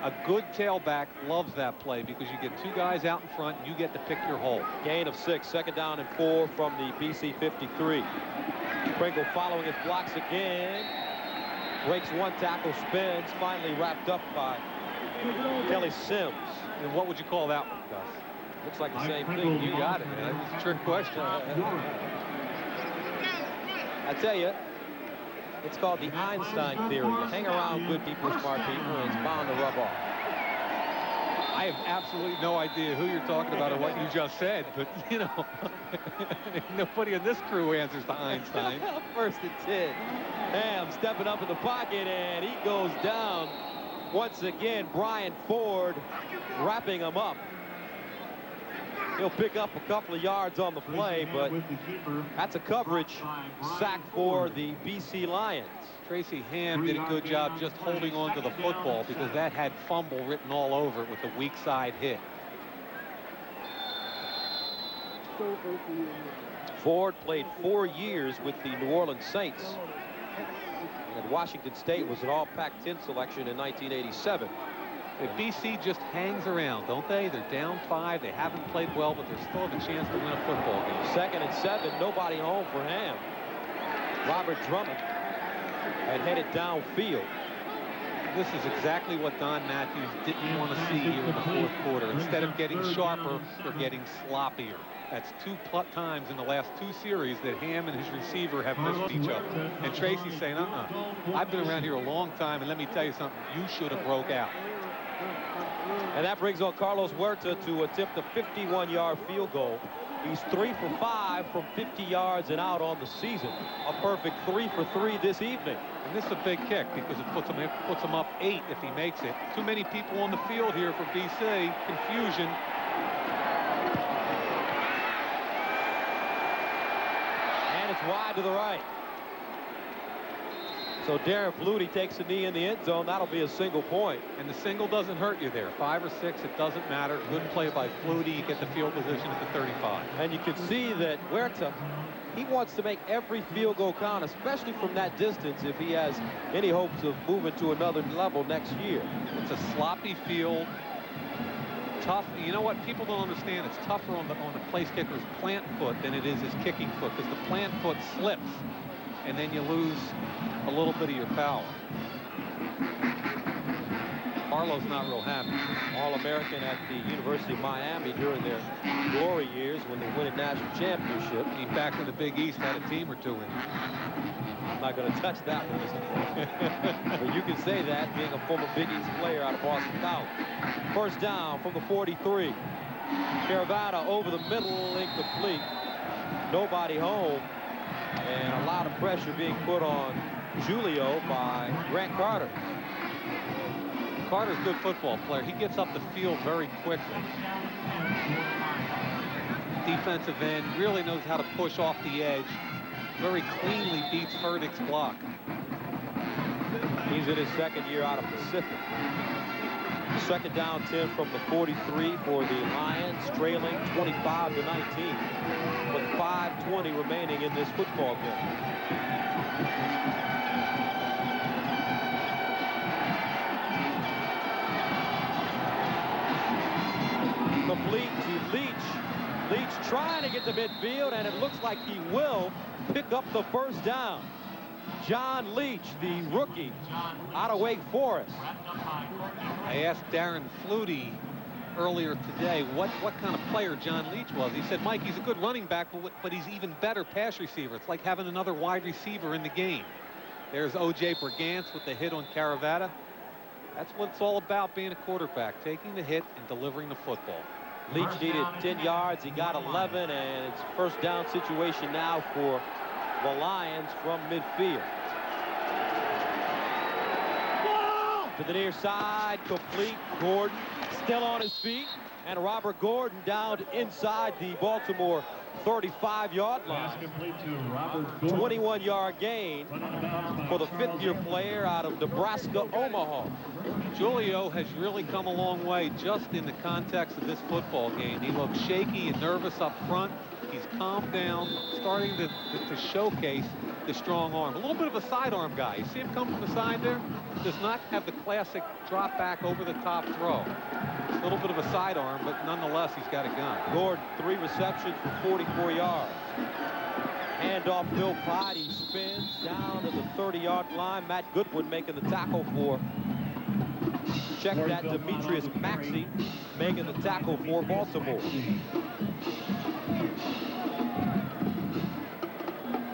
A good tailback loves that play because you get 2 guys out in front and you get to pick your hole. Gain of 6, 2nd down and 4 from the BC 53. Pringle following his blocks again. Breaks one tackle, spins, finally wrapped up by Kelly Sims. And what would you call that one, Gus? Looks like the same thing. You got it, man. That was a trick question. I tell you, it's called the Einstein theory. You hang around good people, smart people, and it's bound to rub off. I have absolutely no idea who you're talking about or what you just said, but, you know, nobody in this crew answers to Einstein. First and 10. Ham stepping up in the pocket, and he goes down. Once again, Brian Ford wrapping him up. He'll pick up a couple of yards on the play, but that's a coverage sack for the BC Lions. Tracy Ham did a good job just holding on to the football because that had fumble written all over it with the weak side hit. Ford played 4 years with the New Orleans Saints. And Washington State was an all Pac-10 selection in 1987. The BC just hangs around, don't they? They're down 5. They haven't played well, but they still have a chance to win a football game. 2nd and 7. Nobody home for Ham. Robert Drummond had headed downfield. This is exactly what Don Matthews didn't want to see here in the 4th quarter. Instead of getting sharper, they're getting sloppier. That's 2 times in the last 2 series that Ham and his receiver have missed each other. And Tracy's saying, I've been around here a long time, and let me tell you something, you should have broke out. And that brings on Carlos Huerta to attempt a 51-yard field goal. He's 3 for 5 from 50 yards and out on the season. A perfect 3 for 3 this evening. And this is a big kick because it puts him up 8 if he makes it. Too many people on the field here for BC. Confusion. And it's wide to the right. So Darren Flutie takes a knee in the end zone. That'll be a single point. And the single doesn't hurt you there. 5 or 6, it doesn't matter. Good play by Flutie. You get the field position at the 35. And you can see that Huerta, he wants to make every field goal count, especially from that distance, if he has any hopes of moving to another level next year. It's a sloppy field. Tough. You know what? People don't understand. It's tougher on the place kicker's plant foot than it is his kicking foot because the plant foot slips, and then you lose a little bit of your power. Harlow's not real happy. All-American at the University of Miami during their glory years when they won a national championship. He back in the Big East had a team or two in it. I'm not going to touch that one, Mr. But you can say that being a former Big East player out of Boston College. First down from the 43. Caravana over the middle, incomplete. Nobody home. And a lot of pressure being put on Julio by Grant Carter. Carter's a good football player. He gets up the field very quickly. Defensive end, really knows how to push off the edge. Very cleanly beats Furtick's block. He's in his 2nd year out of Pacific. 2nd down 10 from the 43 for the Lions, trailing 25-19 with 5:20 remaining in this football game. Complete to Leach. Leach trying to get to midfield, and it looks like he will pick up the first down. John Leach, the rookie out of Wake Forest. I asked Darren Flutie earlier today what kind of player John Leach was. He said, Mike, he's a good running back, but he's even better pass receiver. It's like having another wide receiver in the game. There's O.J. Brigance with the hit on Caravata. That's what it's all about, being a quarterback, taking the hit and delivering the football. Leach needed 10 yards. He got 11, and it's first down situation now for the Lions from midfield. To the near side, complete. Gordon still on his feet, and Robert Gordon down to inside the Baltimore 35-yard line. 21-yard gain for the 5th-year player out of Nebraska, Omaha. Julio has really come a long way just in the context of this football game. He looks shaky and nervous up front. He's calmed down, starting to showcase the strong arm. A little bit of a sidearm guy. You see him come from the side there? Does not have the classic drop back over the top throw. A little bit of a sidearm, but nonetheless, he's got a gun. Gordon, 3 receptions for 44 yards. Handoff, Philpott. He spins down to the 30-yard line. Matt Goodwin making the tackle for. Check that, Demetrius Maxey making the tackle for Baltimore.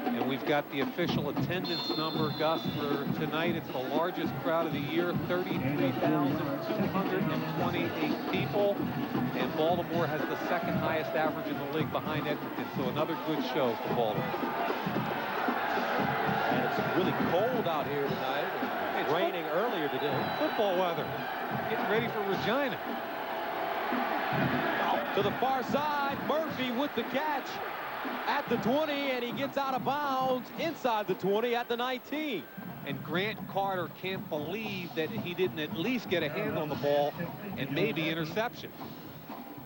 And we've got the official attendance number, Gus, for tonight. It's the largest crowd of the year, 33,228 people. And Baltimore has the second highest average in the league behind Edmonton. So another good show for Baltimore. And it's really cold out here tonight. It's raining earlier today. Football weather. Getting ready for Regina. To the far side, Murphy with the catch at the 20, and he gets out of bounds inside the 20 at the 19. And Grant Carter can't believe that he didn't at least get a hand on the ball and maybe interception.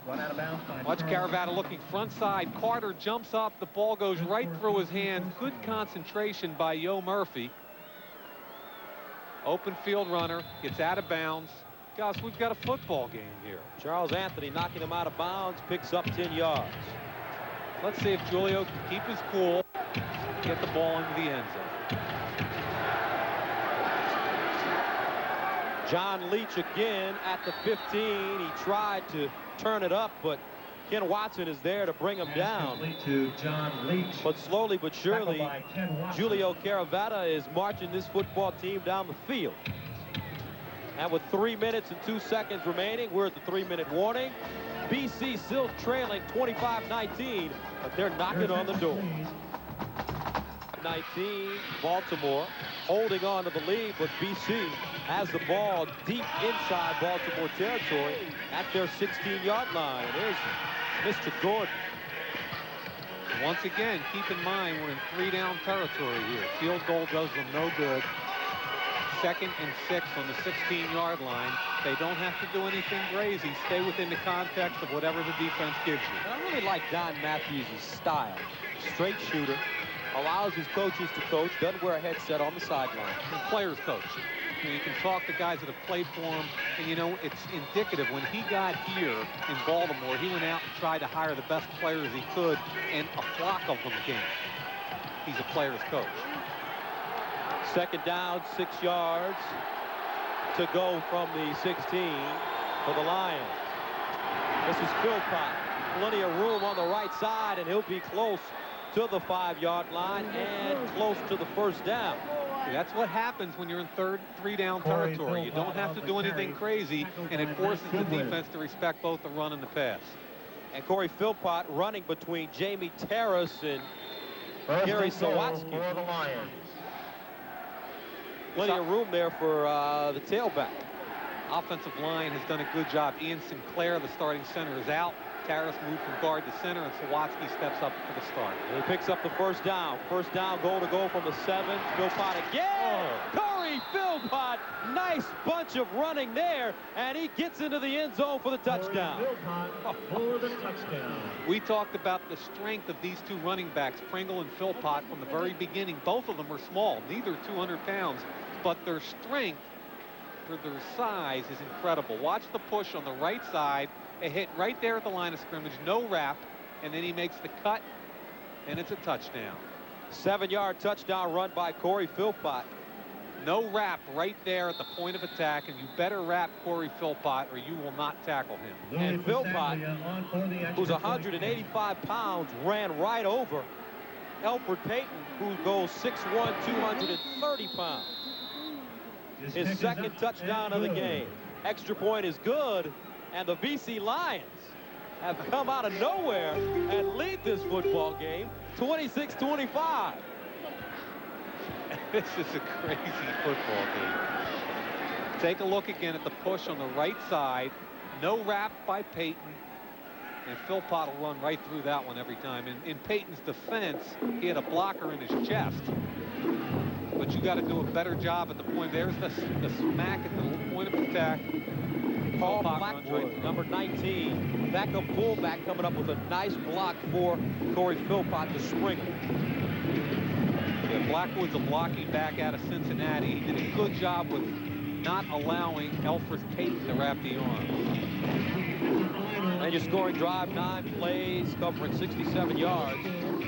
Run out of bounds. Watch Caravata looking front side. Carter jumps up. The ball goes right through his hands. Good concentration by Yo Murphy. Open field runner. Gets out of bounds. Guys, we've got a football game here. Charles Anthony knocking him out of bounds. Picks up 10 yards. Let's see if Julio can keep his cool. Get the ball into the end zone. John Leach again at the 15. He tried to turn it up, but Ken Watson is there to bring him down. To John Leach. But slowly but surely, Julio Caravata is marching this football team down the field. And with 3 minutes and 2 seconds remaining, we're at the 3-minute warning. BC still trailing 25-19, but they're knocking on the door. 19, Baltimore holding on to the lead, but BC has the ball deep inside Baltimore territory at their 16-yard line. There's Mr. Gordon. Once again, keep in mind we're in 3-down territory here. Field goal does them no good. 2nd and 6 on the 16-yard line. They don't have to do anything crazy. Stay within the context of whatever the defense gives you. I really like Don Matthews' style. Straight shooter, allows his coaches to coach, doesn't wear a headset on the sideline. Players coach. You can talk to guys that have played for him, and you know, it's indicative. When he got here in Baltimore, he went out and tried to hire the best players he could, and a flock of them came. He's a player's coach. 2nd down, 6 yards to go from the 16 for the Lions. This is Philpott. Plenty of room on the right side, and he'll be close to the 5-yard line and close to the 1st down. That's what happens when you're in 3-down territory. You don't have to do anything crazy, and it forces the defense to respect both the run and the pass. And Corey Philpott running between Jamie Terrace and Gary Sawatsky. For the Lions. Plenty of room there for the tailback. Offensive line has done a good job. Ian Sinclair, the starting center, is out. Terrace moved from guard to center, and Sawatsky steps up for the start. And he picks up the 1st down. 1st down, goal to go from the 7. Philpott again. Corey Philpott, nice bunch of running there, and he gets into the end zone for the touchdown. For the touchdown. We talked about the strength of these two running backs, Pringle and Philpott, from the very beginning. Both of them are small, neither 200 pounds, but their strength for their size is incredible. Watch the push on the right side. A hit right there at the line of scrimmage, no wrap, and then he makes the cut, and it's a touchdown. 7-yard touchdown run by Corey Philpott. No wrap right there at the point of attack, and you better wrap Corey Philpott or you will not tackle him. And Philpott, who's 185 pounds, ran right over Alfred Payton, who goes 6'1", 230 pounds. His 2nd touchdown of the game. Extra point is good, and the BC Lions have come out of nowhere and lead this football game 26-25. This is a crazy football game. Take a look again at the push on the right side. No wrap by Payton. And Philpott will run right through that one every time. In Payton's defense, he had a blocker in his chest. But you got to do a better job at the point. There's the smack at the point of attack. Paul Blackwood, number 19, backup fullback, coming up with a nice block for Corey Philpott to sprinkle. Yeah, Blackwood's a blocking back out of Cincinnati. He did a good job with not allowing Elfrid Payton to wrap the arm. And your scoring drive, 9 plays, covering 67 yards,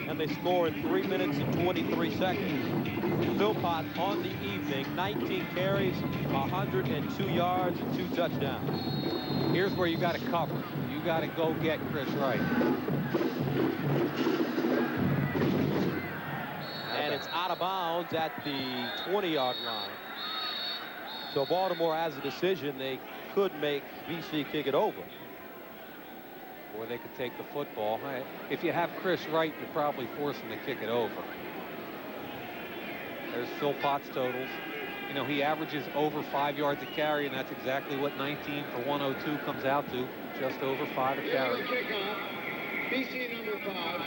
and they score in 3 minutes and 23 seconds. Philpott on the evening, 19 carries, 102 yards, and 2 touchdowns. Here's where you got to cover. You got to go get Chris Wright. And it's out of bounds at the 20-yard line. So Baltimore has a decision. They could make BC kick it over. Or they could take the football. If you have Chris Wright, you're probably forcing to kick it over. There's Philpott's totals. You know, he averages over 5 yards a carry, and that's exactly what 19 for 102 comes out to. Just over 5 a carry. BC number 5.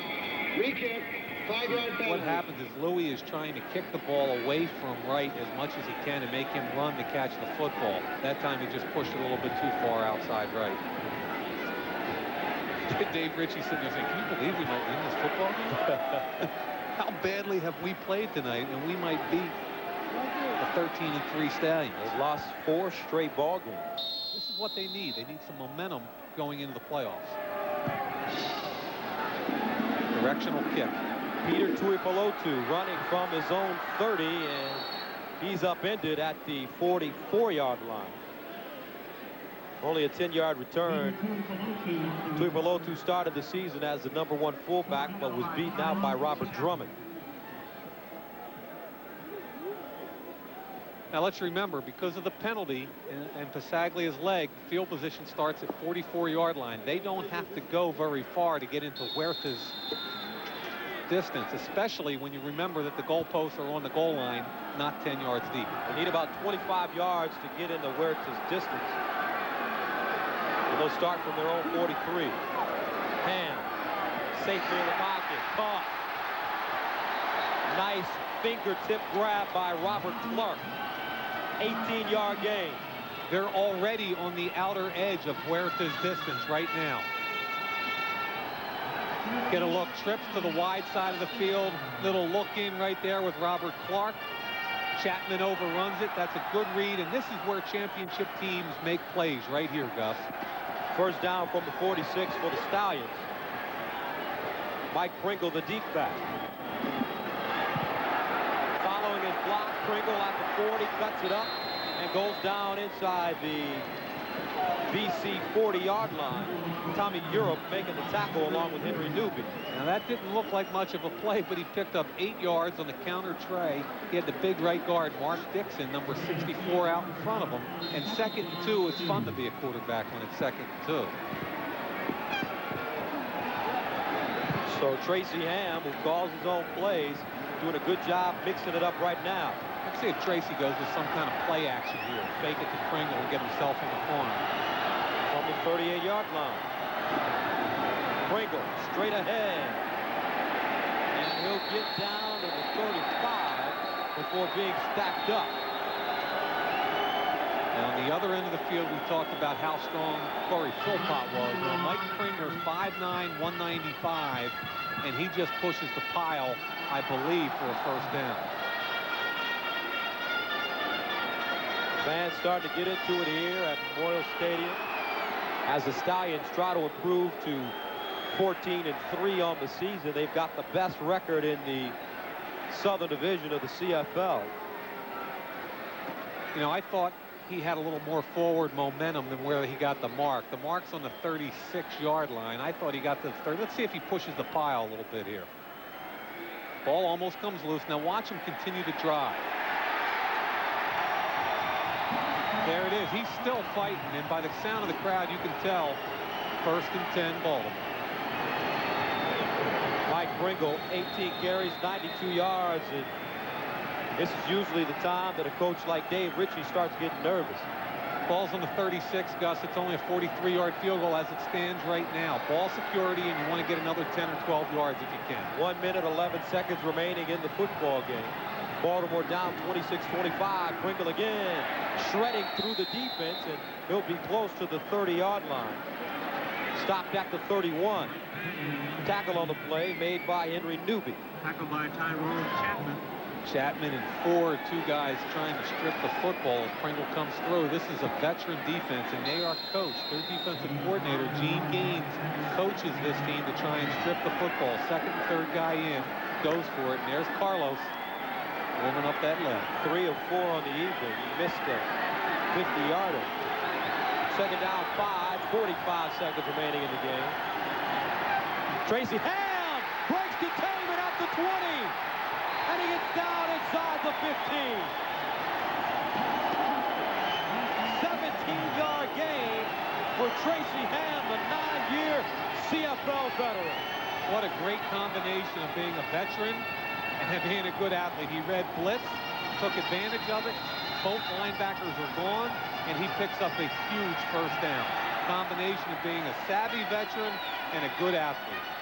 Re-kick. 5-yard penalty. What happens is Louis is trying to kick the ball away from Wright as much as he can and make him run to catch the football. That time he just pushed it a little bit too far outside Wright. Dave Ritchie sitting there saying, can you believe we might win this football game? How badly have we played tonight, and we might beat the 13-3 Stallions. They've lost 4 straight ball games. This is what they need. They need some momentum going into the playoffs. Directional kick. Peter Tuipulotu running from his own 30, and he's upended at the 44-yard line. Only a 10-yard return. Tuipulotu started the season as the #1 fullback, but was beaten out by Robert Drummond. Now let's remember, because of the penalty and Pasaglia's leg, field position starts at 44-yard line. They don't have to go very far to get into Huerta's distance, especially when you remember that the goalposts are on the goal line, not 10 yards deep. They need about 25 yards to get into Huerta's distance. And they'll start from their own 43. Hand, safely in the pocket, caught. Nice fingertip grab by Robert Clark. 18-yard gain. They're already on the outer edge of Huerta's distance right now. Get a look, trips to the wide side of the field. Little look in right there with Robert Clark. Chapman overruns it. That's a good read, and this is where championship teams make plays right here, Gus. First down from the 46 for the Stallions. Mike Pringle, the deep back. Following his block, Pringle at the 40, cuts it up, and goes down inside the BC 40-yard line. Tommy Europe making the tackle along with Henry Newby. Now that didn't look like much of a play, but he picked up 8 yards on the counter tray. He had the big right guard, Mark Dixon, number 64, out in front of him. And 2nd and 2, it's fun to be a quarterback when it's 2nd and 2. So Tracy Ham, who calls his own plays, doing a good job mixing it up right now. Let's see if Tracy goes with some kind of play action here. Fake it to Pringle and get himself in the corner. From the 38-yard line. Pringle straight ahead. And he'll get down to the 35 before being stacked up. Now, on the other end of the field, we talked about how strong Corey Philpott was. Well, Mike Pringle, 5'9", 195, and he just pushes the pile, I believe, for a first down. Fans starting to get into it here at Memorial Stadium as the Stallions try to improve to 14-3 on the season. They've got the best record in the Southern Division of the CFL. You know, I thought he had a little more forward momentum than where he got the mark. The mark's on the 36-yard line. I thought he got to the 30. Let's see if he pushes the pile a little bit here. Ball almost comes loose. Now watch him continue to drive. There it is. He's still fighting, and by the sound of the crowd, you can tell 1st and 10 Baltimore. Mike Pringle, 18 carries, 92 yards. And this is usually the time that a coach like Dave Ritchie starts getting nervous. Ball's on the 36, Gus. It's only a 43-yard field goal as it stands right now. Ball security, and you want to get another 10 or 12 yards if you can. 1 minute, 11 seconds remaining in the football game. Baltimore down 26-25. Pringle again, shredding through the defense, and he'll be close to the 30-yard line. Stopped at the 31. Tackle on the play made by Henry Newby. Tackled by Tyrone Chapman. Chapman and Ford, two guys trying to strip the football as Pringle comes through. This is a veteran defense, and they are coached. Their defensive coordinator, Gene Gaines, coaches this team to try and strip the football. Second and third guy in, goes for it, and there's Carlos warming up that leg. 3 of 4 on the evening. He missed a 50-yarder. Second down, 5, 45 seconds remaining in the game. Tracy Ham breaks containment at the 20. And he gets down inside the 15. 17-yard gain for Tracy Ham, the 9-year CFL veteran. What a great combination of being a veteran and being a good athlete. He read blitz, took advantage of it. Both linebackers are gone, and he picks up a huge first down. Combination of being a savvy veteran and a good athlete.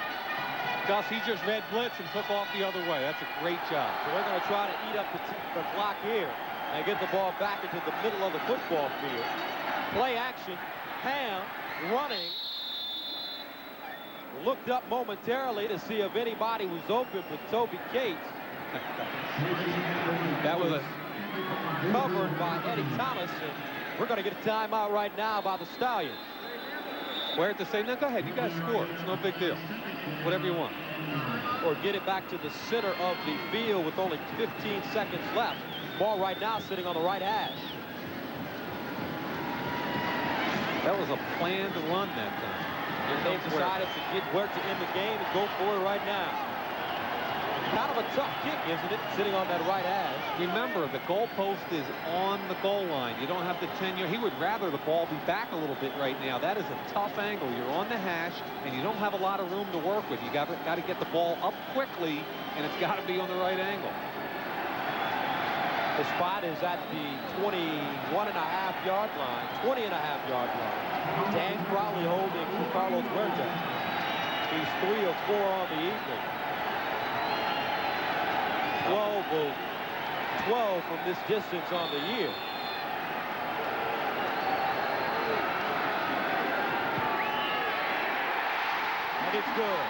Gus, he just read blitz and took off the other way. That's a great job. So we're going to try to eat up the clock here and get the ball back into the middle of the football field. Play action. Ham running. Looked up momentarily to see if anybody was open with Toby Cates. That was covered by Eddie Thomas. And we're going to get a timeout right now by the Stallions. Where to say, no, go ahead. You guys score. It's no big deal. Whatever you want. Or get it back to the center of the field with only 15 seconds left. Ball right now sitting on the right hash. That was a planned run that time. And they've decided to get where to end the game and go for it right now. Kind of a tough kick, isn't it? Sitting on that right hash. Remember, the goalpost is on the goal line. You don't have the 10-yard. He would rather the ball be back a little bit right now. That is a tough angle. You're on the hash, and you don't have a lot of room to work with. You got to get the ball up quickly, and it's got to be on the right angle. The spot is at the 21.5-yard line, 20.5-yard line. Dan Crowley holding for Carlos Huerta. He's 3 of 4 on the evening. 12 from this distance on the year. And it's good.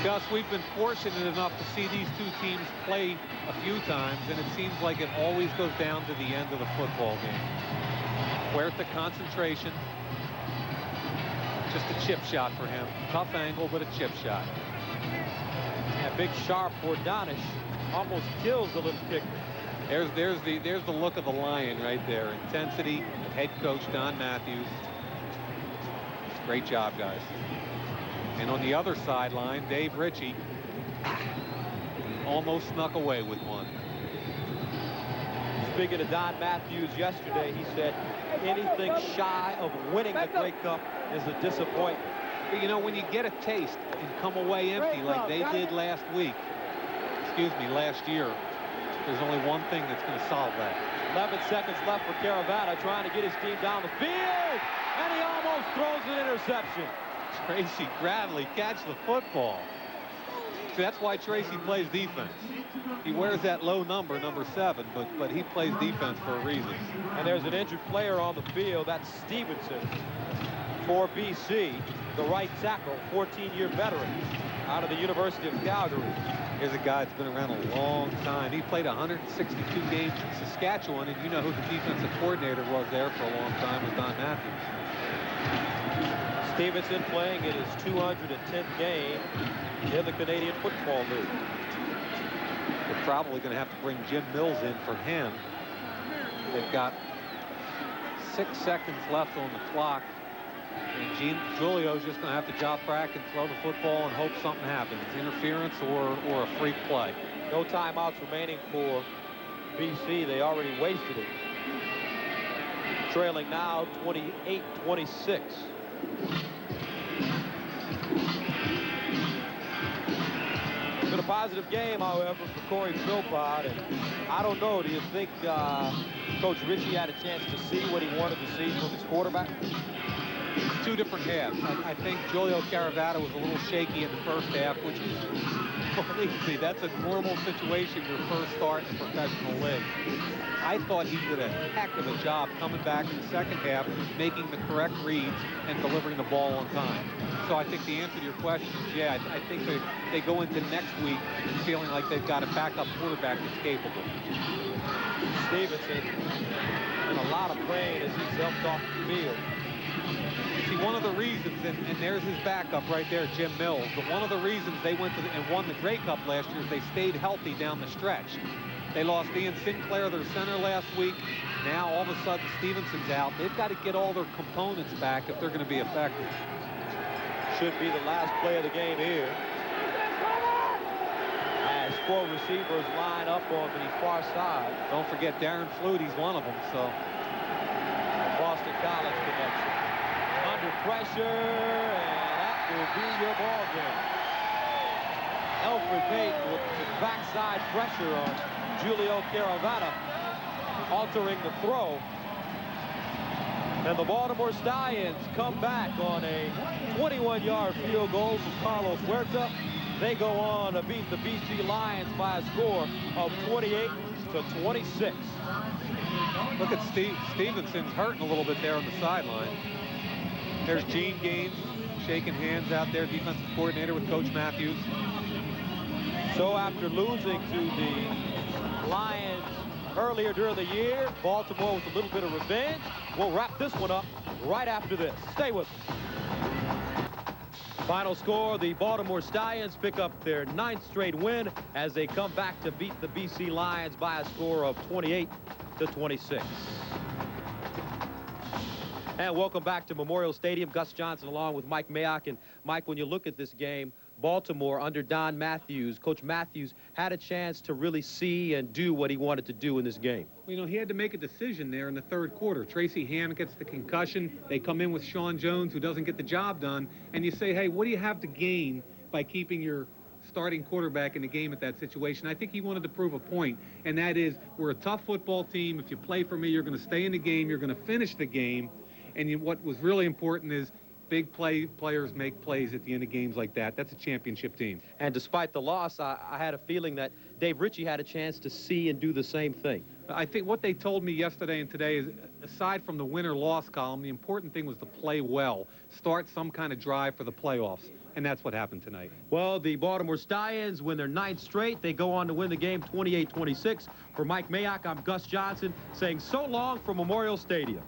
Gus, we've been fortunate enough to see these two teams play a few times, and it seems like it always goes down to the end of the football game. Huerta concentration. Just a chip shot for him. Tough angle, but a chip shot. A big sharp Bordanish almost kills the little kicker. There's the look of the Lion right there. Intensity, head coach Don Matthews. Great job, guys. And on the other sideline, Dave Ritchie almost snuck away with one. Speaking to Don Matthews yesterday, he said anything shy of winning the Grey Cup is a disappointment. But you know, when you get a taste and come away empty like they did last year, there's only one thing that's going to solve that. 11 seconds left for Caravana, trying to get his team down the field, and he almost throws an interception. Tracy Bradley catch the football. See, that's why Tracy plays defense. He wears that low number, number 7, but he plays defense for a reason. And there's an injured player on the field. That's Stevenson for BC, the right tackle, 14-year veteran out of the University of Calgary. Here's a guy that's been around a long time. He played 162 games in Saskatchewan, and you know who the defensive coordinator was there for a long time was Don Matthews. Stevenson playing in his 210th game in the Canadian Football League. They're probably going to have to bring Jim Mills in for him. They've got 6 seconds left on the clock. And Julio's just going to have to drop back and throw the football and hope something happens. Interference or a free play. No timeouts remaining for BC. They already wasted it. Trailing now 28-26. It's been a positive game, however, for Corey Philpott. And I don't know, do you think Coach Ritchie had a chance to see what he wanted to see from his quarterback? two different halves. I think Julio Caravata was a little shaky in the first half, which is, believe me, that's a normal situation your first start in the professional league. I thought he did a heck of a job coming back in the second half, making the correct reads and delivering the ball on time. So I think the answer to your question is, yeah, I think they go into next week feeling like they've got a backup quarterback that's capable. Stevenson in a lot of pain as he's helped off the field. See, one of the reasons, and there's his backup right there, Jim Mills, but one of the reasons they went to and won the Grey Cup last year is they stayed healthy down the stretch. They lost Ian Sinclair, their center, last week. Now, all of a sudden, Stevenson's out. They've got to get all their components back if they're going to be effective. Should be the last play of the game here. As 4 receivers line up on the far side. Don't forget Darren Flutie's one of them, so. Boston College connection. Under pressure, and that will be your ball game. Alfred Payton with the backside pressure on Julio Caravata, altering the throw. And the Baltimore Stallions come back on a 21-yard field goal from Carlos Huerta. They go on to beat the BC Lions by a score of 28-26. Look at Stevenson's hurting a little bit there on the sideline. There's Gene Gaines shaking hands out there, defensive coordinator with Coach Matthews. So after losing to the Lions earlier during the year, Baltimore with a little bit of revenge. We'll wrap this one up right after this. Stay with us. Final score, the Baltimore Stallions pick up their 9th straight win as they come back to beat the BC Lions by a score of 28-26. And welcome back to Memorial Stadium. Gus Johnson along with Mike Mayock. And Mike, when you look at this game, Baltimore under Don Matthews, Coach Matthews had a chance to really see and do what he wanted to do in this game. Well, you know, he had to make a decision there in the third quarter. Tracy Ham gets the concussion. They come in with Sean Jones, who doesn't get the job done. And you say, hey, what do you have to gain by keeping your starting quarterback in the game at that situation? I think he wanted to prove a point, and that is we're a tough football team. If you play for me, you're going to stay in the game. You're going to finish the game. And what was really important is big players make plays at the end of games like that. That's a championship team. And despite the loss, I had a feeling that Dave Ritchie had a chance to see and do the same thing. I think what they told me yesterday and today is, aside from the win or loss column, the important thing was to play well, start some kind of drive for the playoffs. And that's what happened tonight. Well, the Baltimore Stallions win their 9th straight. They go on to win the game 28-26. For Mike Mayock, I'm Gus Johnson saying so long from Memorial Stadium.